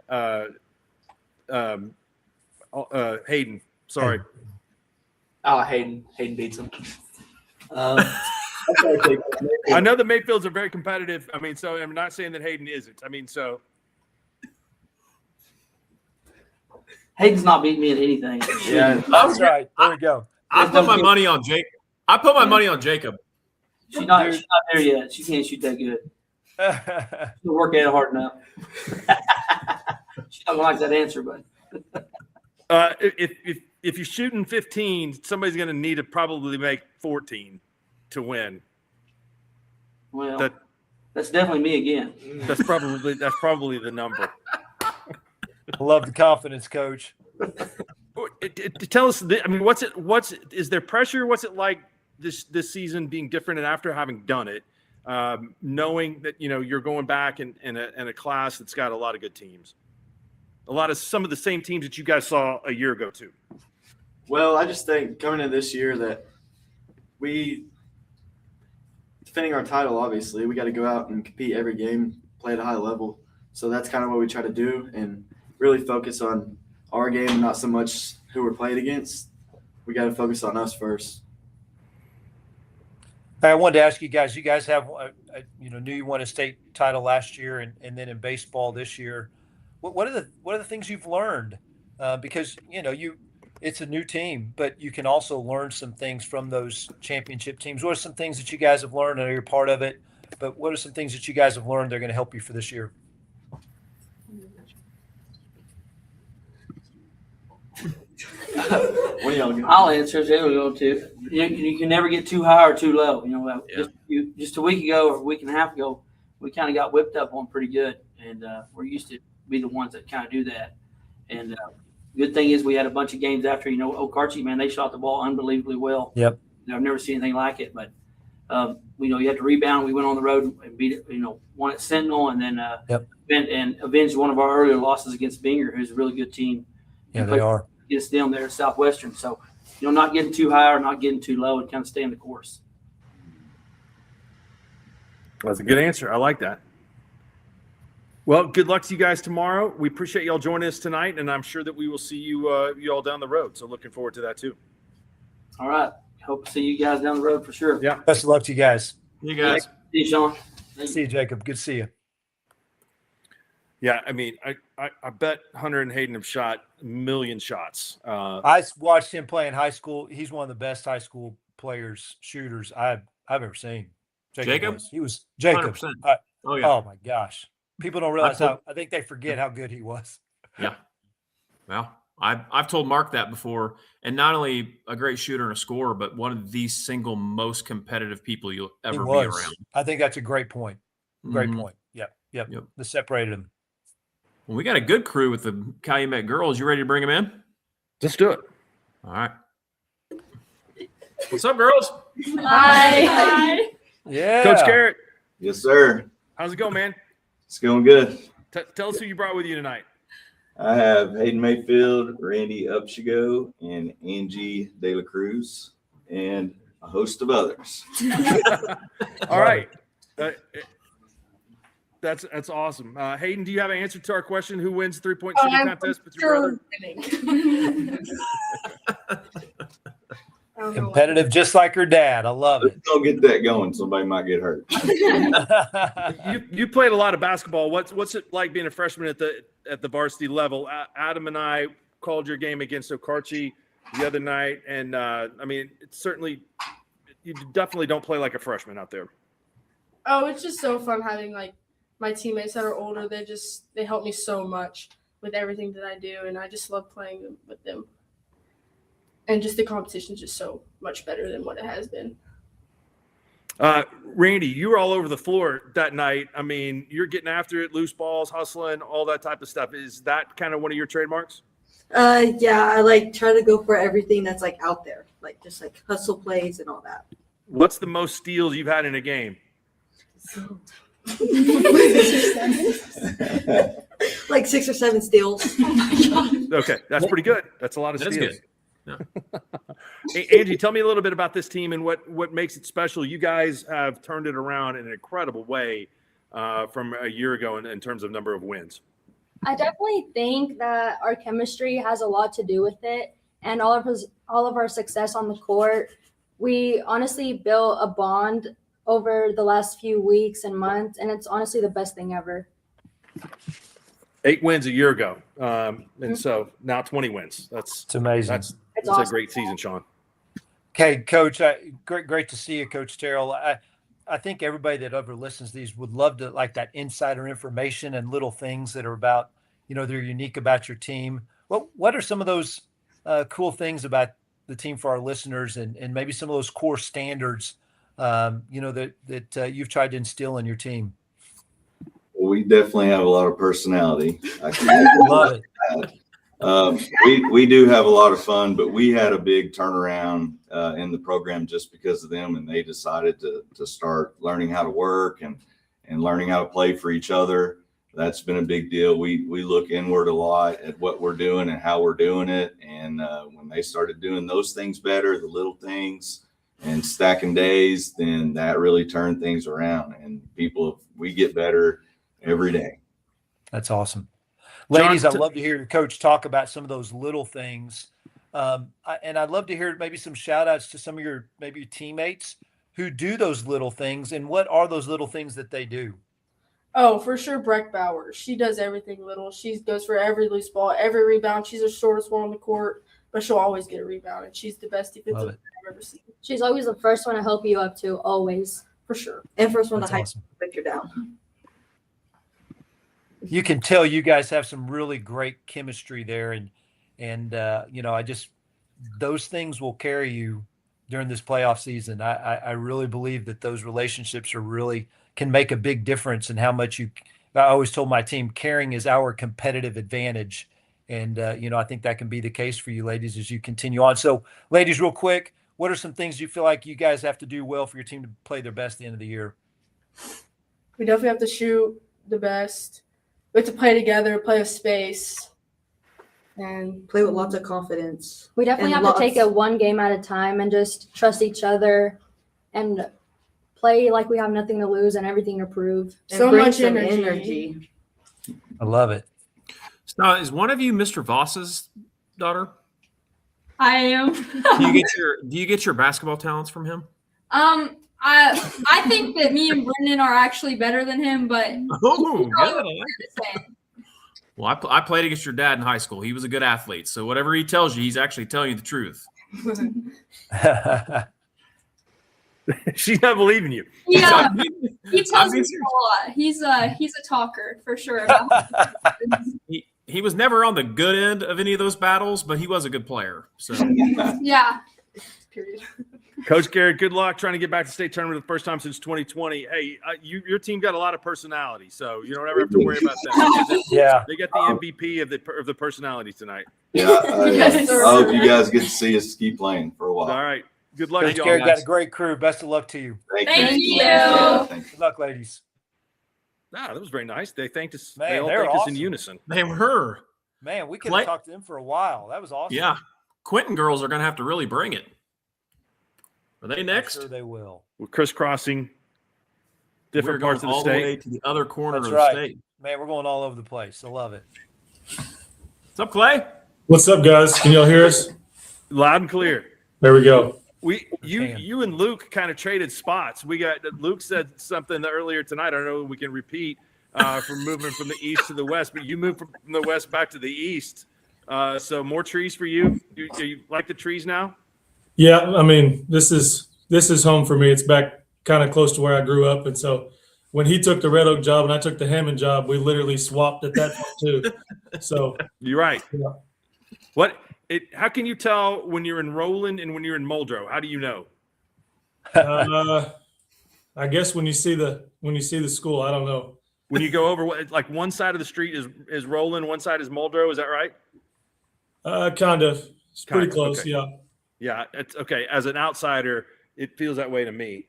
Hayden? Sorry. Oh, Hayden beats him. I know the Mayfields are very competitive. I mean, so I'm not saying that Hayden isn't. I mean, so Hayden's not beating me at anything. Yeah, that's right. There we go. I put my money on Jake. I put my money on Jacob. She's not there yet. She can't shoot that good. She'll work at it hard enough. She doesn't like that answer, but if you're shooting 15, somebody's going to need to probably make 14 to win. Well, that's definitely me again. That's probably the number. I love the confidence, Coach. Tell us, is there pressure? What's it like this season being different and after having done it, knowing that, you're going back in a class that's got a lot of good teams, some of the same teams that you guys saw a year ago too? Well, I just think coming in this year that defending our title, obviously, we got to go out and compete every game, play at a high level. So that's kind of what we try to do and really focus on our game and not so much who we're playing against. We got to focus on us first. I wanted to ask you guys have, knew you won a state title last year and then in baseball this year. What are the things you've learned? Because, it's a new team, but you can also learn some things from those championship teams. What are some things that you guys have learned? I know you're part of it, but what are some things that you guys have learned that are going to help you for this year? I'll answer. There we go too. You can never get too high or too low. Just a week ago or a week and a half ago, we kind of got whipped up on pretty good, and we're used to be the ones that kind of do that. And good thing is we had a bunch of games after. Okarche, man, they shot the ball unbelievably well. Yep. I've never seen anything like it. But you had to rebound. We went on the road and beat it. Won at Sentinel, and then and avenged one of our earlier losses against Binger, who's a really good team. Yeah, they are. Against them there at Southwestern. So, not getting too high or not getting too low and kind of staying the course. That's a good answer. I like that. Well, good luck to you guys tomorrow. We appreciate y'all joining us tonight, and I'm sure that we will see you all down the road. So looking forward to that too. All right. Hope to see you guys down the road for sure. Yeah. Best of luck to you guys. You guys. See you, Shawn. See you, Jacob. Good to see you. Yeah, I mean, I bet Hunter and Hayden have shot a million shots. I watched him play in high school. He's one of the best high school shooters I've ever seen. Jacob? He was Jacob. Oh yeah. Oh my gosh. People don't realize I think they forget how good he was. Yeah. Well, I've told Mark that before, and not only a great shooter and a scorer, but one of the single most competitive people you'll ever be around. I think that's a great point. Great point. Yep. This separated him. Well, we got a good crew with the Calumet girls. You ready to bring them in? Let's do it. All right. What's up, girls? Hi. Yeah. Coach Garrett. Yes, sir. How's it going, man? It's going good. Tell us who you brought with you tonight. I have Hayden Mayfield, Randy Upshigo, and Angie De La Cruz, and a host of others. All right. That's awesome. Hayden, do you have an answer to our question? Who wins 3-point shooting contest with your brother? Competitive, just like her dad. I love it. Don't get that going. Somebody might get hurt. You played a lot of basketball. What's it like being a freshman at the varsity level? Adam and I called your game against Okarche the other night, and it's certainly you definitely don't play like a freshman out there. Oh, it's just so fun having like my teammates that are older. They help me so much with everything that I do, and I just love playing with them. And just the competition is just so much better than what it has been. Randy, you were all over the floor that night. I mean, you're getting after it, loose balls, hustling, all that type of stuff. Is that kind of one of your trademarks? Yeah, I try to go for everything that's out there, just hustle plays and all that. What's the most steals you've had in a game? 6 or 7 steals. Oh my God. Okay, that's pretty good. That's a lot of steals. Good. Yeah. Angie, tell me a little bit about this team and what makes it special. You guys have turned it around in an incredible way from a year ago in terms of number of wins. I definitely think that our chemistry has a lot to do with it, and all of our success on the court. We honestly built a bond over the last few weeks and months, and it's honestly the best thing ever. 8 wins a year ago, and so now 20 wins. It's amazing. That's awesome. a great season, Shawn. Okay, Coach. Great to see you, Coach Terrell. I think everybody that ever listens to these would love to that insider information and little things that are about, they're unique about your team. What are some of those cool things about the team for our listeners, and maybe some of those core standards, that you've tried to instill in your team? Well, we definitely have a lot of personality. Love it. We do have a lot of fun, but we had a big turnaround in the program just because of them, and they decided to start learning how to work and learning how to play for each other. That's been a big deal. We look inward a lot at what we're doing and how we're doing it, and when they started doing those things better, the little things and stacking days, then that really turned things around, and we get better every day. That's awesome. Ladies, I'd love to hear your coach talk about some of those little things. And I'd love to hear maybe some shout outs to some of your teammates who do those little things. And what are those little things that they do? Oh, for sure, Breck Bowers. She does everything little. She goes for every loose ball, every rebound. She's the shortest one on the court, but she'll always get a rebound. And she's the best defensive player I've ever seen. She's always the first one to help you up too, always. For sure. And first one That's to awesome. hype you down. You can tell you guys have some really great chemistry there, and those things will carry you during this playoff season. I really believe that those relationships can make a big difference in how much I always told my team, caring is our competitive advantage. And, I think that can be the case for you ladies as you continue on. So ladies, real quick, what are some things you feel like you guys have to do well for your team to play their best at the end of the year? We definitely have to shoot the best. We have to play together, play with space, and play with lots of confidence. We definitely have to take it one game at a time and just trust each other and play like we have nothing to lose and everything to prove. So much energy. I love it. Now, is one of you Mr. Voss's daughter? I am. Do you get your basketball talents from him? I think that me and Brendan are actually better than him, but good. Well, I played against your dad in high school. He was a good athlete, so whatever he tells you, he's actually telling you the truth. She's not believing you. Yeah, he tells me a lot. He's a talker for sure. He was never on the good end of any of those battles, but he was a good player. So Yeah. Period. Coach Garrett, good luck trying to get back to state tournament the first time since 2020. Hey, your team got a lot of personality, so you don't ever have to worry about that. Yeah, they got the MVP of the personalities tonight. Yeah, I hope you guys get to see us keep playing for a while. All right, good luck, Coach y'all. Garrett got a great crew. Best of luck to you. Thank you. Good luck, ladies. Ah, that was very nice. They thanked us. Man, they all they're thanked us in awesome. unison. they were. Man, we could have talked to them for a while. That was awesome. Yeah. Quentin girls are going to have to really bring it. Are they next? I'm sure they will. We're crisscrossing different We're parts of going the all state. way to the other corner That's of the right. state. Man, we're going all over the place. I love it. What's up, Clay? What's up, guys? Can y'all hear us? Loud and clear. There we go. You and Luke kind of traded spots. Luke said something earlier tonight. I don't know if we can repeat from moving from the east to the west, but you moved from the west back to the east. So more trees for you. You like the trees now? Yeah, I mean, this is home for me. It's back kind of close to where I grew up, and so when he took the Red Oak job and I took the Hammond job, we literally swapped at that point too. So you're right. Yeah. How can you tell when you're in Roland and when you're in Muldrow? How do you know? I guess when you see the school, I don't know. When you go over, like one side of the street is Roland, one side is Muldrow. Is that right? Kind of. It's pretty Kind of, close. okay. Yeah. Yeah, it's okay. As an outsider, it feels that way to me.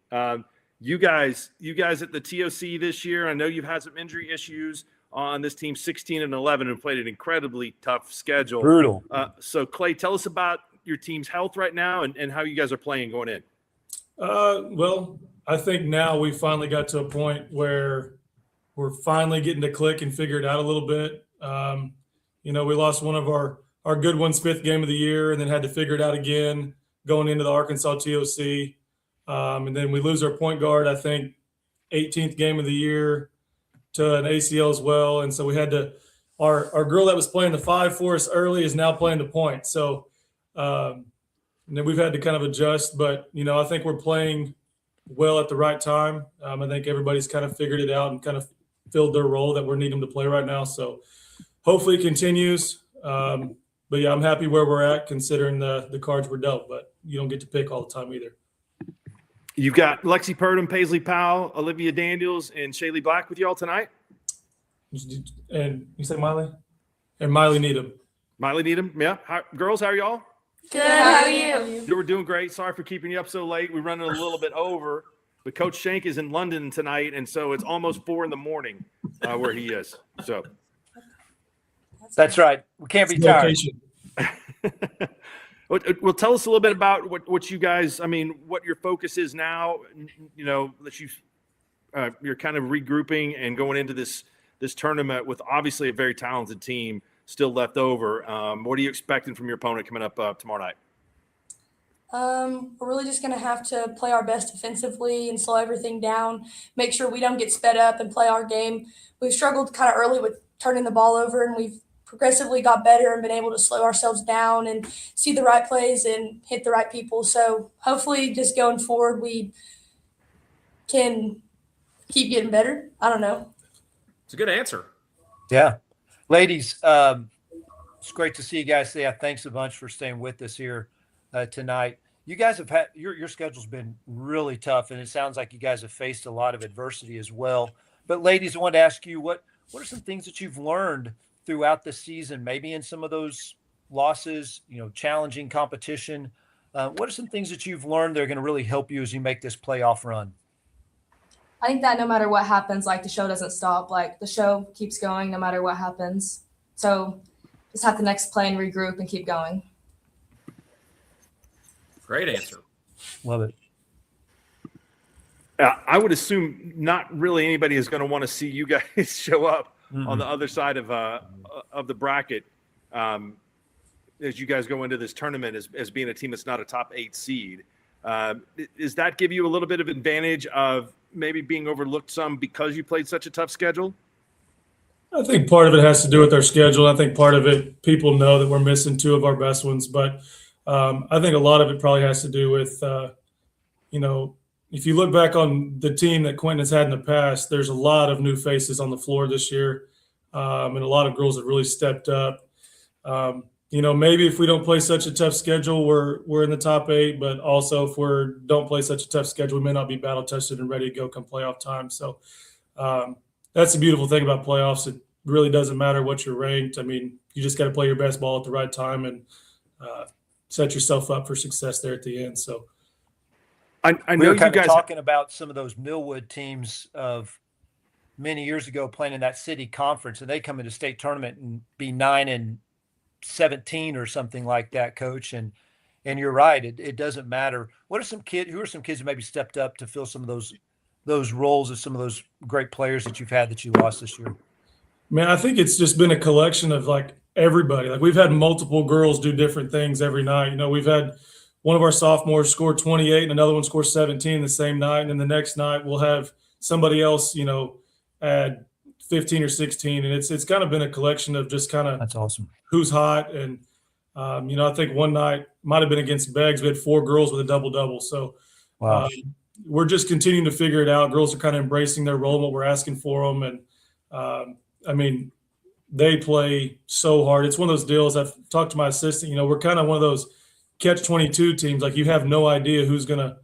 You guys at the TOC this year, I know you've had some injury issues on this team, 16-11, and played an incredibly tough schedule. Brutal. So, Clay, tell us about your team's health right now and how you guys are playing going in. Well, I think now we finally got to a point where we're finally getting to click and figure it out a little bit. We lost one of our good ones, 5th game of the year, and then had to figure it out again going into the Arkansas TOC. And then we lose our point guard, I think, 18th game of the year to an ACL as well. And so we had to – our girl that was playing the 5 for us early is now playing the point. So and then we've had to kind of adjust. But, I think we're playing well at the right time. I think everybody's kind of figured it out and kind of filled their role that we're needing to play right now. So hopefully it continues. But yeah, I'm happy where we're at considering the cards were dealt, but you don't get to pick all the time either. You've got Lexi Purdom, Paisley Powell, Olivia Daniels, and Shaylee Black with you all tonight. And you say Miley? And Miley Needham. Miley Needham, yeah. Girls, how are y'all? Good. How are you? We're doing great. Sorry for keeping you up so late. We're running a little bit over, but Coach Shenk is in London tonight, and so it's almost 4 a.m. Where he is. So that's right. We can't be tired. Well, tell us a little bit about what you guys. I mean, what your focus is now. That you're kind of regrouping and going into this tournament with obviously a very talented team still left over. What are you expecting from your opponent coming up tomorrow night? We're really just going to have to play our best defensively and slow everything down, make sure we don't get sped up and play our game. We've struggled kind of early with turning the ball over, and we've progressively got better and been able to slow ourselves down and see the right plays and hit the right people. So hopefully just going forward, we can keep getting better. I don't know. It's a good answer. Yeah. Ladies, it's great to see you guys today. Thanks a bunch for staying with us here tonight. You guys have had your schedule's been really tough, and it sounds like you guys have faced a lot of adversity as well. But ladies, I wanted to ask you what are some things that you've learned throughout the season, maybe in some of those losses, challenging competition. What are some things that you've learned that are going to really help you as you make this playoff run? I think that no matter what happens, the show doesn't stop. The show keeps going no matter what happens. So just have the next play and regroup and keep going. Great answer. Love it. I would assume not really anybody is going to want to see you guys show up on the other side of the bracket as you guys go into this tournament as being a team that's not a top 8 seed. Does that give you a little bit of advantage of maybe being overlooked some because you played such a tough schedule? I think part of it has to do with our schedule. I think part of it, people know that we're missing 2 of our best ones, but I think a lot of it probably has to do with, if you look back on the team that Quentin has had in the past, there's a lot of new faces on the floor this year, and a lot of girls have really stepped up. Maybe if we don't play such a tough schedule, we're in the top 8. But also, if we don't play such a tough schedule, we may not be battle tested and ready to go come playoff time. So that's the beautiful thing about playoffs. It really doesn't matter what you're ranked. I mean, you just got to play your best ball at the right time and set yourself up for success there at the end. So I We know were you kind of guys. talking about some of those Millwood teams of many years ago playing in that city conference, and they come into state tournament and be 9-17 or something like that, Coach. And you're right, it doesn't matter. Who are some kids who maybe stepped up to fill some of those roles of some of those great players that you've had that you lost this year? Man, I think it's just been a collection of like everybody. Like we've had multiple girls do different things every night. We've had one of our sophomores score 28 and another one score 17 the same night. And then the next night we'll have somebody else, add 15 or 16. And it's kind of been a collection of just kind of That's awesome. who's hot. And, I think one night might have been against Beggs. We had 4 girls with a double-double. So Wow. we're just continuing to figure it out. Girls are kind of embracing their role and what we're asking for them. And, they play so hard. It's one of those deals. I've talked to my assistant, we're kind of one of those catch-22 teams. Like you have no idea who's gonna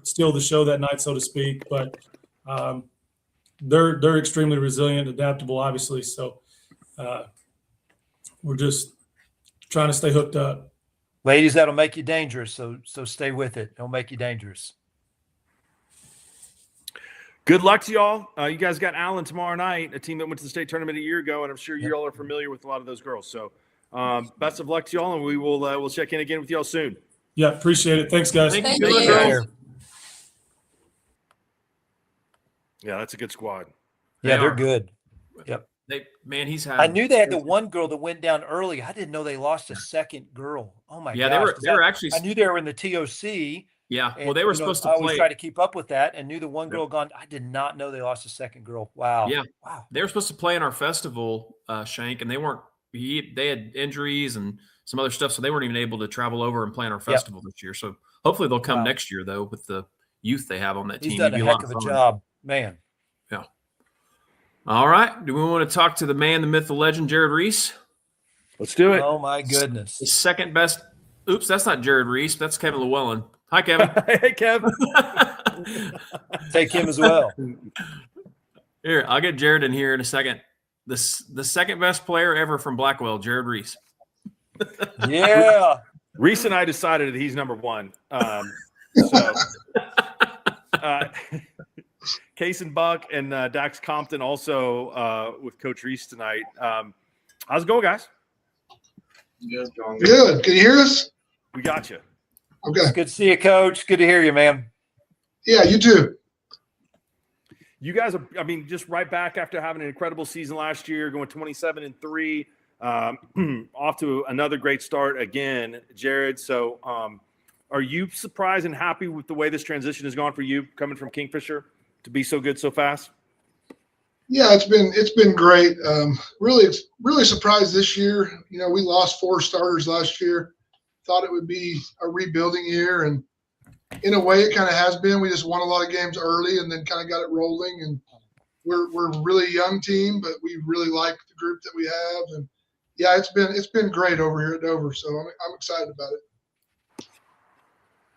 steal the show that night, so to speak. But they're extremely resilient, adaptable, obviously. So we're just trying to stay hooked up. Ladies, that'll make you dangerous. So stay with it. It'll make you dangerous. Good luck to y'all. You guys got Allen tomorrow night, a team that went to the state tournament a year ago, and I'm sure you all are familiar with a lot of those girls. So best of luck to y'all, and we will we'll check in again with y'all soon. Yeah, appreciate it. Thanks, guys. Thank Good luck, you. girls. Yeah, that's a good squad. Yeah, They they're are. good. Yep. He's had. I knew they had the one girl that went down early. I didn't know they lost a second girl. Oh my Yeah, gosh. they were actually. I knew they were in the TOC. Yeah, well, And, they were supposed to I always play. try to keep up with that and knew the one girl gone. I did not know they lost a second girl. Wow. Yeah, Wow. they were supposed to play in our festival, Shank, and they weren't. They had injuries and some other stuff, so they weren't even able to travel over and play in our festival this year. So hopefully they'll come Wow. next year, though, with the youth they have on that team. He's done It'd a be heck lot of a fun. job, man. Yeah. All right. Do we want to talk to the man, the myth, the legend, Jared Reese? Let's do it. Oh my goodness. The second best. Oops, that's not Jared Reese. That's Kevin Llewellyn. Hi, Kevin. Hey, Kev. Take him as well. Here, I'll get Jared in here in a second. The second best player ever from Blackwell, Jared Reese. Yeah. Reese and I decided that he's number one. Case and Buck and Dax Compton also with Coach Reese tonight. How's it going, guys? Good. Can you hear us? We got you. Okay. It's good to see you, Coach. Good to hear you, man. Yeah, you too. You guys are, just right back after having an incredible season last year, going 27-3, off to another great start again, Jared. So are you surprised and happy with the way this transition has gone for you coming from Kingfisher to be so good so fast? Yeah, it's been great. Really surprised this year. We lost 4 starters last year. Thought it would be a rebuilding year, and in a way it kind of has been. We just won a lot of games early and then kind of got it rolling, and we're a really young team, but we really like the group that we have. And yeah, it's been great over here at Dover, so I'm excited about it.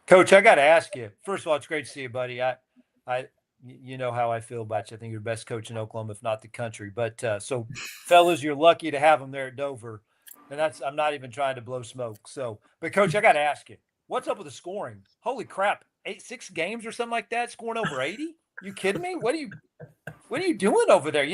Coach, I got to ask you. First of all, it's great to see you, buddy. You know how I feel about you. I think you're the best coach in Oklahoma, if not the country. But so, fellas, you're lucky to have him there at Dover. And I'm not even trying to blow smoke. So, but Coach, I got to ask you, what's up with the scoring? Holy crap. 6 games or something like that, scoring over 80? You kidding me? What are you doing over there?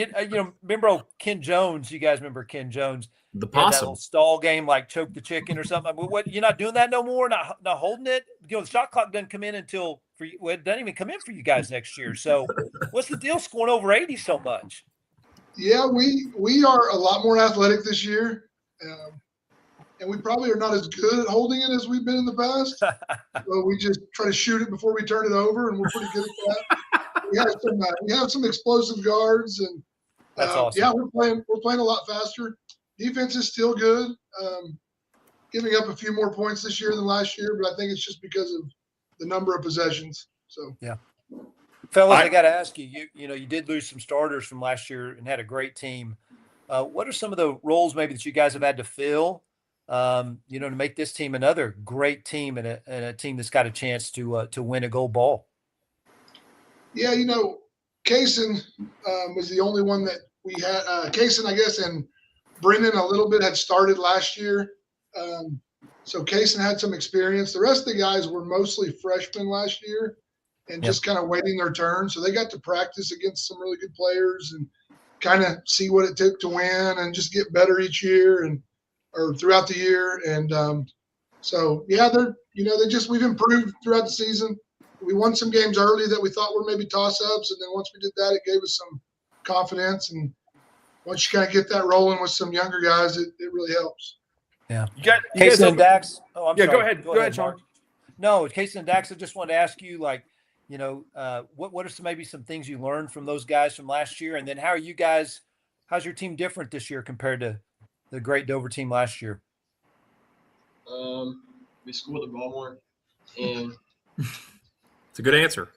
Remember Ken Jones? You guys remember Ken Jones? The He had that possum. little stall game, like choke the chicken or something. What, you're not doing that no more? Not holding it? The shot clock doesn't come in until it doesn't even come in for you guys next year. So what's the deal scoring over 80 so much? Yeah, we are a lot more athletic this year. And we probably are not as good at holding it as we've been in the past. So we just try to shoot it before we turn it over, and we're pretty good at that. We have some explosive guards, and That's awesome. yeah, we're playing a lot faster. Defense is still good. Giving up a few more points this year than last year, but I think it's just because of the number of possessions. So yeah. Fellas, I got to ask you, you did lose some starters from last year and had a great team. What are some of the roles maybe that you guys have had to fill, to make this team another great team and a team that's got a chance to win a gold ball? Yeah, Kaysen was the only one that we had. Kaysen, I guess, and Brendan a little bit had started last year. So Kaysen had some experience. The rest of the guys were mostly freshmen last year and just kind of waiting their turn. So they got to practice against some really good players and kind of see what it took to win and just get better each year or throughout the year. And so, yeah, we've improved throughout the season. We won some games early that we thought were maybe toss-ups. And then once we did that, it gave us some confidence. And once you kind of get that rolling with some younger guys, it really helps. Yeah. You Kaysen and Dax. Oh, I'm sorry. Go ahead. Go ahead, Sean. Mark. No, Kaysen and Dax, I just wanted to ask you, what are some things you learned from those guys from last year? And then how's your team different this year compared to the great Dover team last year? We scored the ball more, and it's a good answer.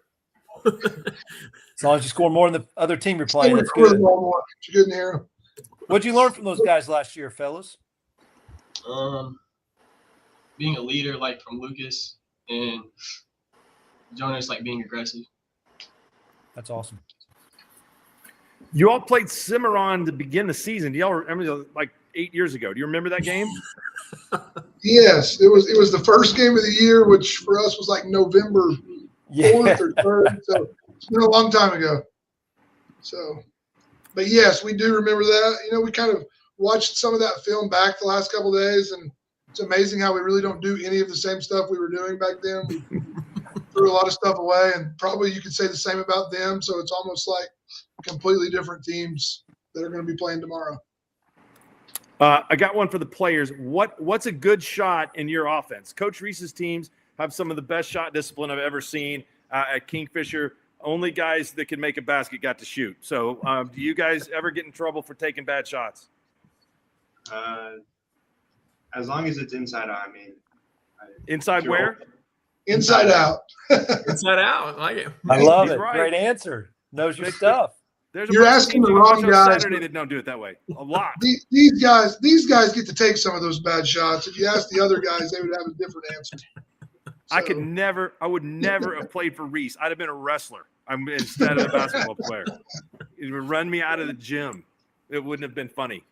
As long as you score more than the other team you're playing, that's good. good. It's good in here. What'd you learn from those guys last year, fellas? Being a leader, from Lucas and Jonas, being aggressive. That's awesome. You all played Cimarron to begin the season. Do y'all remember 8 years ago? Do you remember that game? Yes, it was the first game of the year, which for us was November 4th or 3rd. So it's been a long time ago. So, but yes, we do remember that. We kind of watched some of that film back the last couple of days, and it's amazing how we really don't do any of the same stuff we were doing back then. We threw a lot of stuff away, and probably you could say the same about them. So it's almost like completely different teams that are going to be playing tomorrow. I got one for the players. What's a good shot in your offense? Coach Reese's teams have some of the best shot discipline I've ever seen at Kingfisher. Only guys that can make a basket got to shoot. So do you guys ever get in trouble for taking bad shots? As long as it's inside out, Inside where? Inside out. Inside out. I like it. I love it. Right. Great answer. Knows your stuff. You're asking the wrong guys. Saturday that don't do it that way. A lot. These guys get to take some of those bad shots. If you ask the other guys, they would have a different answer. So. I would never have played for Reese. I'd have been a wrestler instead of a basketball player. It would run me out of the gym. It wouldn't have been funny.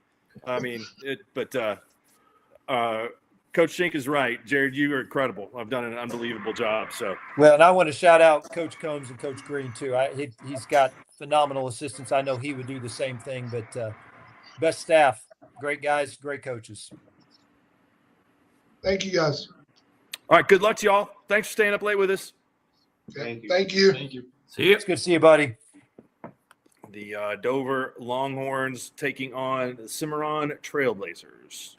Coach Shenk is right. Jared, you are incredible. I've done an unbelievable job. So well, and I want to shout out Coach Combs and Coach Green too. He's got phenomenal assistants. I know he would do the same thing, but best staff, great guys, great coaches. Thank you, guys. All right, good luck to y'all. Thanks for staying up late with us. Thank you. See you. It's good to see you, buddy. The Dover Longhorns taking on the Cimarron Trailblazers.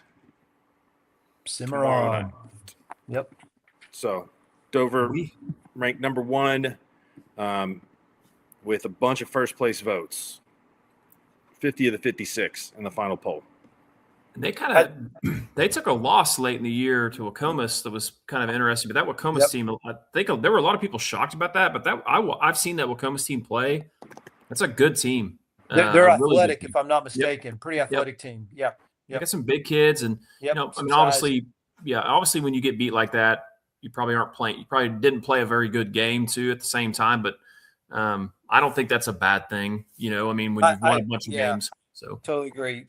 Cimarron. Yep. So Dover ranked number 1 with a bunch of first place votes. 50 of the 56 in the final poll. And they took a loss late in the year to Wacomas that was kind of interesting. But that Wacomas team, I think there were a lot of people shocked about that. But I've seen that Wacomas team play. That's a good team. They're athletic, if I'm not mistaken. Pretty athletic team. Yeah. You got some big kids, and obviously when you get beat like that, you probably aren't playing. You probably didn't play a very good game too at the same time. But I don't think that's a bad thing. When you've won a bunch of games. So totally agree.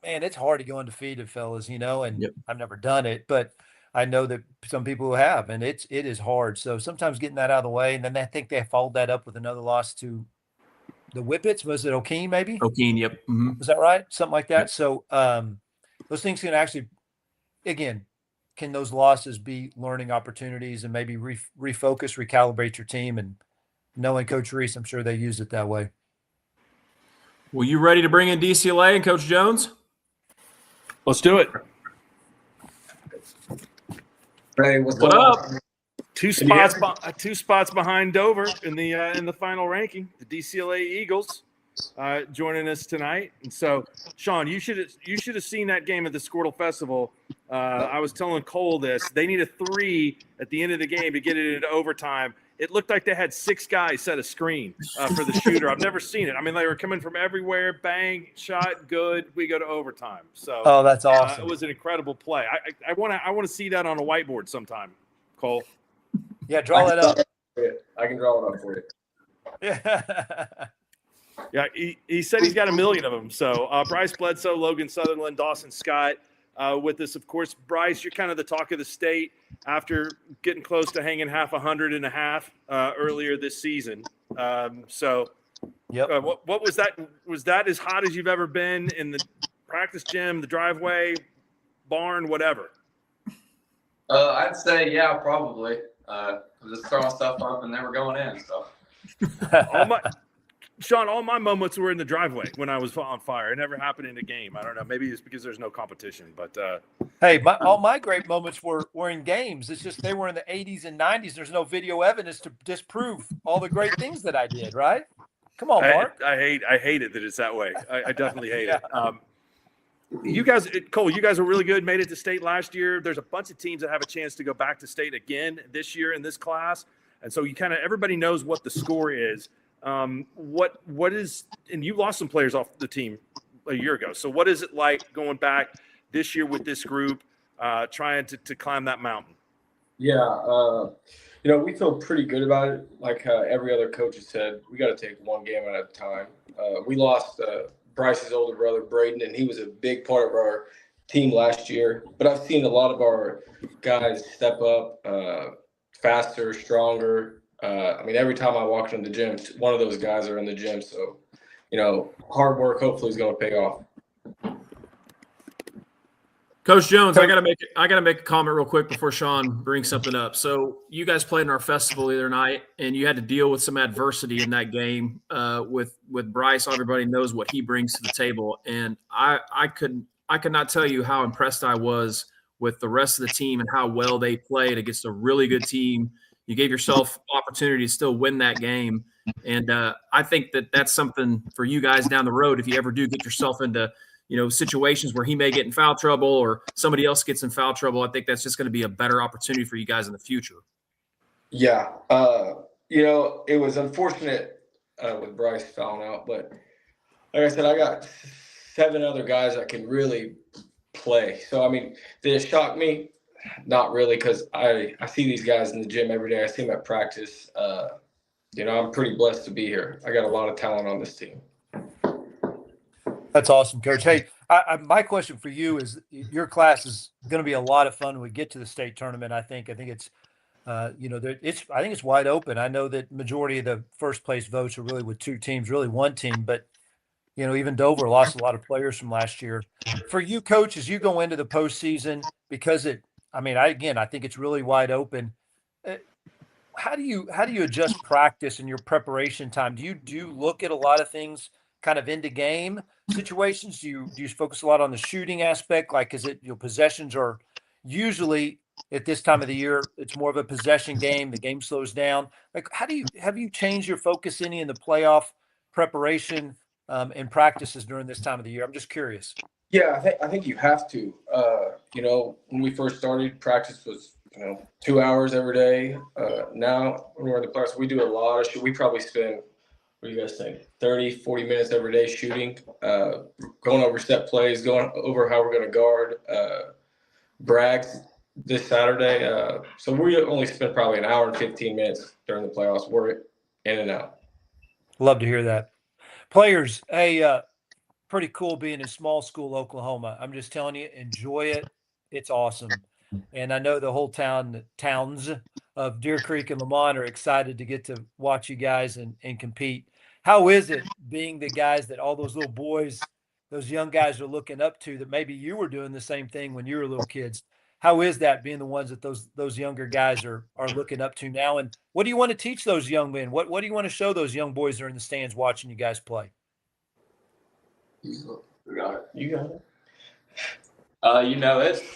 Man, it's hard to go undefeated, fellas. And I've never done it, but I know that some people who have, and it is hard. So sometimes getting that out of the way, and then I think they followed that up with another loss to the Whippets. Was it O'Keene, maybe? O'Keene, yep. Mm-hmm. Was that right? Something like that. Yep. So those things can actually, again, can those losses be learning opportunities and maybe refocus, recalibrate your team? And knowing Coach Reese, I'm sure they use it that way. Well, you ready to bring in DCLA and Coach Jones? Let's do it. Hey, what up? Two spots behind Dover in the final ranking. The DCLA Eagles joining us tonight, and so Shawn, you should have seen that game at the Skordle Festival. I was telling Cole this. They need a 3 at the end of the game to get it into overtime. it looked like they had 6 guys set a screen for the shooter. I've never seen it. I mean, they were coming from everywhere. Bang, shot, good. We go to overtime. So Oh, that's awesome. it was an incredible play. I want to see that on a whiteboard sometime, Cole. Yeah, draw that up. I can draw it up for you. Yeah. Yeah, he said he's got a million of them. So Bryce Bledsoe, Logan Sutherland, Dawson Scott with us. Of course, Bryce, you're kind of the talk of the state after getting close to hanging 150 earlier this season. So what was that? Was that as hot as you've ever been in the practice gym, the driveway, barn, whatever? I'd say, yeah, probably. Just throwing stuff up and never going in. So, Shawn, all my moments were in the driveway when I was on fire. It never happened in a game. I don't know. Maybe it's because there's no competition. But hey, all my great moments were in games. It's just they were in the 80s and 90s. There's no video evidence to disprove all the great things that I did. Right? Come on, Mark. I hate it that it's that way. I definitely hate it. You guys, Cole, you guys were really good. Made it to state last year. There's a bunch of teams that have a chance to go back to state again this year in this class, and so everybody knows what the score is. What is, and you lost some players off the team a year ago. So what is it like going back this year with this group, trying to climb that mountain? Yeah. We feel pretty good about it. Like every other coach has said, we got to take one game at a time. We lost Bryce's older brother, Braden, and he was a big part of our team last year. But I've seen a lot of our guys step up faster, stronger. Every time I walk into the gym, one of those guys are in the gym. So, hard work hopefully is going to pay off. Coach Jones, I gotta make a comment real quick before Shawn brings something up. So you guys played in our festival the other night, and you had to deal with some adversity in that game with Bryce. Everybody knows what he brings to the table, and I could not tell you how impressed I was with the rest of the team and how well they played against a really good team. You gave yourself opportunity to still win that game, and I think that's something for you guys down the road if you ever do get yourself into situations where he may get in foul trouble or somebody else gets in foul trouble. I think that's just going to be a better opportunity for you guys in the future. Yeah. It was unfortunate with Bryce fouling out, but like I said, I got 7 other guys that can really play. So, did it shock me? Not really, because I see these guys in the gym every day. I see them at practice. I'm pretty blessed to be here. I got a lot of talent on this team. That's awesome, Coach. Hey, my question for you is: your class is going to be a lot of fun when we get to the state tournament. I think it's, I think it's wide open. I know that majority of the first place votes are really with 2 teams, really one team. But even Dover lost a lot of players from last year. For you, Coach, as you go into the postseason, because I think it's really wide open. How do you adjust practice and your preparation time? Do you look at a lot of things kind of into game situations? Do you focus a lot on the shooting aspect? Like, is it possessions are usually at this time of the year, it's more of a possession game. The game slows down. Like, have you changed your focus any in the playoff preparation and practices during this time of the year? I'm just curious. Yeah, I think you have to. When we first started, practice was 2 hours every day. Now when we're in the playoffs, we do a lot of we probably spend, what do you guys think, 30, 40 minutes every day shooting, going over set plays, going over how we're going to guard Brags this Saturday. So we only spend probably an hour and 15 minutes during the playoffs. We're in and out. Love to hear that. Players, hey, pretty cool being in small school Oklahoma. I'm just telling you, enjoy it. It's awesome. And I know the whole towns of Deer Creek and Lamont are excited to get to watch you guys and compete. How is it being the guys that all those little boys, those young guys are looking up to, that maybe you were doing the same thing when you were little kids? How is that being the ones that those younger guys are looking up to now? And what do you want to teach those young men? What do you want to show those young boys that are in the stands watching you guys play? You got it.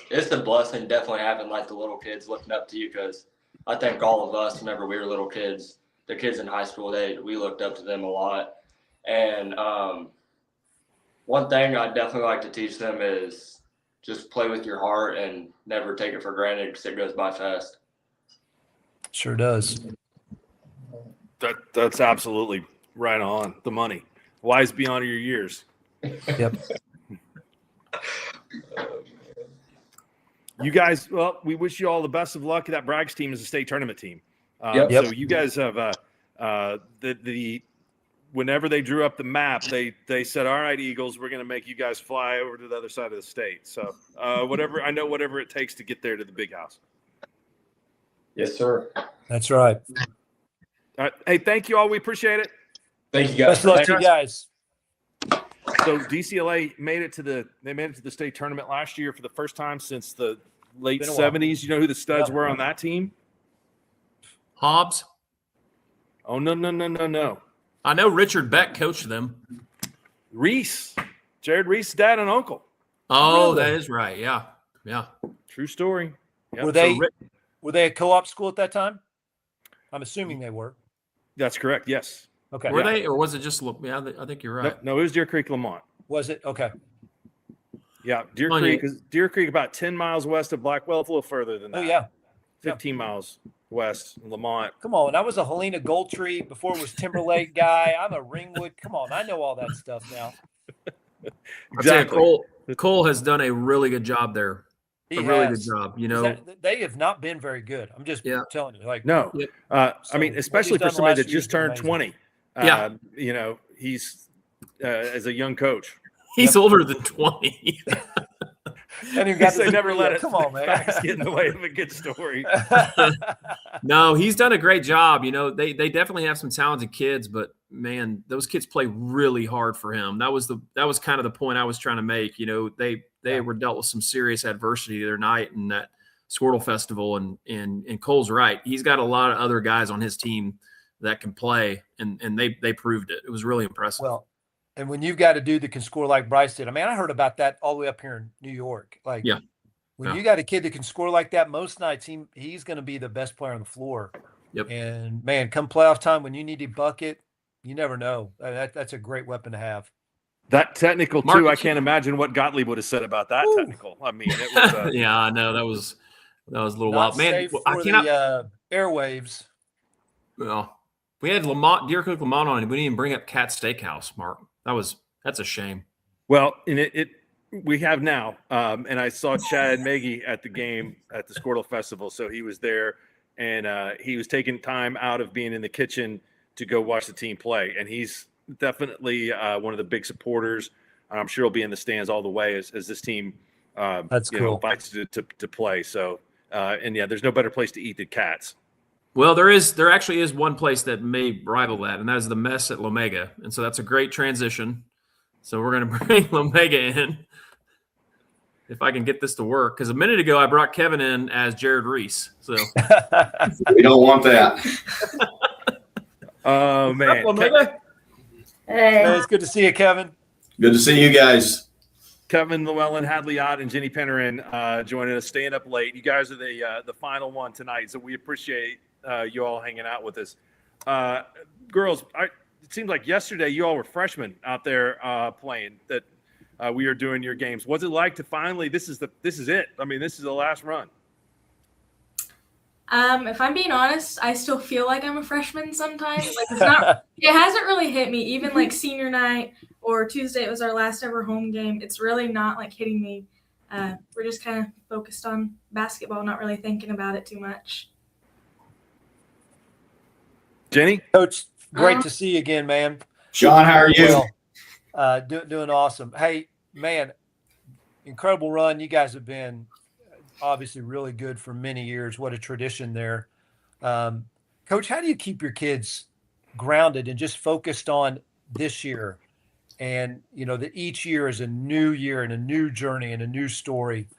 It's a blessing definitely having like the little kids looking up to you, because I think all of us, whenever we were little kids, the kids in high school, we looked up to them a lot. And one thing I definitely like to teach them is just play with your heart and never take it for granted, because it goes by fast. Sure does. That's absolutely right on the money. Wise beyond your years. Yep. You guys, well, we wish you all the best of luck. That Braggs team is a state tournament team. Yep. So you guys have whenever they drew up the map, they said, "All right, Eagles, we're going to make you guys fly over to the other side of the state." So whatever it takes to get there to the big house. Yes, sir. That's right. All right. Hey, thank you all. We appreciate it. Thank you, guys. Best of luck to you guys. So DCLA made it to the state tournament last year for the first time since the late Been a while. 70s. You know who the studs were on that team? Hobbs. Oh, no. I know Richard Beck coached them. Reese. Jared Reese's dad and uncle. Oh, Really? that is right. Yeah. Yeah. True story. Yep. Were they a co-op school at that time? I'm assuming they were. That's correct. Yes. Okay. Were they, or was it just? Yeah, I think you're right. No, it was Deer Creek, Lamont. Was it? Okay. Yeah, Deer Come on, Creek is Deer Creek about 10 miles west of Blackwell. It's a little further than that. Oh yeah. 15 miles west, Lamont. Come on. I was a Helena Goldtree before it was Timberlake guy. I'm a Ringwood. Come on. I know all that stuff now. Exactly. Cole has done a really good job there. He really has. good job. You know, They have not been very good. I'm just telling you. Like No. I mean, especially for done somebody last that year just is turned amazing. 20. Yeah. You know, he's as a young coach. he's older than 20. And you guys They never let it. Come on, man. Facts get in the way of a good story. No, he's done a great job. You know, they definitely have some talented kids, but man, those kids play really hard for him. That was kind of the point I was trying to make. You know, they were dealt with some serious adversity the other night in that Skordle festival, and Cole's right. He's got a lot of other guys on his team that can play, and they proved it. It was really impressive. Well, and when you've got a dude that can score like Bryce did, I mean, I heard about that all the way up here in New York. Like, when you got a kid that can score like that, most nights he's going to be the best player on the floor. Yep. And man, come playoff time when you need a bucket, you never know. That's a great weapon to have. That technical Mark, too. I can't imagine what Gottlieb would have said about that technical. I mean, it was. Yeah, I know that was a little Not wild, man. safe for I cannot. the airwaves. Well, we had Deer Creek Lamont on, and we didn't even bring up Cat Steakhouse, Mark. That's a shame. Well, and we have now, and I saw Chad Maggie at the game at the Skordle Festival, so he was there, and he was taking time out of being in the kitchen to go watch the team play, and he's definitely one of the big supporters. I'm sure he'll be in the stands all the way as this team That's cool. fights to play. So, and yeah, there's no better place to eat than Cats. Well, there actually is one place that may rival that, and that is the Mess at Lomega. And so that's a great transition. So we're going to bring Lomega in if I can get this to work. Because a minute ago, I brought Kevin in as Jared Reese. So We don't want that. Oh, man. Lomega? Hey, it's good to see you, Kevin. Good to see you guys. Kevin Llewellyn, Hadley Ott, and Jenny Pennerin joining us, staying up late. You guys are the final one tonight, so we appreciate you all hanging out with us. Girls, it seems like yesterday you all were freshmen out there playing. That we are doing your games. What's it like to finally? This is it. I mean, this is the last run. If I'm being honest, I still feel like I'm a freshman sometimes. Like it's not. It hasn't really hit me. Even like senior night or Tuesday, it was our last ever home game. It's really not like hitting me. We're just kind of focused on basketball, not really thinking about it too much. Jenny, Coach, great to see you again, man. Shawn, how are you? Doing awesome. Hey, man, incredible run. You guys have been obviously really good for many years. What a tradition there. Coach, how do you keep your kids grounded and just focused on this year? And, that each year is a new year and a new journey and a new story.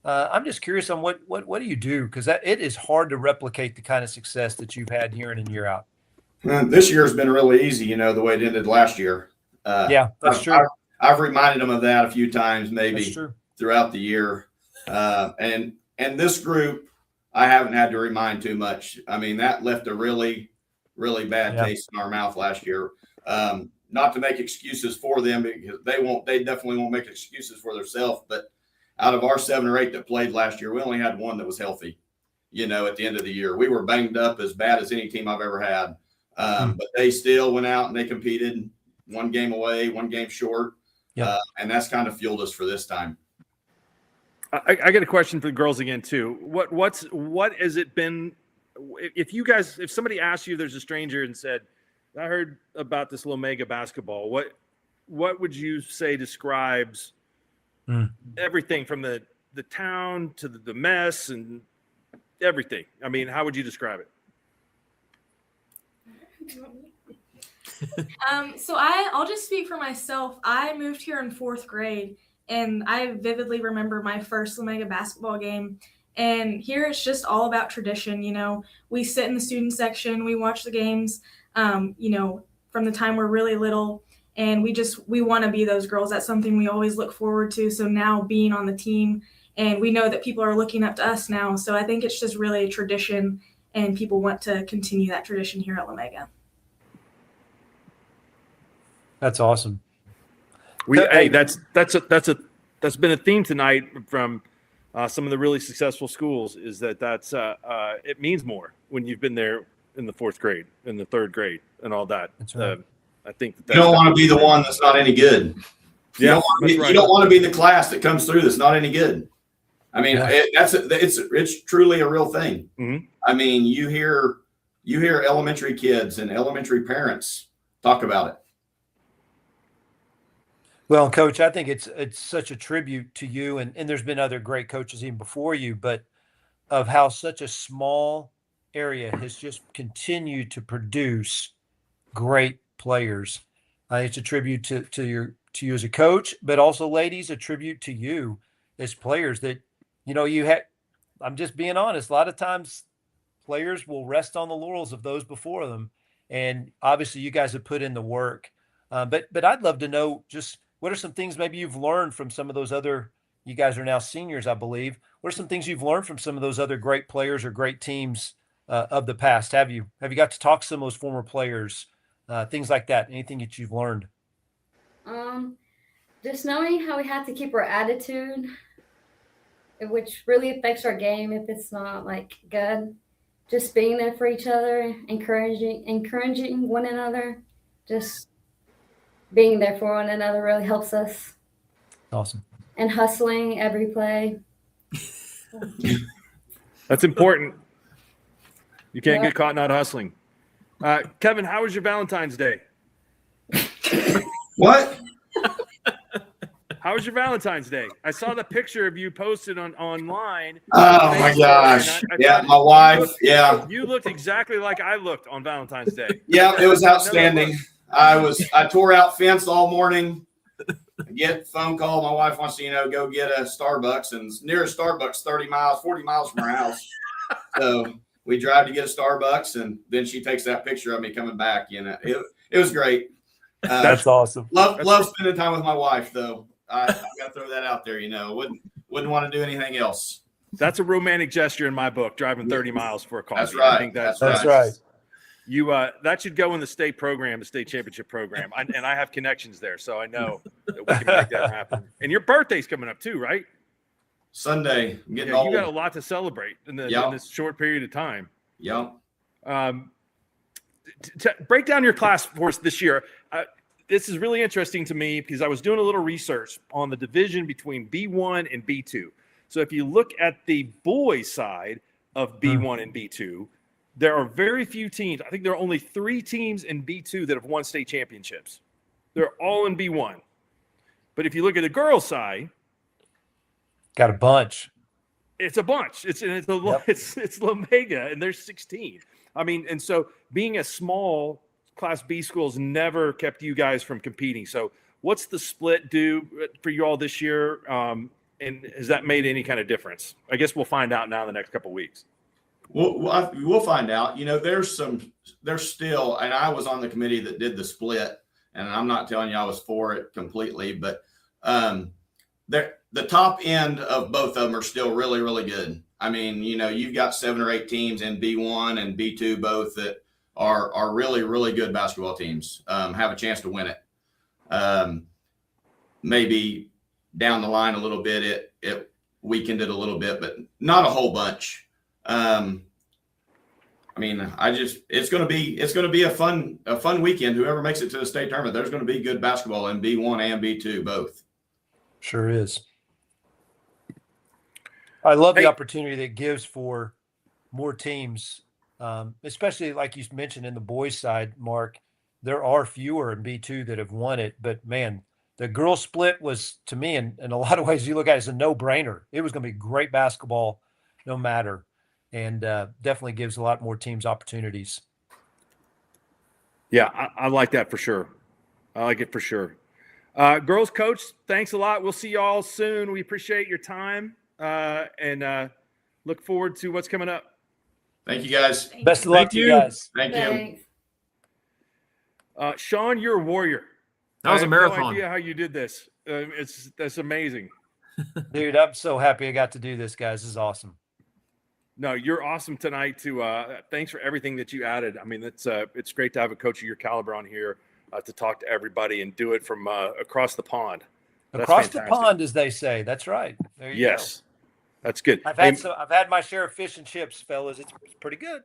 I'm just curious on what do you do? Because it is hard to replicate the kind of success that you've had year in and year out. This year's been really easy, the way it ended last year. Yeah, that's true. I've reminded them of that a few times, maybe That's true. throughout the year. And this group, I haven't had to remind too much. I mean, that left a really, really bad taste in our mouth last year. Not to make excuses for them, because they definitely won't make excuses for themselves. But out of our 7 or 8 that played last year, we only had one that was healthy, at the end of the year. We were banged up as bad as any team I've ever had. But they still went out and they competed, one game away, one game short. And that's kind of fueled us for this time. I got a question for the girls again too. What has it been? If somebody asked you, there's a stranger and said, "I heard about this Lomega basketball." What would you say describes everything from the town to the mess and everything? I mean, how would you describe it? So I'll just speak for myself. I moved here in 4th grade, and I vividly remember my first Lomega basketball game. And here it's just all about tradition. You know, we sit in the student section, we watch the games, you know, from the time we're really little, and we want to be those girls. That's something we always look forward to. So now being on the team, and we know that people are looking up to us now. So I think it's just really a tradition, and people want to continue that tradition here at Lomega. That's awesome. That's been a theme tonight from some of the really successful schools, is that's it means more when you've been there in the 4th grade, in the 3rd grade, and all that. That's right. I think you don't want to be the one that's not any good. You don't want to be the class that comes through that's not any good. I mean, it's truly a real thing. Mm-hmm. I mean, you hear elementary kids and elementary parents talk about it. Well, Coach, I think it's such a tribute to you, and there's been other great coaches even before you, but of how such a small area has just continued to produce great players. It's a tribute to you as a coach, but also, ladies, a tribute to you as players that, you know, I'm just being honest. A lot of times players will rest on the laurels of those before them. And obviously you guys have put in the work. But I'd love to know just what are some things maybe you've learned from some of those other, you guys are now seniors, I believe. What are some things you've learned from some of those other great players or great teams of the past? Have you got to talk to some of those former players, things like that? Anything that you've learned? Just knowing how we have to keep our attitude, which really affects our game if it's not like good. Just being there for each other, encouraging one another, just being there for one another really helps us. Awesome. And hustling every play. That's important. You can't get caught not hustling. Kevin, how was your Valentine's Day? What? How was your Valentine's Day? I saw the picture of you posted online. Oh my gosh. My wife. You looked exactly like I looked on Valentine's Day. Yeah, it was outstanding. I tore out fence all morning. I get a phone call. My wife wants to, go get a Starbucks, and nearest Starbucks 40 miles from her house. So we drive to get a Starbucks, and then she takes that picture of me coming back. It was great. That's awesome. Love spending time with my wife, though. I got to throw that out there. Wouldn't want to do anything else. That's a romantic gesture in my book, driving 30 miles for a coffee. That's right. I think that's right. You that should go in the state program, the state championship program. And I have connections there, so I know that we can make that happen. And your birthday's coming up too, right? Sunday. I'm getting old. You got a lot to celebrate in this short period of time. Yep. Break down your class for us this year. This is really interesting to me because I was doing a little research on the division between B1 and B2. So if you look at the boys side of B1 and B2, there are very few teams. I think there are only 3 teams in B2 that have won state championships. They're all in B1. But if you look at the girls' side, got a bunch. It's a bunch. It's Lomega, and there's 16. I mean, and so being a small Class B schools never kept you guys from competing. So what's the split do for you all this year? And has that made any kind of difference? I guess we'll find out now in the next couple of weeks. We'll find out. There's still, and I was on the committee that did the split, and I'm not telling you I was for it completely, but the top end of both of them are still really, really good. I mean, you've got 7 or 8 teams in B1 and B2 both that are really, really good basketball teams, have a chance to win it. Maybe down the line a little bit, it weakened it a little bit, but not a whole bunch. mean, it's going to be a fun weekend. Whoever makes it to the state tournament, there's going to be good basketball in B1 and B2 both. Sure is. I love the opportunity that it gives for more teams, especially like you mentioned in the boys' side, Mark. There are fewer in B2 that have won it, but man, the girls split was, to me, in a lot of ways, you look at it as a no-brainer. It was going to be great basketball no matter, and definitely gives a lot more teams opportunities. Yeah, I like that for sure. I like it for sure. Girls coach, thanks a lot. We'll see you all soon. We appreciate your time and look forward to what's coming up. Thank you, guys. Best of luck to you guys. Thank you. Shawn, you're a warrior. That was a marathon. I have no idea how you did this. That's amazing. Dude, I'm so happy I got to do this, guys. This is awesome. No, you're awesome tonight too. Thanks for everything that you added. I mean, it's great to have a coach of your caliber on here to talk to everybody and do it from across the pond. That's across fantastic. the pond, as they say. That's right. There you go. That's good. I've had my share of fish and chips, fellas. It's pretty good.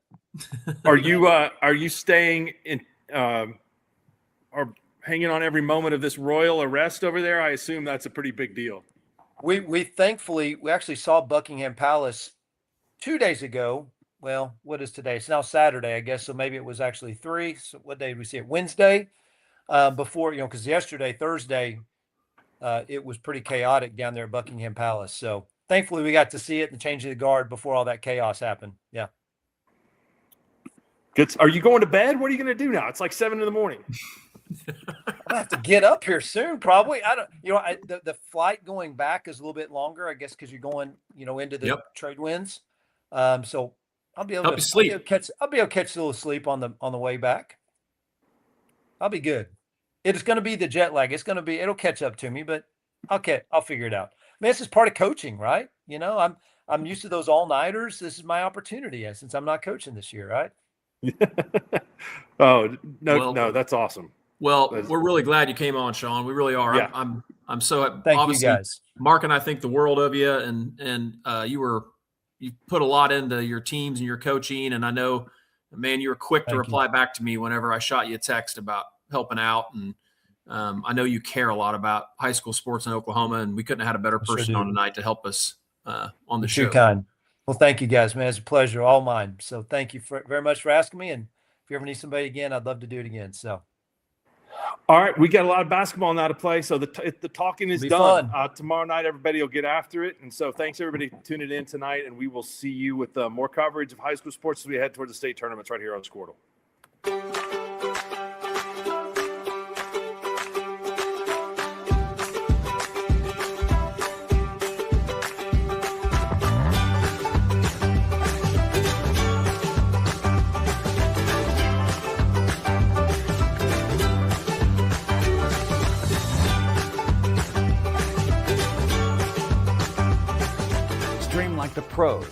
Are you staying in or hanging on every moment of this royal arrest over there? I assume that's a pretty big deal. We thankfully actually saw Buckingham Palace 2 days ago. Well, what is today? It's now Saturday, I guess. So maybe it was actually 3. So what day did we see it? Wednesday. Before, because yesterday, Thursday, it was pretty chaotic down there at Buckingham Palace. So thankfully we got to see it and change the guard before all that chaos happened. Yeah. Good. Are you going to bed? What are you going to do now? It's like 7 a.m. I have to get up here soon, probably. I don't, the flight going back is a little bit longer, I guess, because you're going, into the trade winds. So I'll be able to sleep. I'll be able to catch a little sleep on the way back. I'll be good. It's going to be the jet lag. It'll catch up to me, but I'll figure it out. I mean, this is part of coaching, right? I'm used to those all-nighters. This is my opportunity since I'm not coaching this year, right? Oh, no, that's awesome. Well, we're really glad you came on, Shawn. We really are. Yeah. I'm so thank you guys. Mark and I think the world of you, and you put a lot into your teams and your coaching, and I know, man, you were quick to reply back to me whenever I shot you a text about helping out, and I know you care a lot about high school sports in Oklahoma, and we couldn't have had a better person on tonight to help us on the show. Too kind. Well, thank you guys, man. It's a pleasure, all mine. So thank you very much for asking me, and if you ever need somebody again, I'd love to do it again. So. All right, we got a lot of basketball now to play, so the talking is done. Tomorrow night, everybody will get after it, and so thanks everybody for tuning in tonight, and we will see you with more coverage of high school sports as we head towards the state tournaments right here on Skordle. Stream like the pros